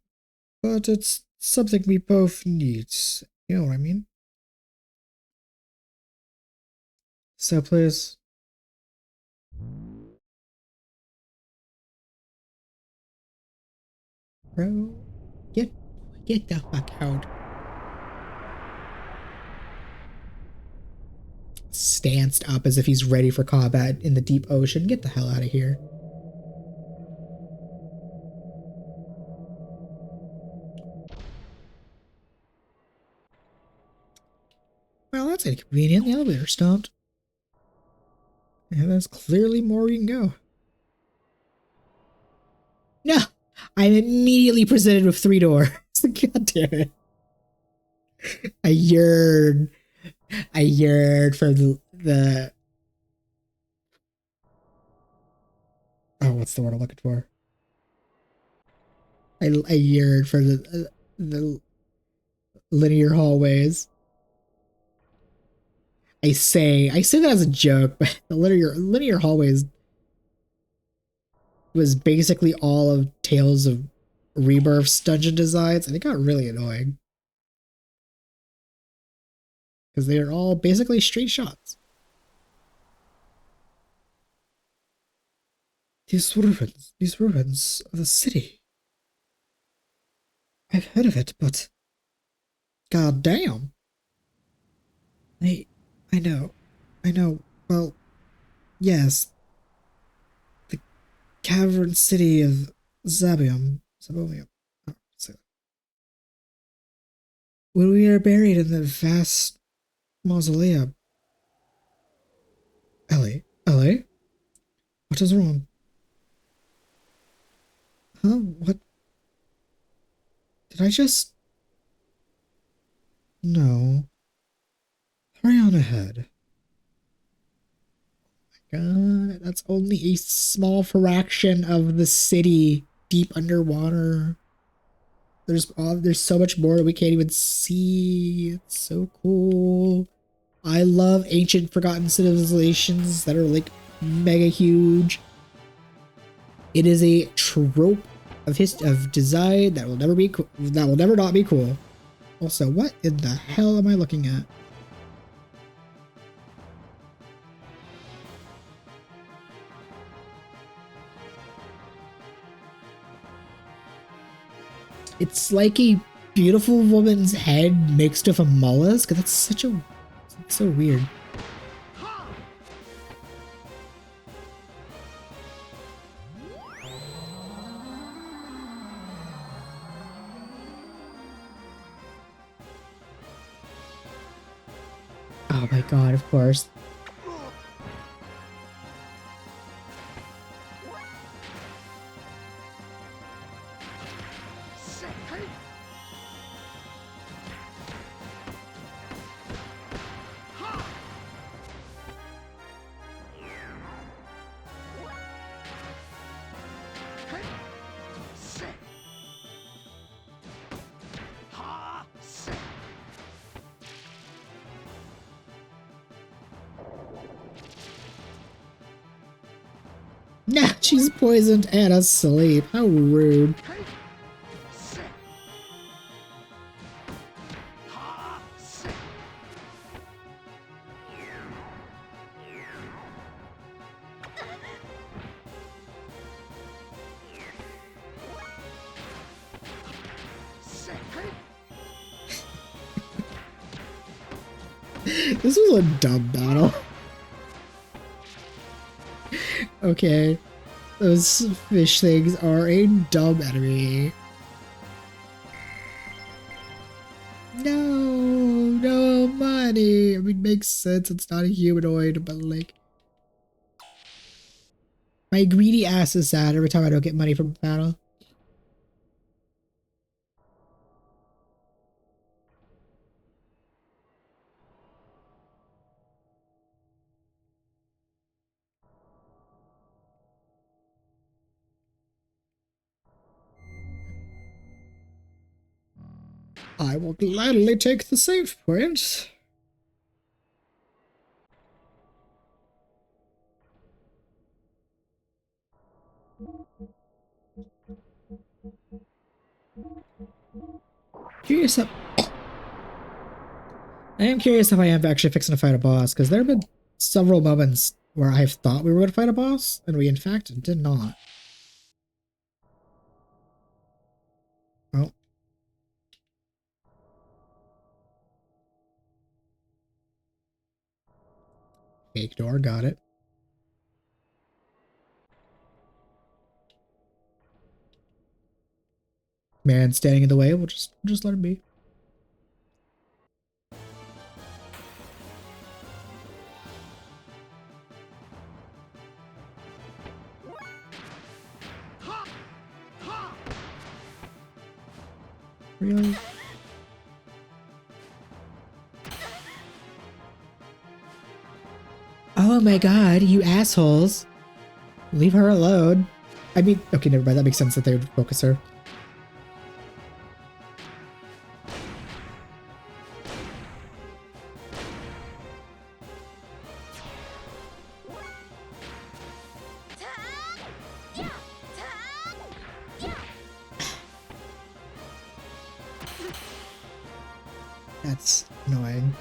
but it's something we both need. You know what I mean? So please. Bro, get the fuck out. Stanced up as if he's ready for combat in the deep ocean. Get the hell out of here. Well, that's inconvenient. The elevator stopped. And there's clearly more we can go. No! I'm immediately presented with 3 doors. God damn it. I yearn for the oh, what's the word I'm looking for? I yearn for the linear hallways. I say that as a joke, but the linear hallways was basically all of Tales of Rebirth's dungeon designs, and it got really annoying. Because they are all basically straight shots. These ruins of the city. I've heard of it, but god damn. I know. Well, yes. The cavern city of Zabium. Oh, when we are buried in the vast mausoleum. Ellie? What is wrong? Huh? What? Did I just... No. Hurry on ahead. God, that's only a small fraction of the city deep underwater. There's so much more we can't even see. It's so cool. I love ancient forgotten civilizations that are like mega huge. It is a trope of design that will never be that will never not be cool. Also, what in the hell am I looking at? It's like a beautiful woman's head mixed with a mollusk. That's so weird. Oh my god, of course. Nah, she's poisoned and asleep. How rude. This was a dumb battle. Okay. Those fish things are a dumb enemy. No money. I mean, makes sense. It's not a humanoid, but like, my greedy ass is sad every time I don't get money from a battle. I will gladly take the save point. Curious if I am curious if I am actually fixing to fight a boss, because there have been several moments where I've thought we were going to fight a boss, and we in fact did not. Oh. Fake door, got it. Man standing in the way, we'll just let him be. Really? Oh my god, you assholes. Leave her alone. I mean, okay, never mind. That makes sense that they would focus her. That's annoying.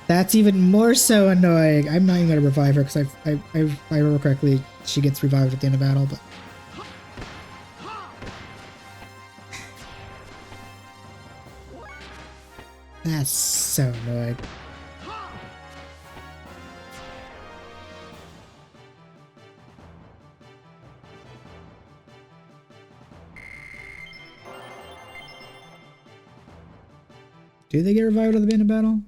That's even more so annoying. I'm not even gonna revive her because if I remember correctly, she gets revived at the end of battle, but that's so annoying. Do they get revived at the end of battle?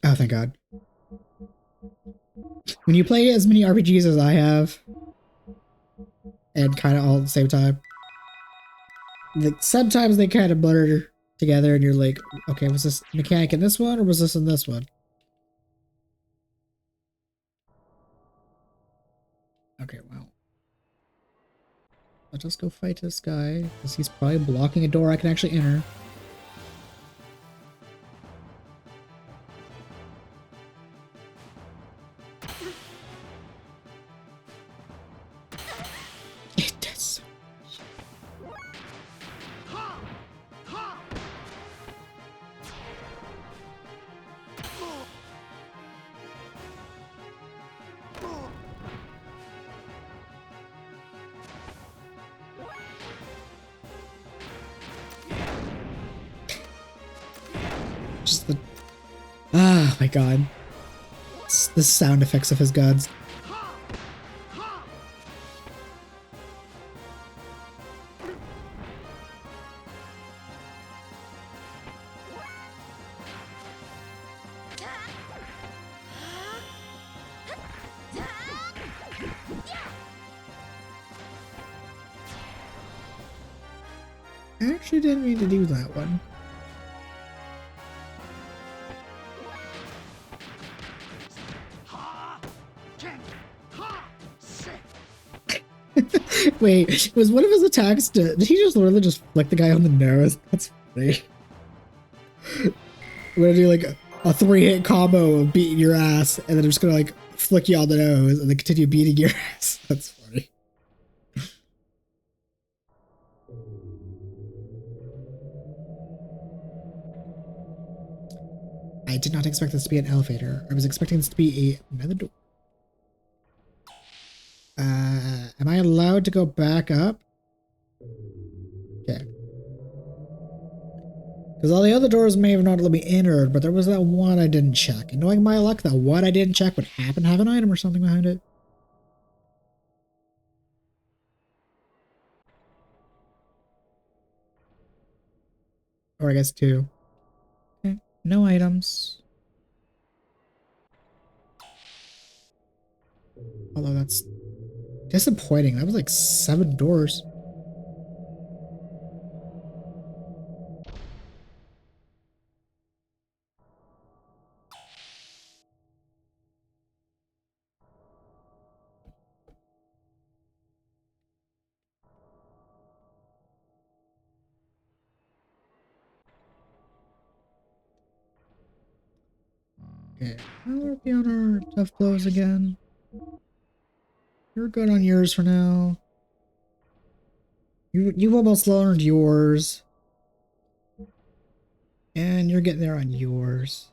Oh, thank God. When you play as many RPGs as I have, and kind of all at the same time, like sometimes they kind of blur together and you're like, okay, was this mechanic in this one or was this in this one? Okay, well. Let's just go fight this guy, because he's probably blocking a door I can actually enter. It does so much. Just the... Ah, my god. It's the sound effects of his gods. I actually didn't mean to do that one. Wait, was one of his attacks did he just literally just flick the guy on the nose? That's funny. We're gonna do like a 3-hit combo of beating your ass, and then I'm just gonna like flick you on the nose and then continue beating your ass. That's funny. I did not expect this to be an elevator. I was expecting this to be another door. Am I allowed to go back up? Okay. Because all the other doors may have not been entered, but there was that one I didn't check. And knowing my luck, that one I didn't check would happen to have an item or something behind it. Or I guess two. Okay, no items. Although that's disappointing. That was like 7 doors. Okay, now we'll be on our tough blows again. You're good on yours for now. You've almost learned yours. And you're getting there on yours.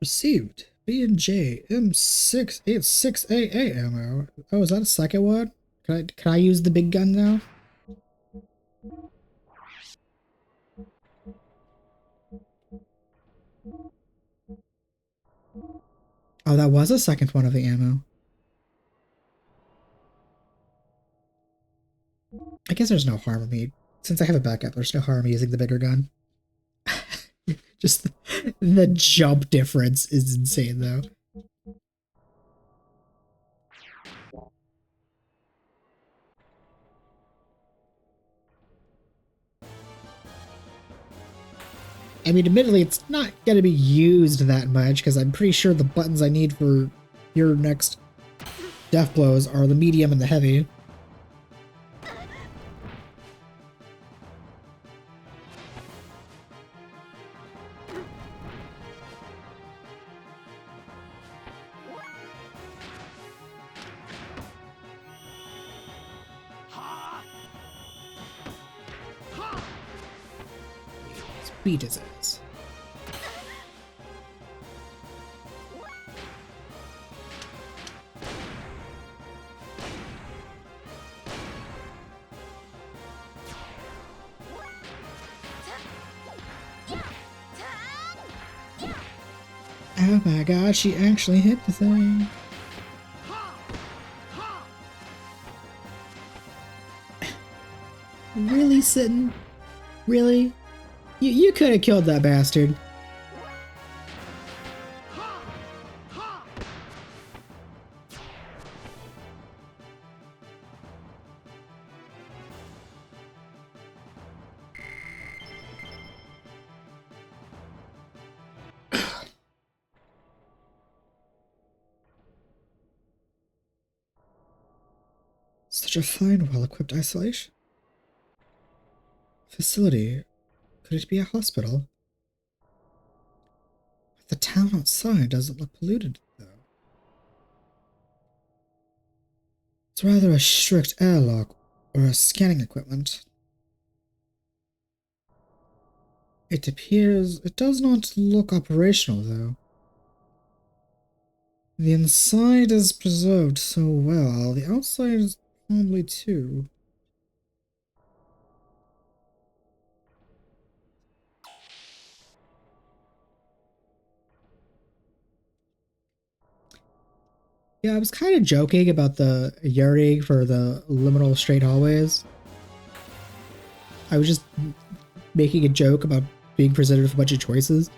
Received B&J M686AA ammo. Oh, is that a second one? Can I use the big gun now? Oh, that was a second one of the ammo. I guess there's no harm in me. Since I have a backup, there's no harm in using the bigger gun. Just the jump difference is insane, though. I mean, admittedly, it's not going to be used that much, because I'm pretty sure the buttons I need for your next death blows are the medium and the heavy. Sweet as it is. Oh my gosh, she actually hit the thing. Really, Sitting? Really? You could have killed that bastard. Such a fine, well-equipped isolation facility. Could it be a hospital? The town outside doesn't look polluted, though. It's rather a strict airlock or a scanning equipment. It appears it does not look operational, though. The inside is preserved so well, the outside is probably too. Yeah, I was kind of joking about the Yuri for the liminal straight hallways. I was just making a joke about being presented with a bunch of choices.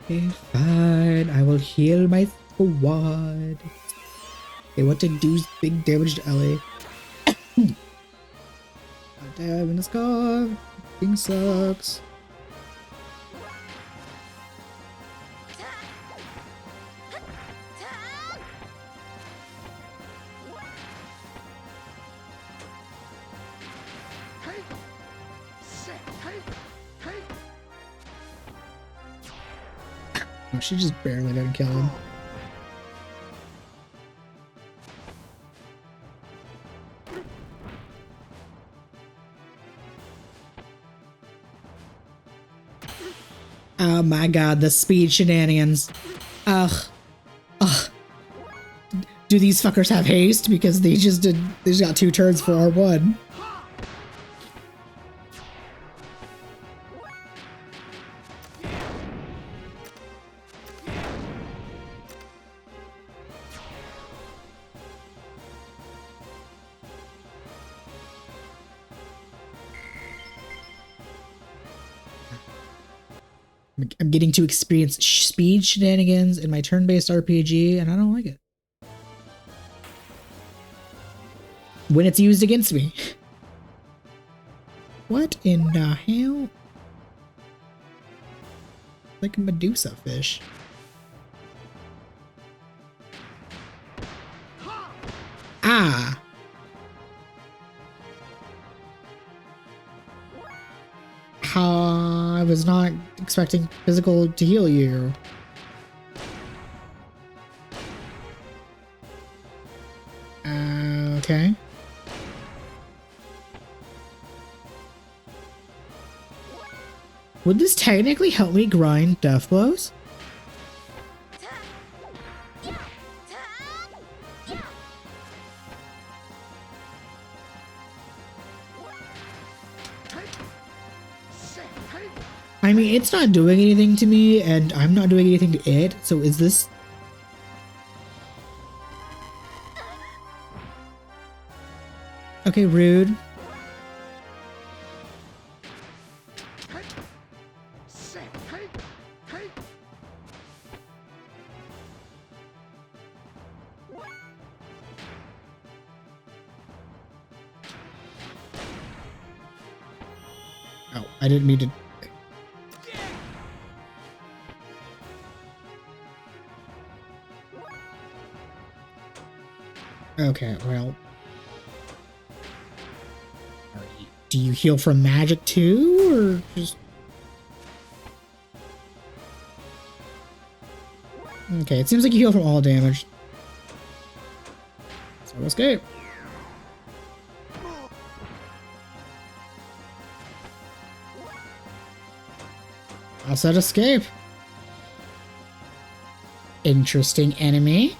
Okay, fine. I will heal my squad. They want to do big damage to LA. God damn, in this car. Thing sucks. Oh, she just barely didn't kill him. Oh my god, the speed shenanigans. Ugh. Ugh. Do these fuckers have haste? Because they just got 2 turns for R1. I'm getting to experience speed shenanigans in my turn-based RPG, and I don't like it. When it's used against me. What in the hell? Like a Medusa fish. Ah! I was not expecting physical to heal you. Okay. Would this technically help me grind death blows? I mean, it's not doing anything to me, and I'm not doing anything to it, so is this... Okay, rude. Oh, I didn't mean to... Okay, well... Do you heal from magic too, or just... Okay, it seems like you heal from all damage. So escape. I said escape. Interesting enemy.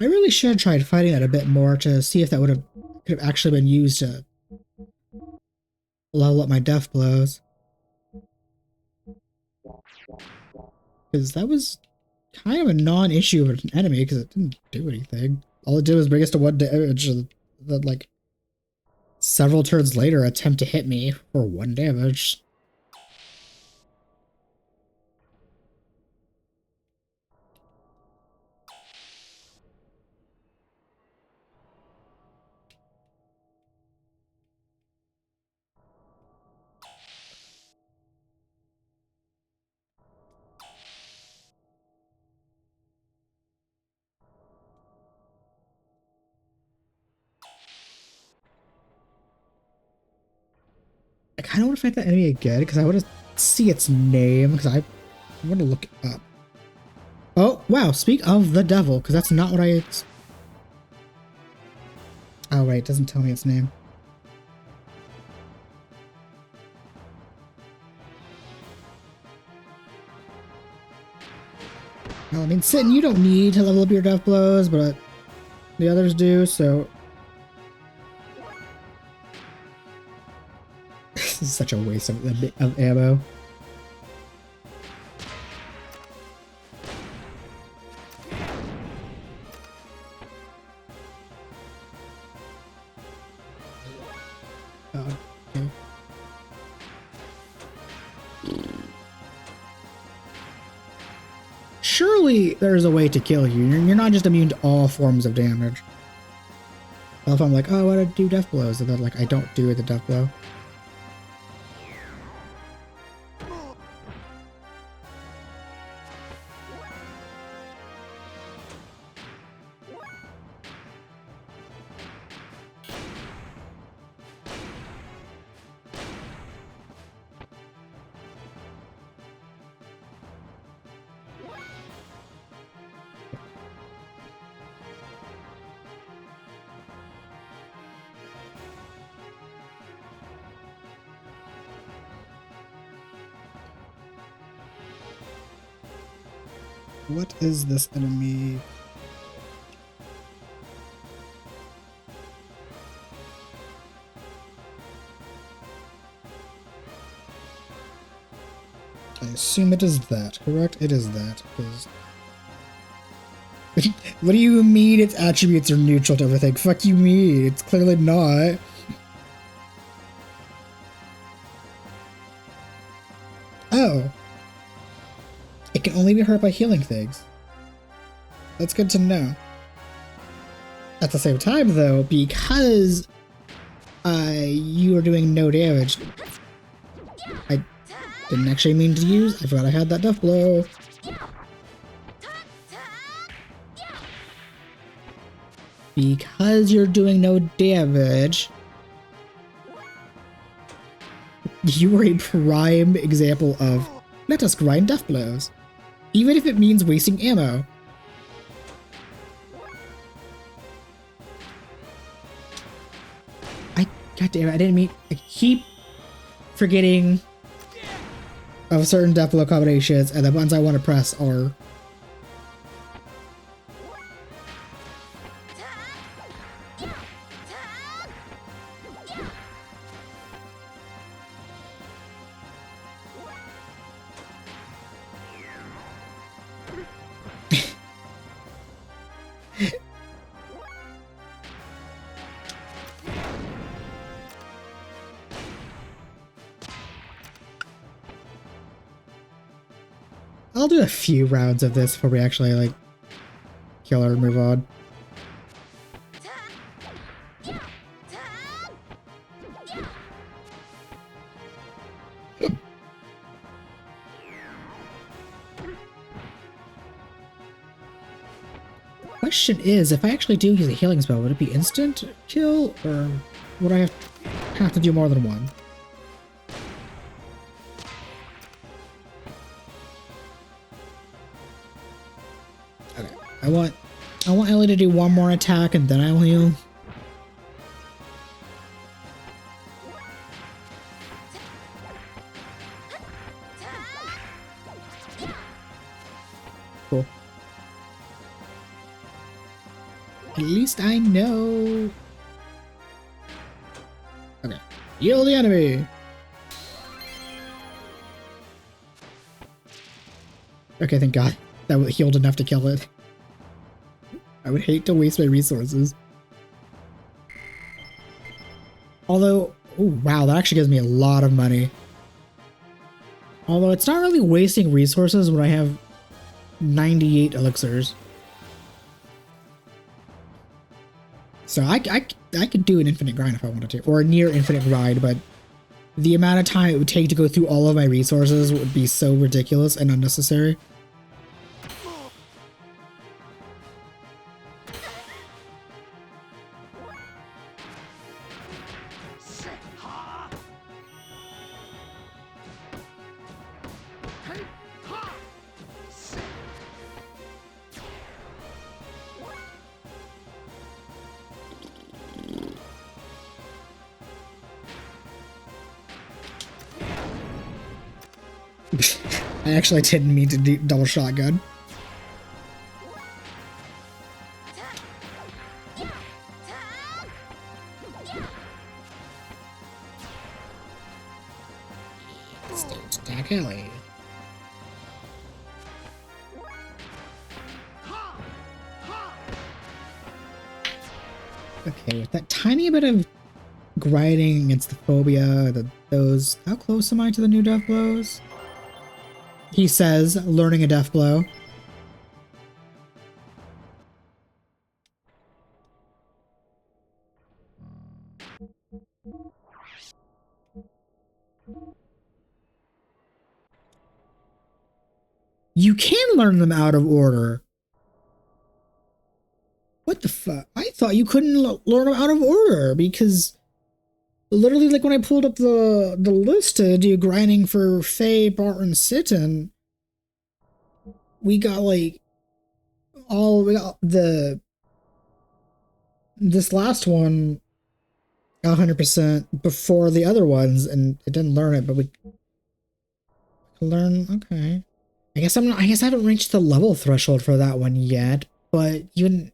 I really should have tried fighting that a bit more to see if that could have actually been used to level up my death blows. Because that was kind of a non-issue of an enemy because it didn't do anything. All it did was bring us to 1 damage, and then like several turns later attempt to hit me for 1 damage. I kind of want to fight that enemy again because I want to see its name because I want to look it up. Oh, wow. Speak of the devil, because that's not what I... Oh, right. It doesn't tell me its name. Well, I mean, Sin, you don't need to level up your death blows, but the others do, so... This is such a waste of ammo. Okay. Surely there's a way to kill you. You're not just immune to all forms of damage. Well, if I'm like, oh, I want to do death blows, and then like I don't do the death blow. what is this enemy? I assume it is that, correct? It is that, because... What do you mean its attributes are neutral to everything? Fuck you mean, it's clearly not. Oh. It can only be hurt by healing things. That's good to know. At the same time, though, because you are doing no damage, I didn't actually mean to use. I forgot I had that death blow. Because you're doing no damage, you are a prime example of let us grind death blows, even if it means wasting ammo. God damn it, I didn't mean. I keep forgetting of certain death blow combinations, and the buttons I want to press are. I'll do a few rounds of this before we actually, like, kill her and move on. Question is, if I actually do use a healing spell, would it be instant kill, or would I have to do more than one? I want Ellie to do one more attack and then I'll heal. Cool. At least I know. Okay. Heal the enemy. Okay, thank God. That healed enough to kill it. I would hate to waste my resources. Although, oh wow, that actually gives me a lot of money. Although it's not really wasting resources when I have 98 elixirs. So I could do an infinite grind if I wanted to, or a near infinite grind, but the amount of time it would take to go through all of my resources would be so ridiculous and unnecessary. I actually didn't mean to do double shotgun. Let's attack Ellie. Okay, with that tiny bit of grinding against the phobia, those. How close am I to the new death blows? He says, learning a death blow. You can learn them out of order. What the fuck? I thought you couldn't learn them out of order because literally, like when I pulled up the list to do grinding for Faye, Bart, and Sitten, we got like this last one 100% before the other ones, and it didn't learn it, but we learn. Okay. I guess I guess I haven't reached the level threshold for that one yet, but even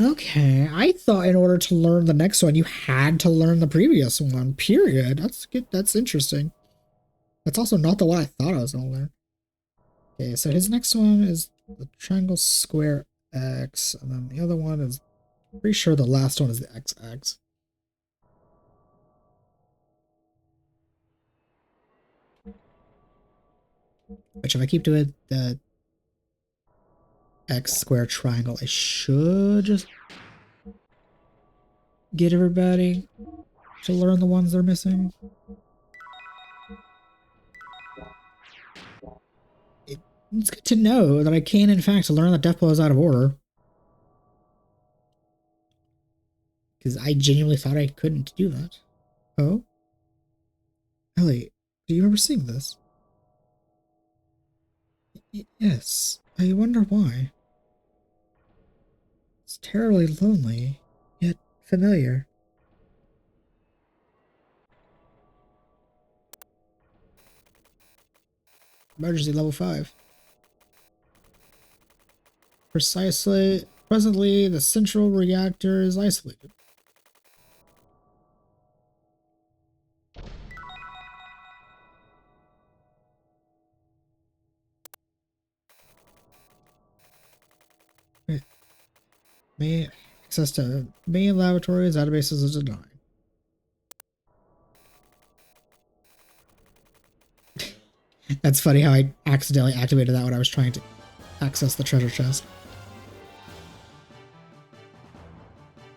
okay, I thought in order to learn the next one you had to learn the previous one. Period. That's good. That's interesting. That's also not the one I thought I was gonna learn. Okay, so his next one is the triangle square X, and then the other one is pretty sure the last one is the XX. Which if I keep doing the X square triangle, I should just get everybody to learn the ones they're missing. It's good to know that I can in fact learn that death blow is out of order. Because I genuinely thought I couldn't do that. Oh? Ellie, do you remember seeing this? Yes. I wonder why. It's terribly lonely, yet familiar. Emergency level 5. Precisely. Presently, the central reactor is isolated. Main access to main laboratories, databases is denied. That's funny how I accidentally activated that when I was trying to access the treasure chest.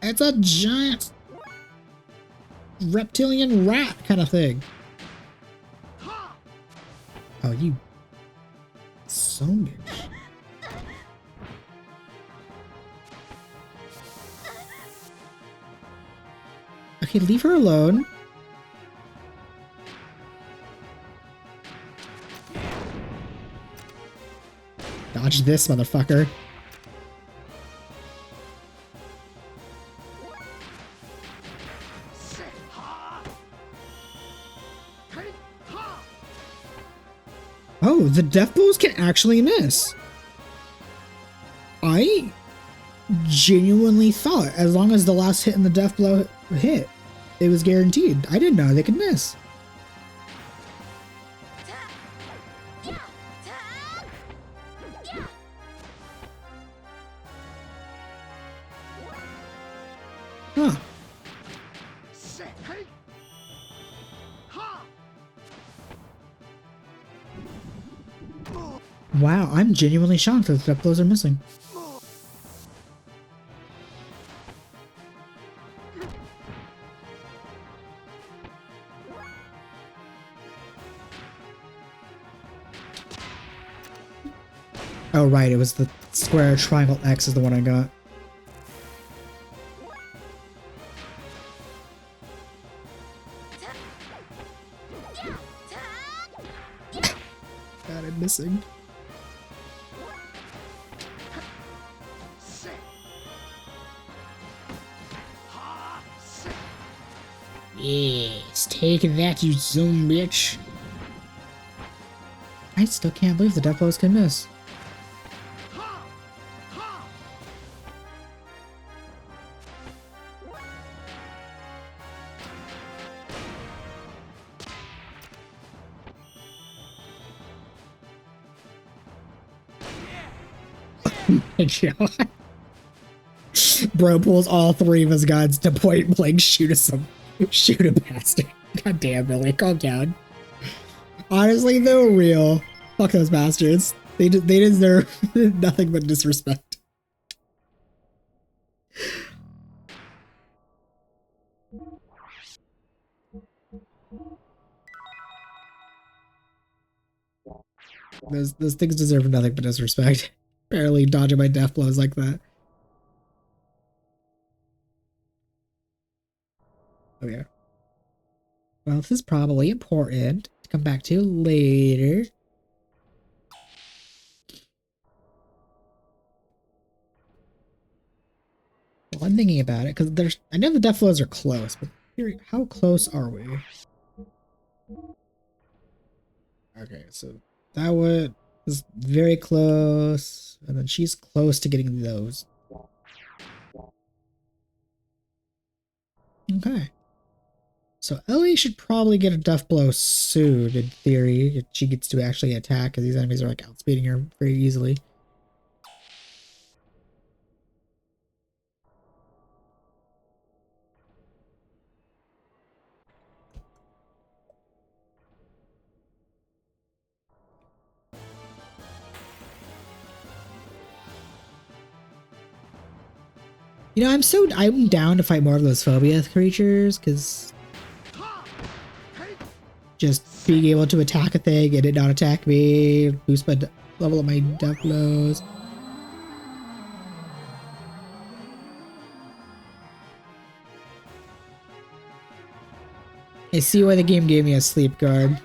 It's a giant reptilian rat kind of thing. Oh, you son bitch. Okay, leave her alone. Dodge this motherfucker. Oh, the death blows can actually miss. I genuinely thought as long as the last hit in the death blow hit, it was guaranteed. I didn't know they could miss. Huh. Wow, I'm genuinely shocked that the death blows are missing. Oh right, it was the square triangle X is the one I got. God, I'm missing. Yes, take that, you zoom bitch. I still can't believe the death blows can miss. God. Bro pulls all three of his guns to point blank shoot a bastard. God damn, Billy, calm down. Honestly, they were real. Fuck those bastards. They deserve nothing but disrespect. Those things deserve nothing but disrespect. Barely dodging my death blows like that. Oh yeah. Well, this is probably important to come back to later. Well, I'm thinking about it because I know the death blows are close, but here, how close are we? Okay, so that would Is very close, and then she's close to getting those. Okay. So Ellie should probably get a death blow soon, in theory, if she gets to actually attack, because these enemies are like outspeeding her very easily. You know, I'm down to fight more of those phobia creatures, because just being able to attack a thing and it not attack me, boost my level of my death blows. I see why the game gave me a sleep guard.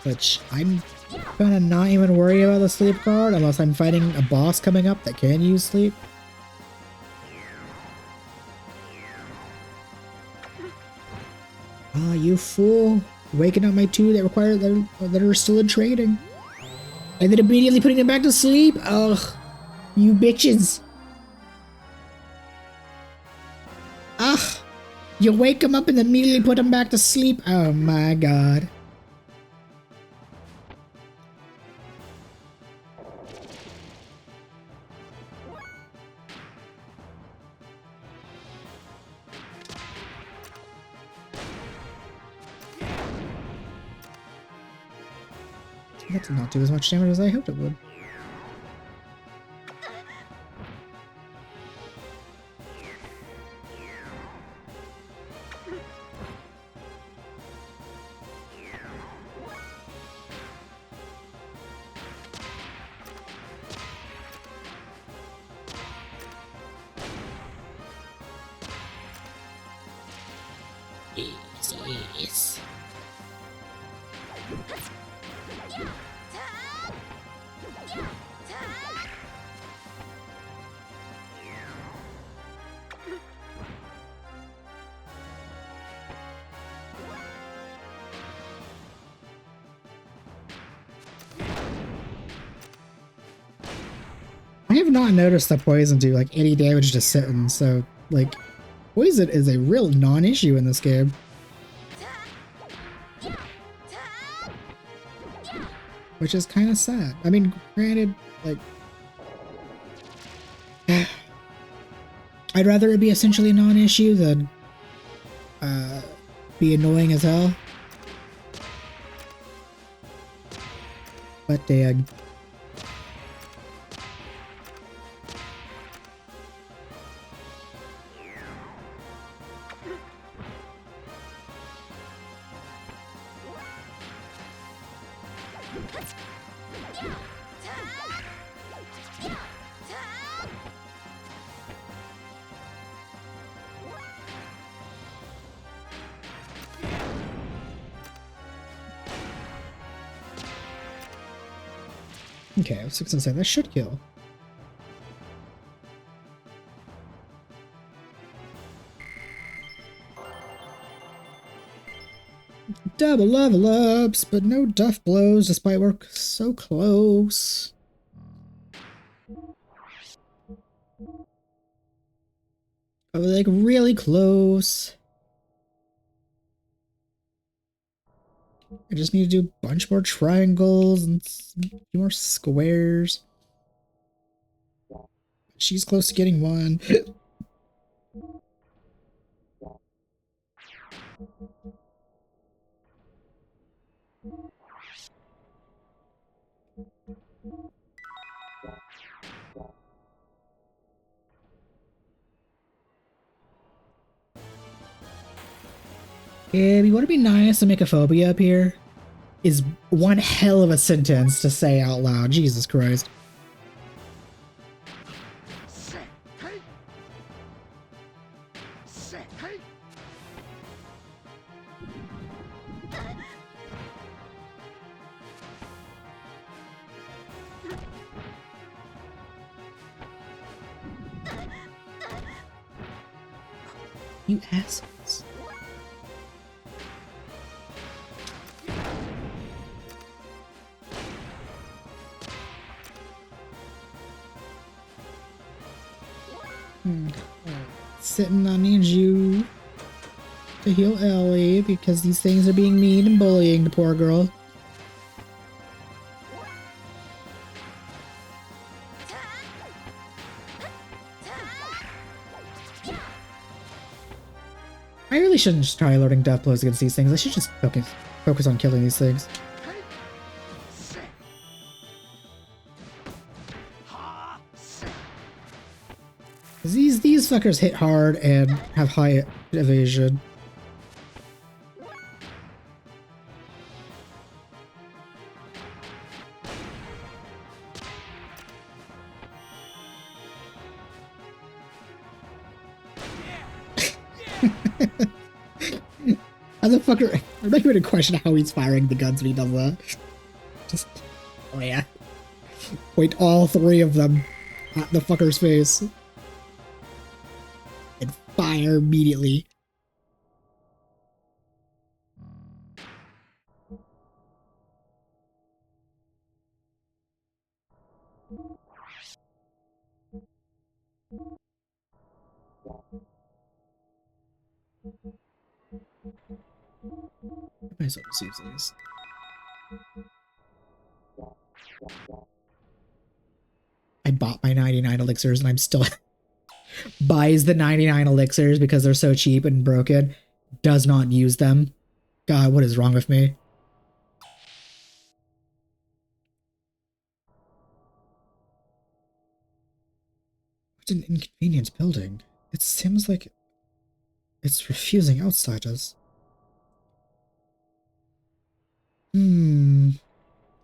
Which I'm gonna not even worry about the sleep guard unless I'm fighting a boss coming up that can use sleep. Ah, you fool. Waking up my two that are still in trading. And then immediately putting them back to sleep? Ugh. You bitches. Ugh. You wake them up and immediately put them back to sleep? Oh my god. That did not do as much damage as I hoped it would. Yes. I have not noticed that poison do like any damage to Sitten, so like poison is a real non-issue in this game. Which is kind of sad. I mean, granted, like I'd rather it be essentially a non-issue than be annoying as hell. But dang. Okay, I was gonna say that should kill. Double level ups, but no death blows despite we're so close. Oh, like really close. I just need to do a bunch more triangles and a few more squares. She's close to getting one. It'd want to be nice to make a phobia up here. Is one hell of a sentence to say out loud. Jesus Christ. You assholes. Sitting, I need you to heal Ellie because these things are being mean and bullying the poor girl. I really shouldn't just try loading death blows against these things. I should just focus on killing these things. These fuckers hit hard and have high evasion. How the fucker? I'm not even gonna question how he's firing the guns when he does that. Just, oh yeah. Point all three of them at the fucker's face. And fire immediately. I might as well just use these. I bought my 99 elixirs and I'm still buys the 99 elixirs because they're so cheap and broken, does not use them. God, what is wrong with me? What an inconvenient building. It seems like it's refusing outsiders.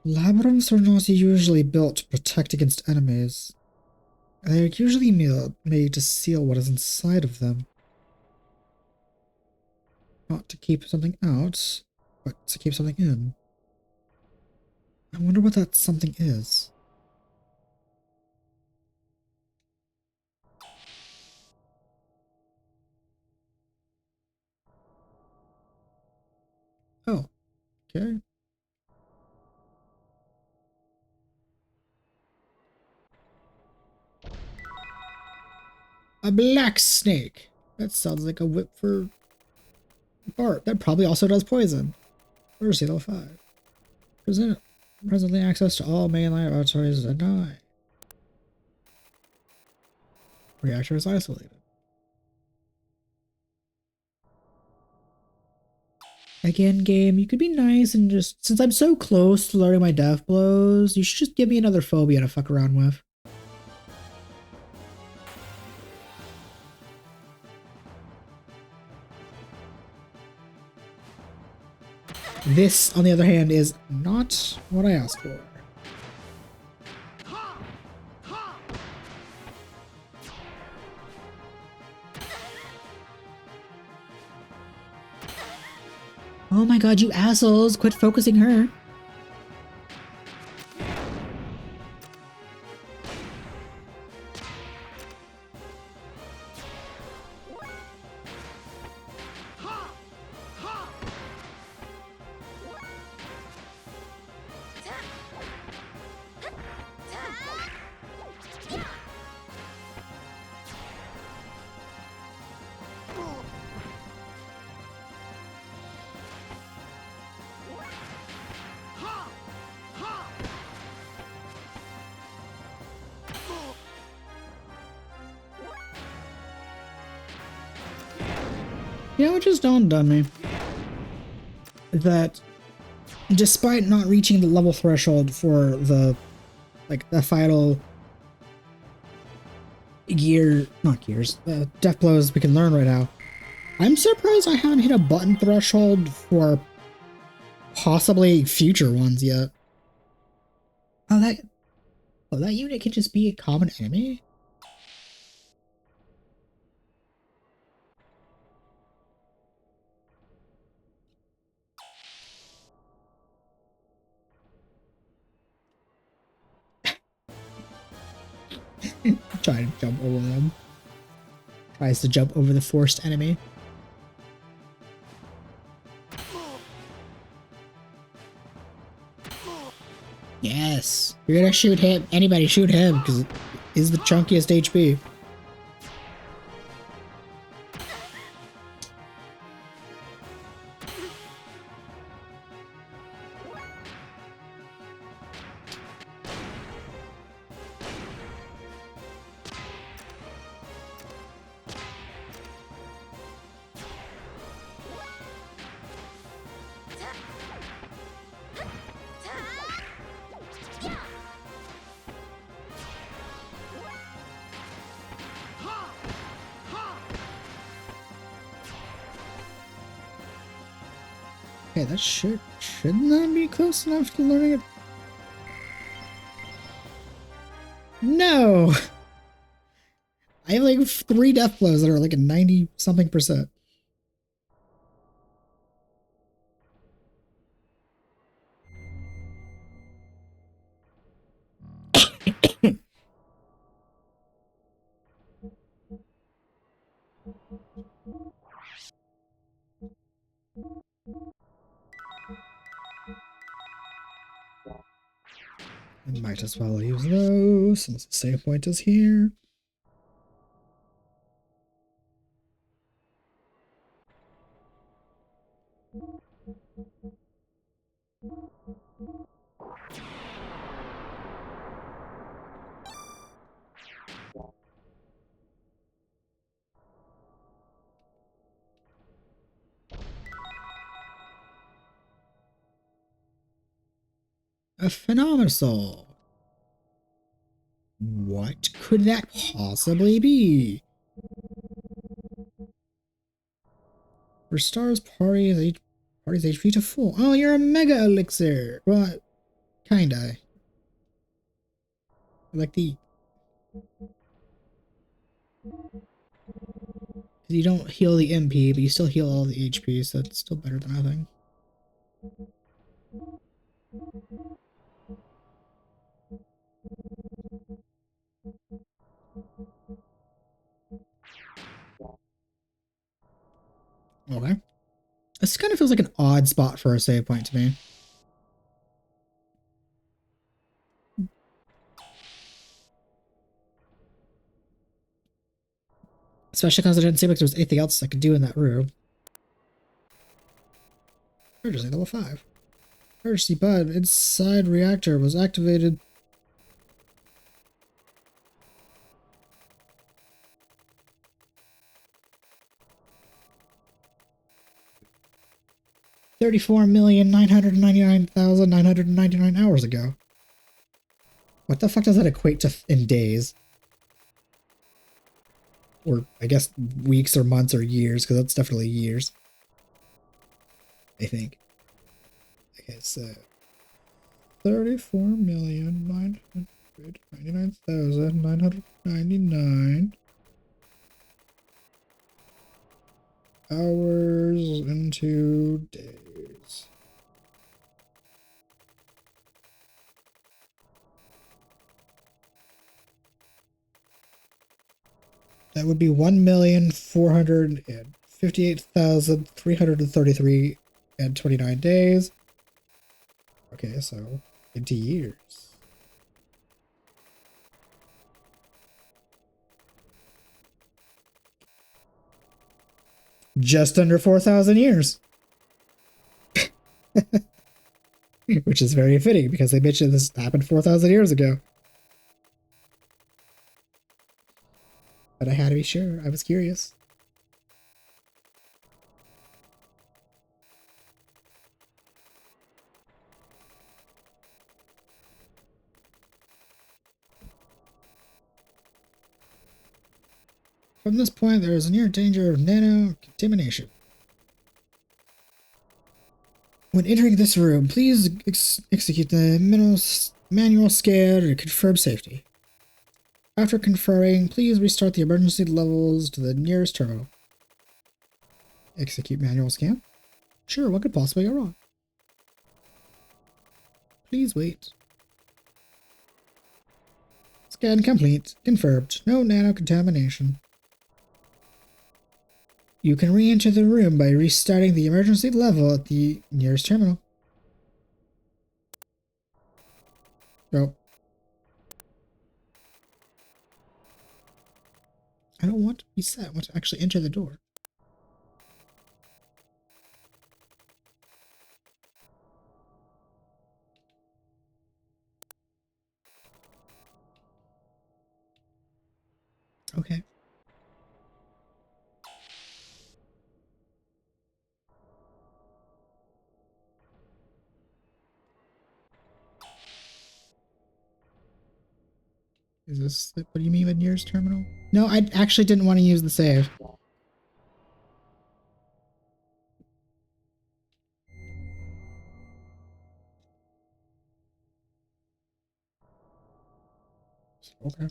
Labyrinths are not usually built to protect against enemies. They are usually made to seal what is inside of them. Not to keep something out, but to keep something in. I wonder what that something is. Oh, okay. A black snake. That sounds like a whip for Bart. That probably also does poison. Where's level 5? Presently access to all mainline laboratories at night. Reactor is isolated. Again, game, you could be nice and just, since I'm so close to learning my death blows, you should just give me another phobia to fuck around with. This, on the other hand, is not what I asked for. Oh my god, you assholes! Quit focusing her! You know, it just dawned on me that despite not reaching the level threshold for the, like, the final death blows we can learn right now, I'm surprised I haven't hit a button threshold for possibly future ones yet. Oh, that unit can just be a common enemy? Try to jump over them. Tries to jump over the forced enemy. Yes. You're gonna shoot him. Anybody shoot him, because he's the chunkiest HP. Okay, that shouldn't that be close enough to learning it? No! I have like 3 death blows that are like a 90-something%. I might as well use those since the save point is here. A Phenomenal. What could that possibly be? Restores party's HP to full. Oh, you're a Mega Elixir. Well, kinda. Like the... You don't heal the MP, but you still heal all the HP, so it's still better than nothing. Okay. This kind of feels like an odd spot for a save point to me. Especially because I didn't seem like there was anything else I could do in that room. Emergency level 5. Emergency bud inside reactor was activated. $34,999,999 hours ago. What the fuck does that equate to in days? Or I guess weeks or months or years, because that's definitely years. I think. Okay, so 34,999,999 hours into days. That would be 1,458,333 and 29 days. Okay, so into years. Just under 4,000 years. Which is very fitting because they mentioned this happened 4,000 years ago. But I had to be sure. I was curious. From this point, there is a near danger of nano-contamination. When entering this room, please execute the manual scan to confirm safety. After confirming, please restart the emergency levels to the nearest terminal. Execute manual scan? Sure, what could possibly go wrong? Please wait. Scan complete. Confirmed. No nano-contamination. You can re-enter the room by restarting the emergency level at the nearest terminal. Go. I don't want to reset. I want to actually enter the door. Okay. Is this what do you mean by nearest terminal? No, I actually didn't want to use the save. Okay.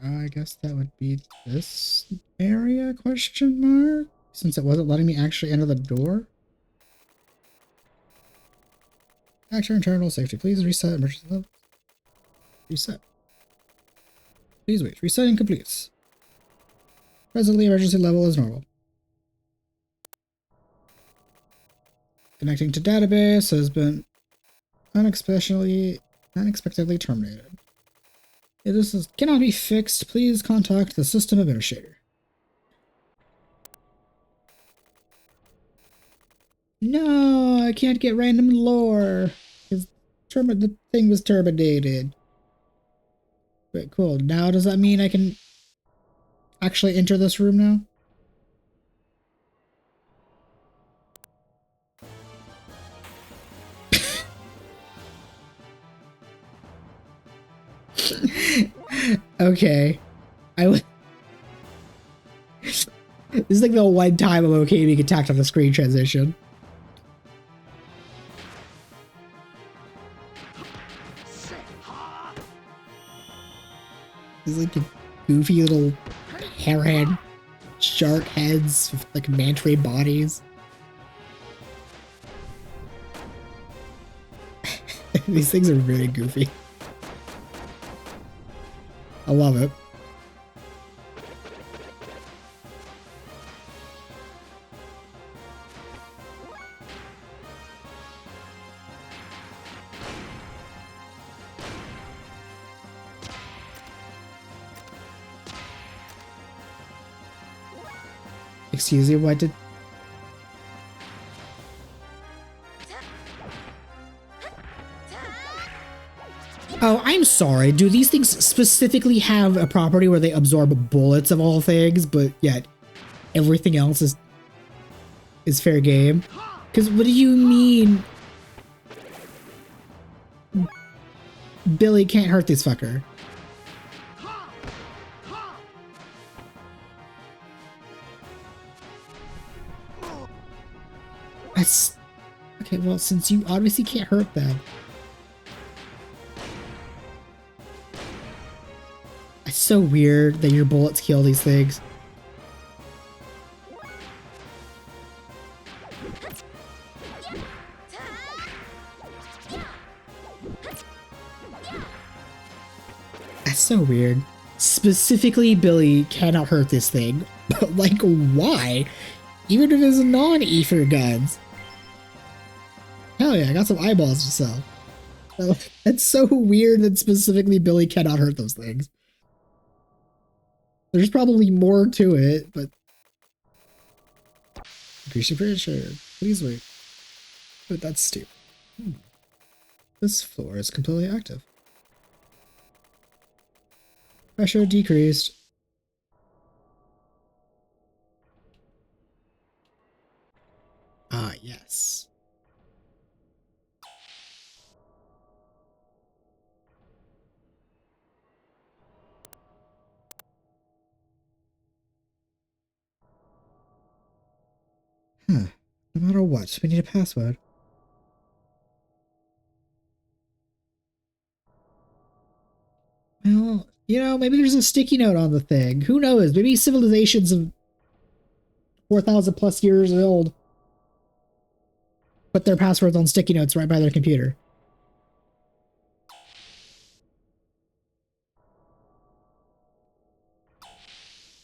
I guess that would be this area, question mark? Since it wasn't letting me actually enter the door? Actor internal safety. Please reset emergency level. Reset. Please wait. Resetting complete. Presently, emergency level is normal. Connecting to database has been unexpectedly terminated. If this cannot be fixed, please contact the system administrator. No, I can't get random lore. The thing was terminated. But cool. Now does that mean I can actually enter this room now? Okay. This is like the one time I'm okay being attacked on the screen transition. These like goofy little hairhead shark heads with like manta ray bodies. These things are really goofy. I love it. Excuse me, what did... Oh, I'm sorry. Do these things specifically have a property where they absorb bullets of all things, but yet everything else is fair game? Because what do you mean Billy can't hurt this fucker? That's... Okay, well, since you obviously can't hurt them... It's so weird that your bullets kill these things. That's so weird. Specifically, Billy cannot hurt this thing. But, like, why? Even if it's non-ether guns. Hell yeah, I got some eyeballs to sell. So, it's so weird that specifically Billy cannot hurt those things. There's probably more to it, but... Pretty sure. Please wait. But that's stupid. This floor is completely active. Pressure decreased. Ah, yes. Huh. No matter what, we need a password. Well, you know, maybe there's a sticky note on the thing. Who knows? Maybe civilizations of 4,000 plus years old put their passwords on sticky notes right by their computer.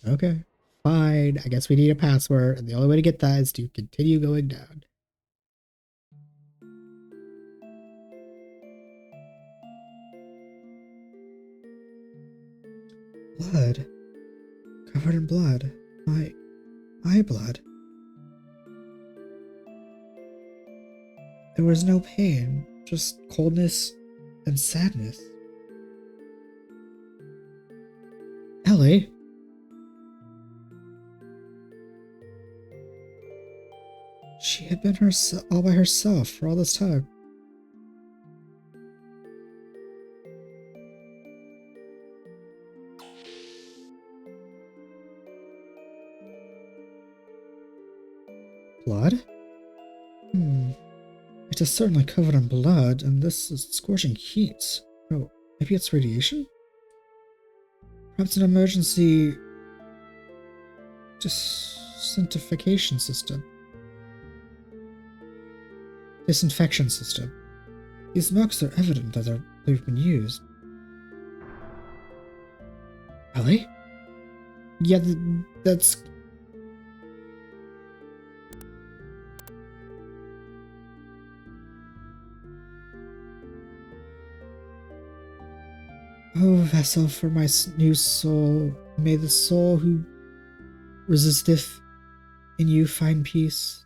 Okay, fine. I guess we need a password, and the only way to get that is to continue going down. Blood. Covered in blood. My blood. There was no pain, just coldness and sadness. Ellie? She had been all by herself for all this time. Blood? It is certainly covered in blood, and this is scorching heat. Oh, maybe it's radiation? Perhaps an emergency disinfection system. Disinfection system. These marks are evident that they've been used. Ellie? Yeah, that's... Oh, vessel for my new soul, may the soul who resisteth in you find peace.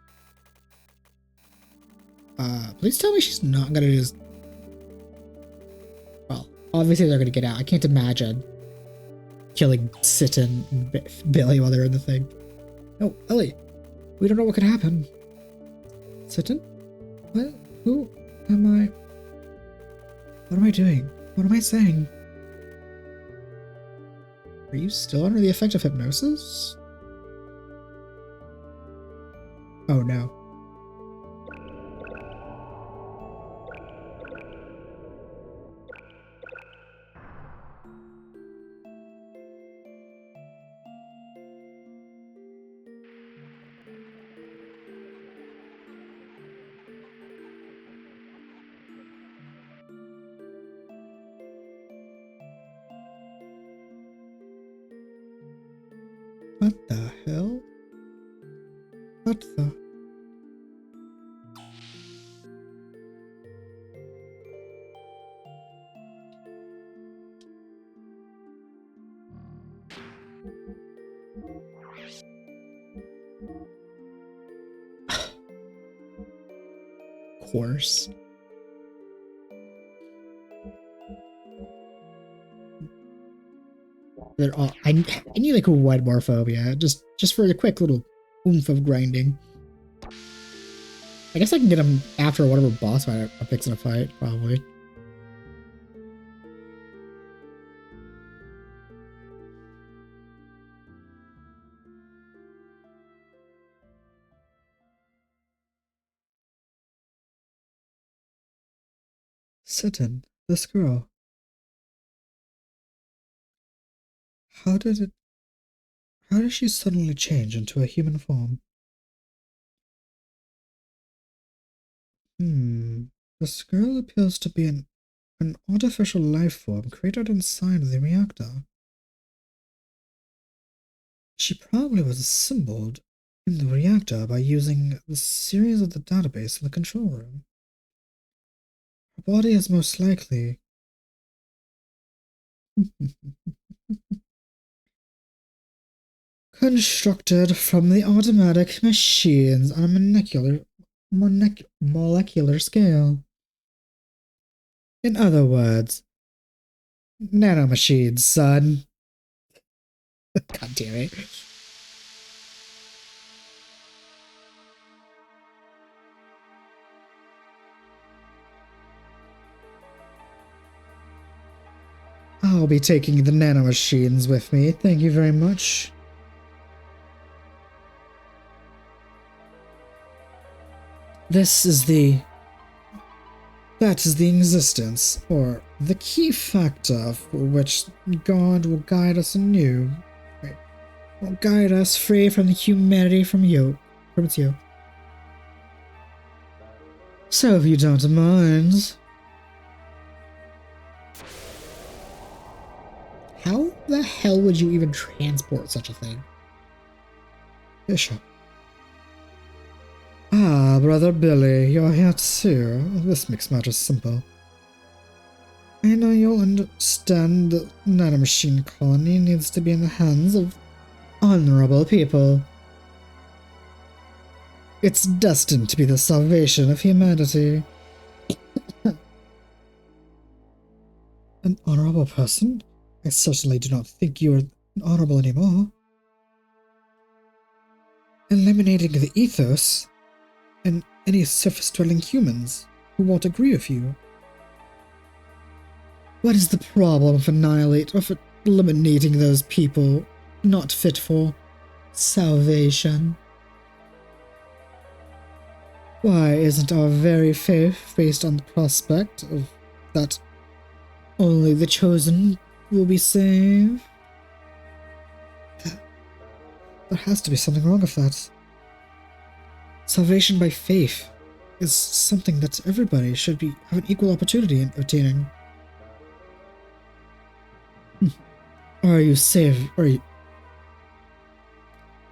Please tell me she's not gonna just... Well, obviously they're gonna get out. I can't imagine killing Sitten and Billy while they're in the thing. No, Ellie, we don't know what could happen. Sitten? What? Who am I? What am I doing? What am I saying? Are you still under the effect of hypnosis? Oh no. What the hell? What the... Of course. They're all... I need like a one more phobia, just for a quick little oomph of grinding. I guess I can get them after whatever boss fight I'm fixing to fight, probably. Sitten, this girl. How did she suddenly change into a human form? This girl appears to be an artificial life form created inside the reactor. She probably was assembled in the reactor by using the series of the database in the control room. Her body is most likely... constructed from the automatic machines on a molecular scale. In other words, nanomachines, son. God damn it. I'll be taking the nanomachines with me. Thank you very much. That is the existence, or the key factor for which God will guide us anew. Will guide us free from the humanity from its yoke. So if you don't mind... How the hell would you even transport such a thing? Bishop. Ah, Brother Billy, you're here too. This makes matters simple. I know you'll understand the nanomachine colony needs to be in the hands of honorable people. It's destined to be the salvation of humanity. An honorable person? I certainly do not think you are honorable anymore. Eliminating the Ethos and any surface-dwelling humans who won't agree with you. What is the problem of eliminating those people not fit for salvation? Why isn't our very faith based on the prospect of that only the chosen will be saved? There has to be something wrong with that. Salvation by faith is something that everybody should have an equal opportunity in obtaining. Are you saying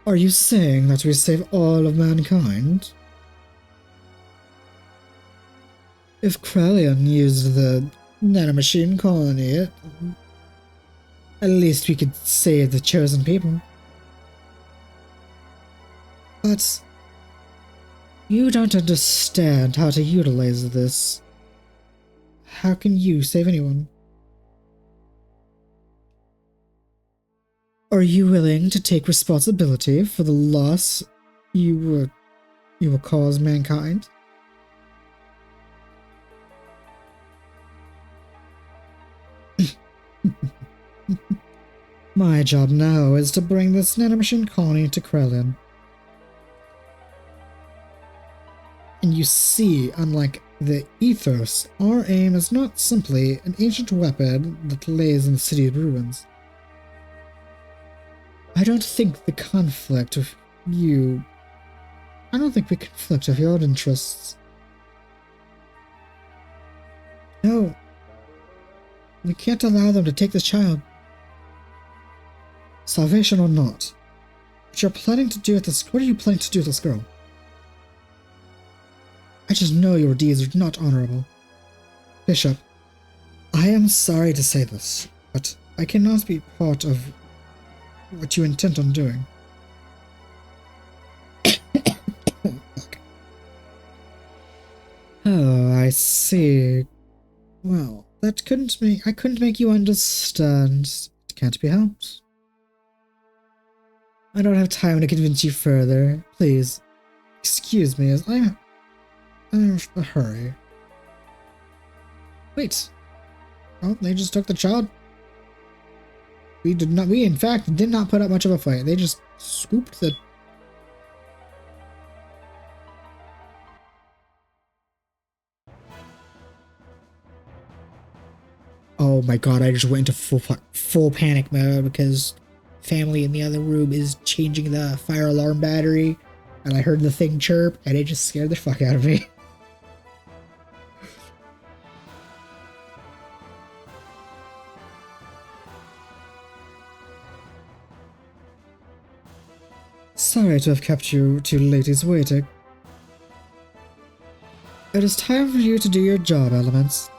that we save all of mankind? If Krellian used the nanomachine colony, at least we could save the chosen people. But you don't understand how to utilize this. How can you save anyone? Are you willing to take responsibility for the loss you will cause mankind? My job now is to bring this nanomachine colony to Krellian. And you see, unlike the Ethos, our aim is not simply an ancient weapon that lays in the city of ruins. I don't think we conflict with your interests. No. We can't allow them to take this child. Salvation or not. What are you planning to do with this girl? I just know your deeds are not honorable. Bishop, I am sorry to say this, but I cannot be part of what you intend on doing. Oh, I see. Well, I couldn't make you understand. It can't be helped. I don't have time to convince you further. Please, excuse me as I'm in a hurry. Wait. Oh, they just took the child? We in fact did not put up much of a fight. They just scooped the... Oh my god, I just went into full panic mode because family in the other room is changing the fire alarm battery, and I heard the thing chirp, and it just scared the fuck out of me. Sorry to have kept you two ladies waiting. It is time for you to do your job, Elements.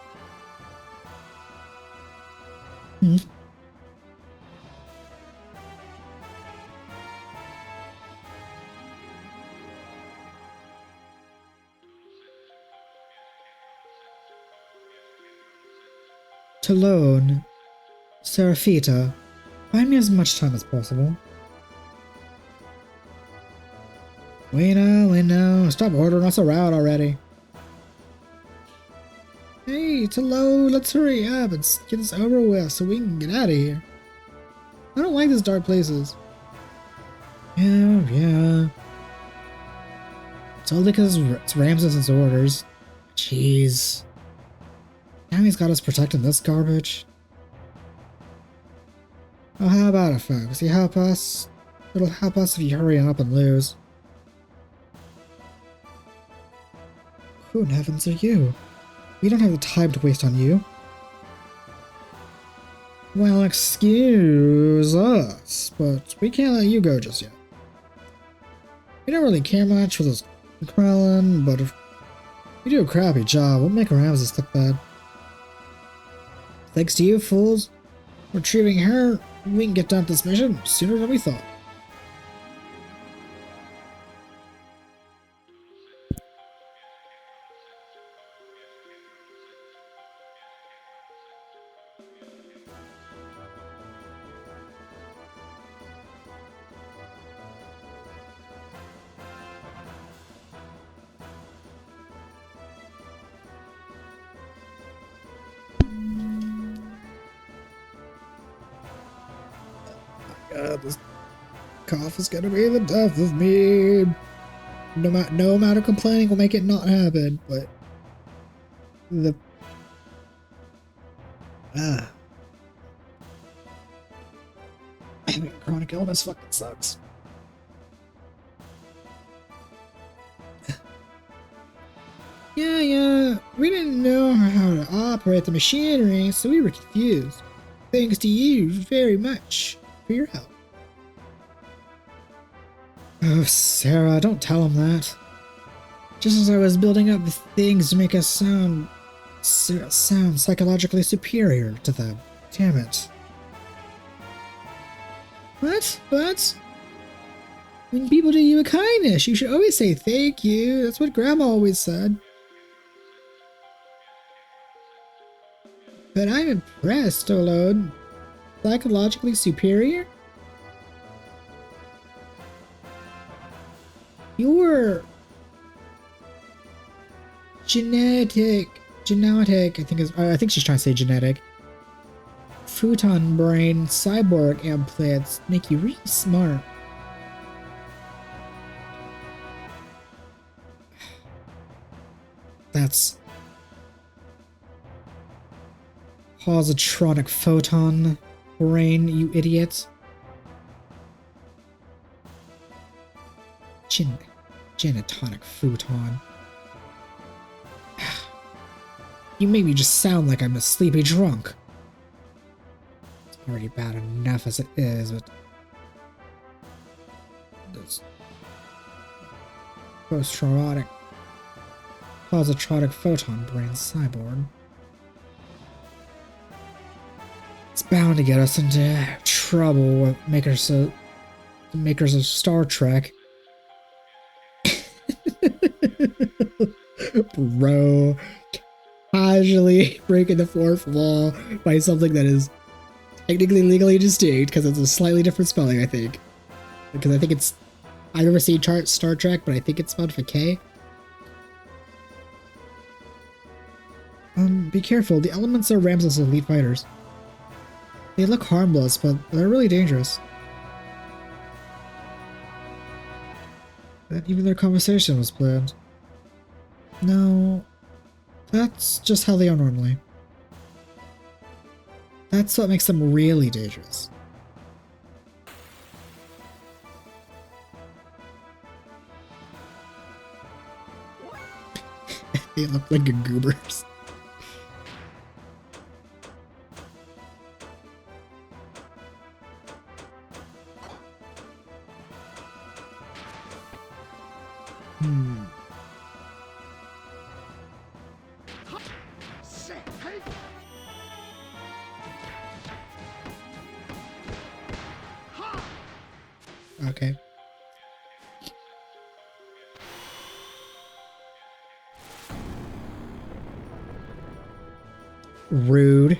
Talone, Seraphita, find me as much time as possible. We know. Stop ordering us around already. Hey, Talone, let's hurry up and get this over with so we can get out of here. I don't like these dark places. Yeah. It's all because it's Ramses' orders. Jeez. Now he's got us protecting this garbage. Oh, how about it, folks? You help us? It'll help us if you hurry up and lose. Who in heavens are you? We don't have the time to waste on you. Well, excuse us, but we can't let you go just yet. We don't really care much for those Krellin, but if we do a crappy job, we'll make our houses look bad. Thanks to you fools, retrieving her, we can get done with this mission sooner than we thought. God, this cough is gonna be the death of me. No amount of complaining will make it not happen, but the chronic illness fucking sucks. Yeah, we didn't know how to operate the machinery, so we were confused. Thanks to you very much for your help. Oh, Sarah, don't tell him that. Just as I was building up things to make us sound psychologically superior to them. Damn it. What? When people do you a kindness, you should always say thank you. That's what Grandma always said. But I'm impressed, Olode. Psychologically superior? Your genetic, I think she's trying to say genetic. Futon brain cyborg implants make you really smart. That's positronic photon brain, you idiot. Genetonic futon. You make me just sound like I'm a sleepy drunk. It's already bad enough as it is, but this post-traumatic positronic photon brain cyborg. It's bound to get us into trouble with makers of Star Trek. Bro, casually breaking the fourth wall by something that is technically legally distinct because it's a slightly different spelling, I think. Because I think it's, I've never seen Star Trek, but I think it's spelled with a K. Be careful. The elements are Ramses' elite fighters. They look harmless, but they're really dangerous. And even their conversation was planned. No, that's just how they are normally. That's what makes them really dangerous. They look like goobers. Okay. Rude.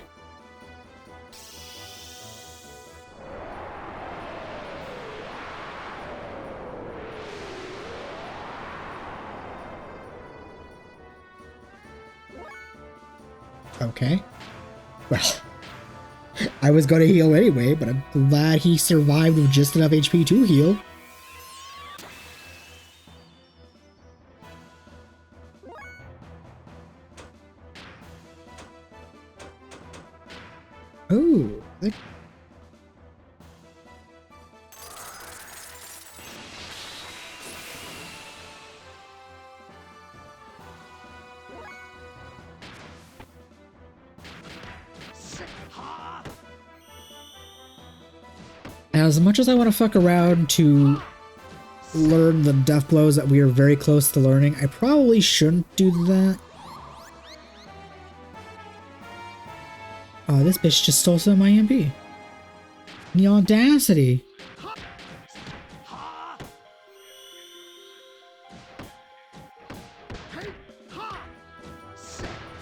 Okay. Well, I was gonna heal anyway, but I'm glad he survived with just enough HP to heal. Ooh. As much as I want to fuck around to learn the death blows that we are very close to learning. I probably shouldn't do that. Oh, this bitch just stole some of my MP. The audacity.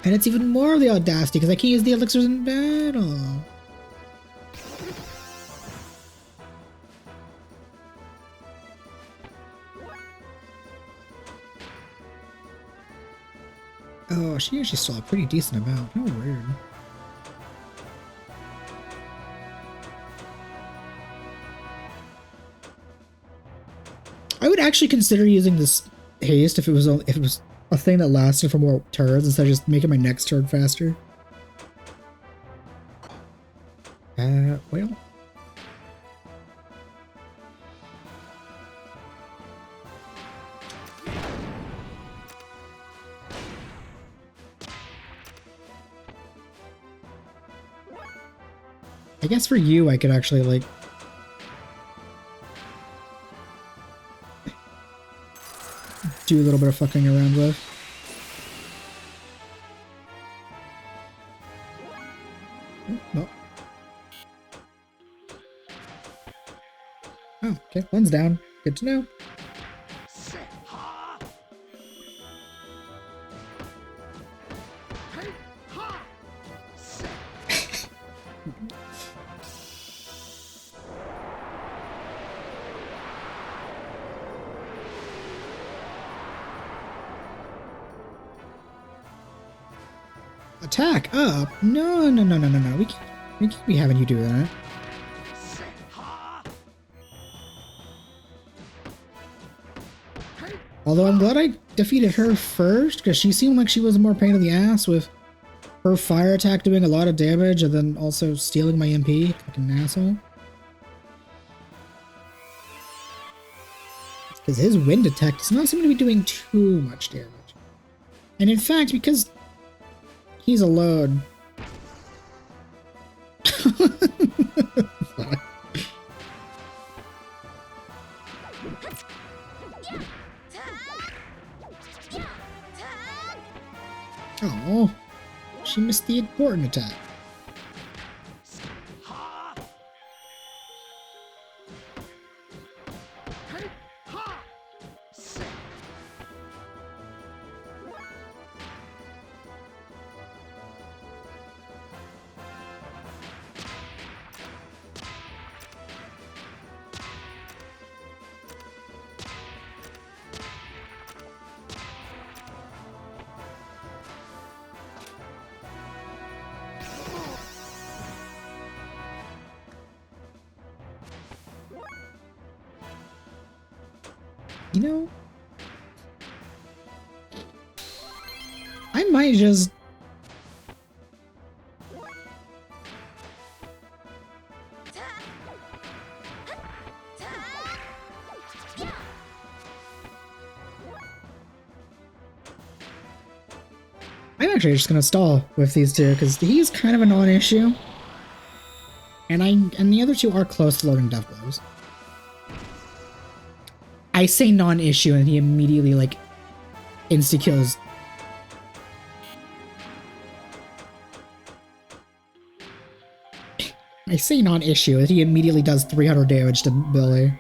And it's even more of the audacity because I can't use the elixirs in battle. Oh, she actually stole a pretty decent amount. How weird. I would actually consider using this haste if it was a thing that lasted for more turns instead of just making my next turn faster. Well. I guess for you, I could actually, like, do a little bit of fucking around with. No. Oh, okay. One's down. Good to know. Attack up? No, no, no, no, no, no. We can't be having you do that. Although I'm glad I defeated her first, because she seemed like she was more pain in the ass with her fire attack doing a lot of damage and then also stealing my MP. Fucking asshole. Because his wind attack does not seem to be doing too much damage. And in fact, because he's alone. Oh, she missed the important attack. You know, I might just... I'm actually just gonna stall with these two, because he's kind of a non-issue. And the other two are close to learning death blows. I say non-issue and he immediately, like, insta-kills. I say non-issue and he immediately does 300 damage to Billy.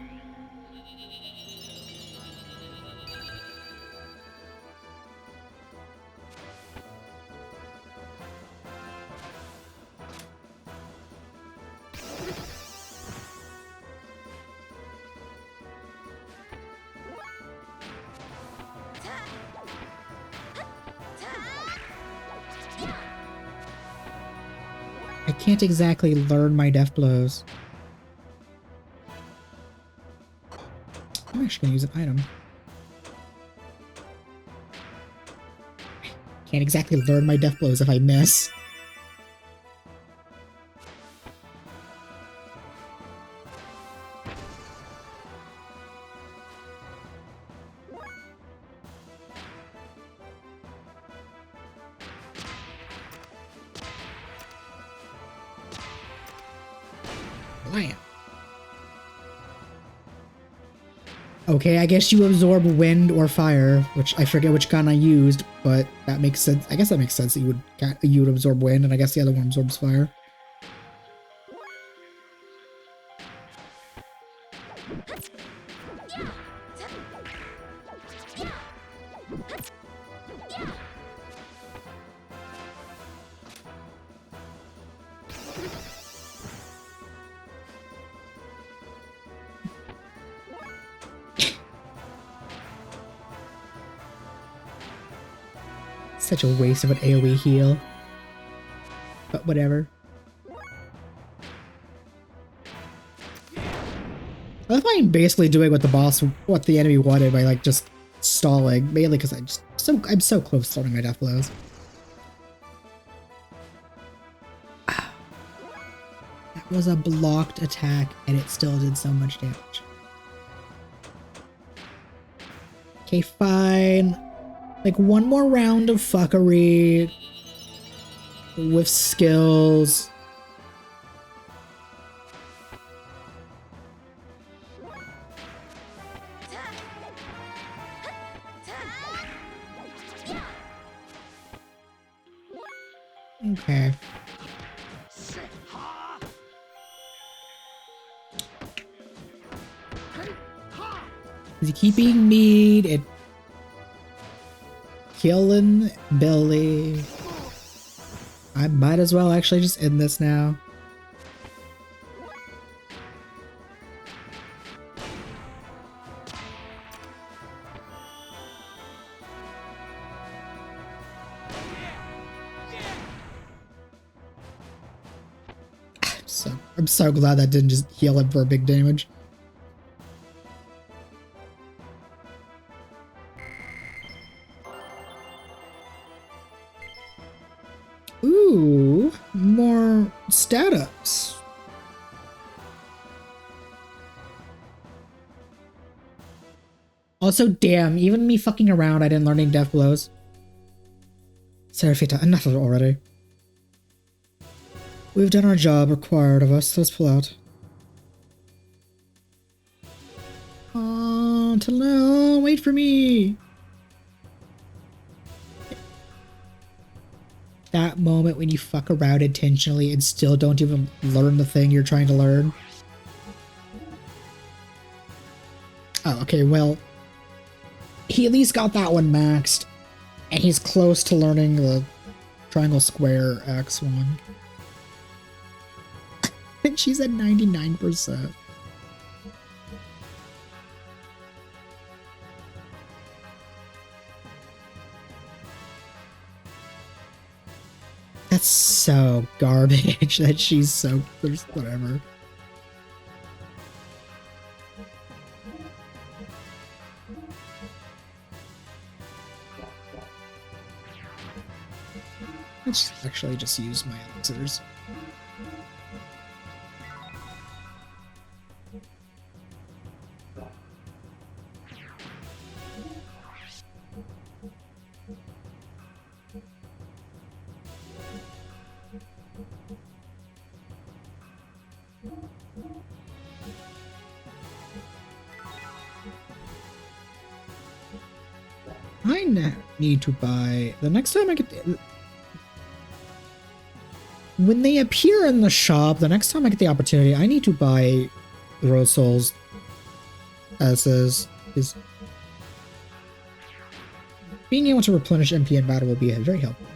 I can't exactly learn my death blows. I'm actually gonna use an item. Can't exactly learn my death blows if I miss. Okay, I guess you absorb wind or fire, which I forget which gun I used, but that makes sense. I guess that makes sense that you would absorb wind, and I guess the other one absorbs fire. Such a waste of an AoE heal. But whatever. I love how I'm basically doing what the enemy wanted by like just stalling, mainly because I'm so close to learning my death blows. That was a blocked attack and it still did so much damage. Okay, fine. Like one more round of fuckery with skills. Okay. Is he keeping mead? It killing Billy. I might as well actually just end this now. I'm so glad that didn't just heal him for big damage. Ooh, more stat ups. Also, damn, even me fucking around, I didn't learn any death blows. Seraphita, enough of it already. We've done our job required of us, let's pull out. Oh, Talon, wait for me! That moment when you fuck around intentionally and still don't even learn the thing you're trying to learn. Oh, okay, well, he at least got that one maxed, and he's close to learning the triangle square X one. And she's at 99%. That's so garbage that she's so, whatever. Let's actually just use my elixirs. I now need to buy the next time I get when they appear in the shop. The next time I get the opportunity, I need to buy Rose Souls as is being able to replenish MP in battle will be very helpful.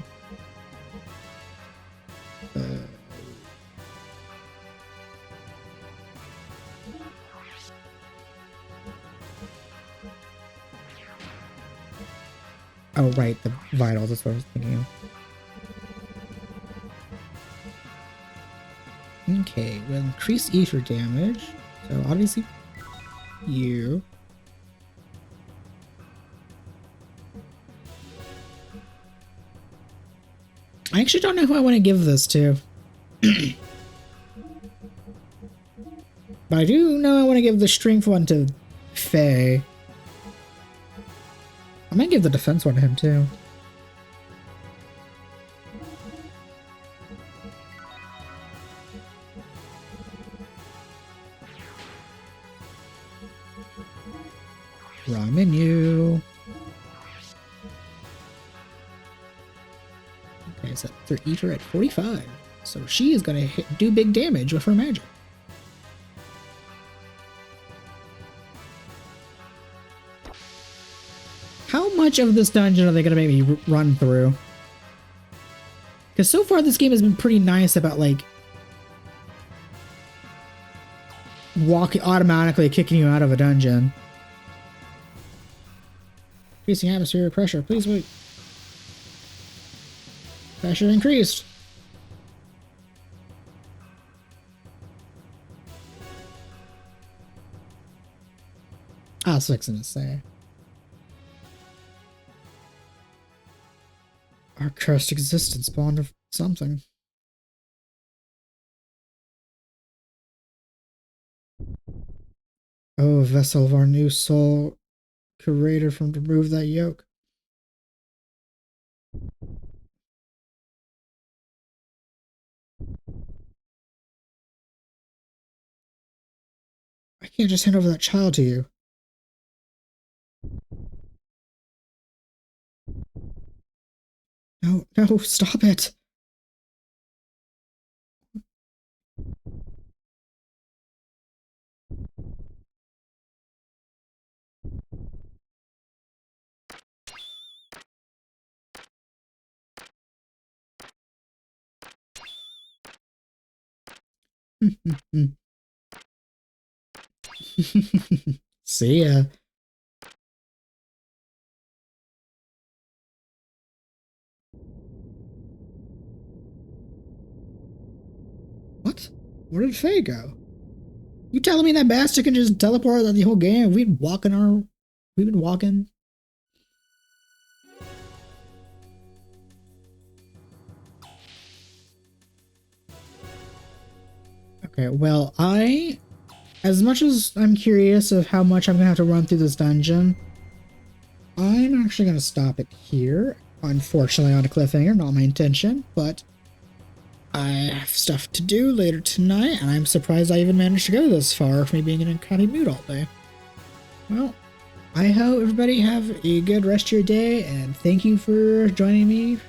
Oh, right, the vitals, that's what I was thinking of. Okay, we'll increase ether damage. So obviously, you. I actually don't know who I want to give this to. But I do know I want to give the strength one to Faye. I might give the defense one to him too. Raw menu. Okay, so they're eater at 45. So she is gonna do big damage with her magic. How much of this dungeon are they gonna make me run through? Because so far this game has been pretty nice about like automatically kicking you out of a dungeon. Increasing atmospheric pressure. Please wait. Pressure increased. I was fixing to say. Our cursed existence spawned of something. Oh, vessel of our new soul, created from to remove that yoke. I can't just hand over that child to you. No, no, stop it. See ya. What? Where did Faye go? You telling me that bastard can just teleport the whole game? We've been walking. Okay, well, as much as I'm curious of how much I'm gonna have to run through this dungeon, I'm actually gonna stop it here. Unfortunately on a cliffhanger, not my intention, but I have stuff to do later tonight, and I'm surprised I even managed to go this far for me being in a crowded mood all day. Well, I hope everybody have a good rest of your day, and thank you for joining me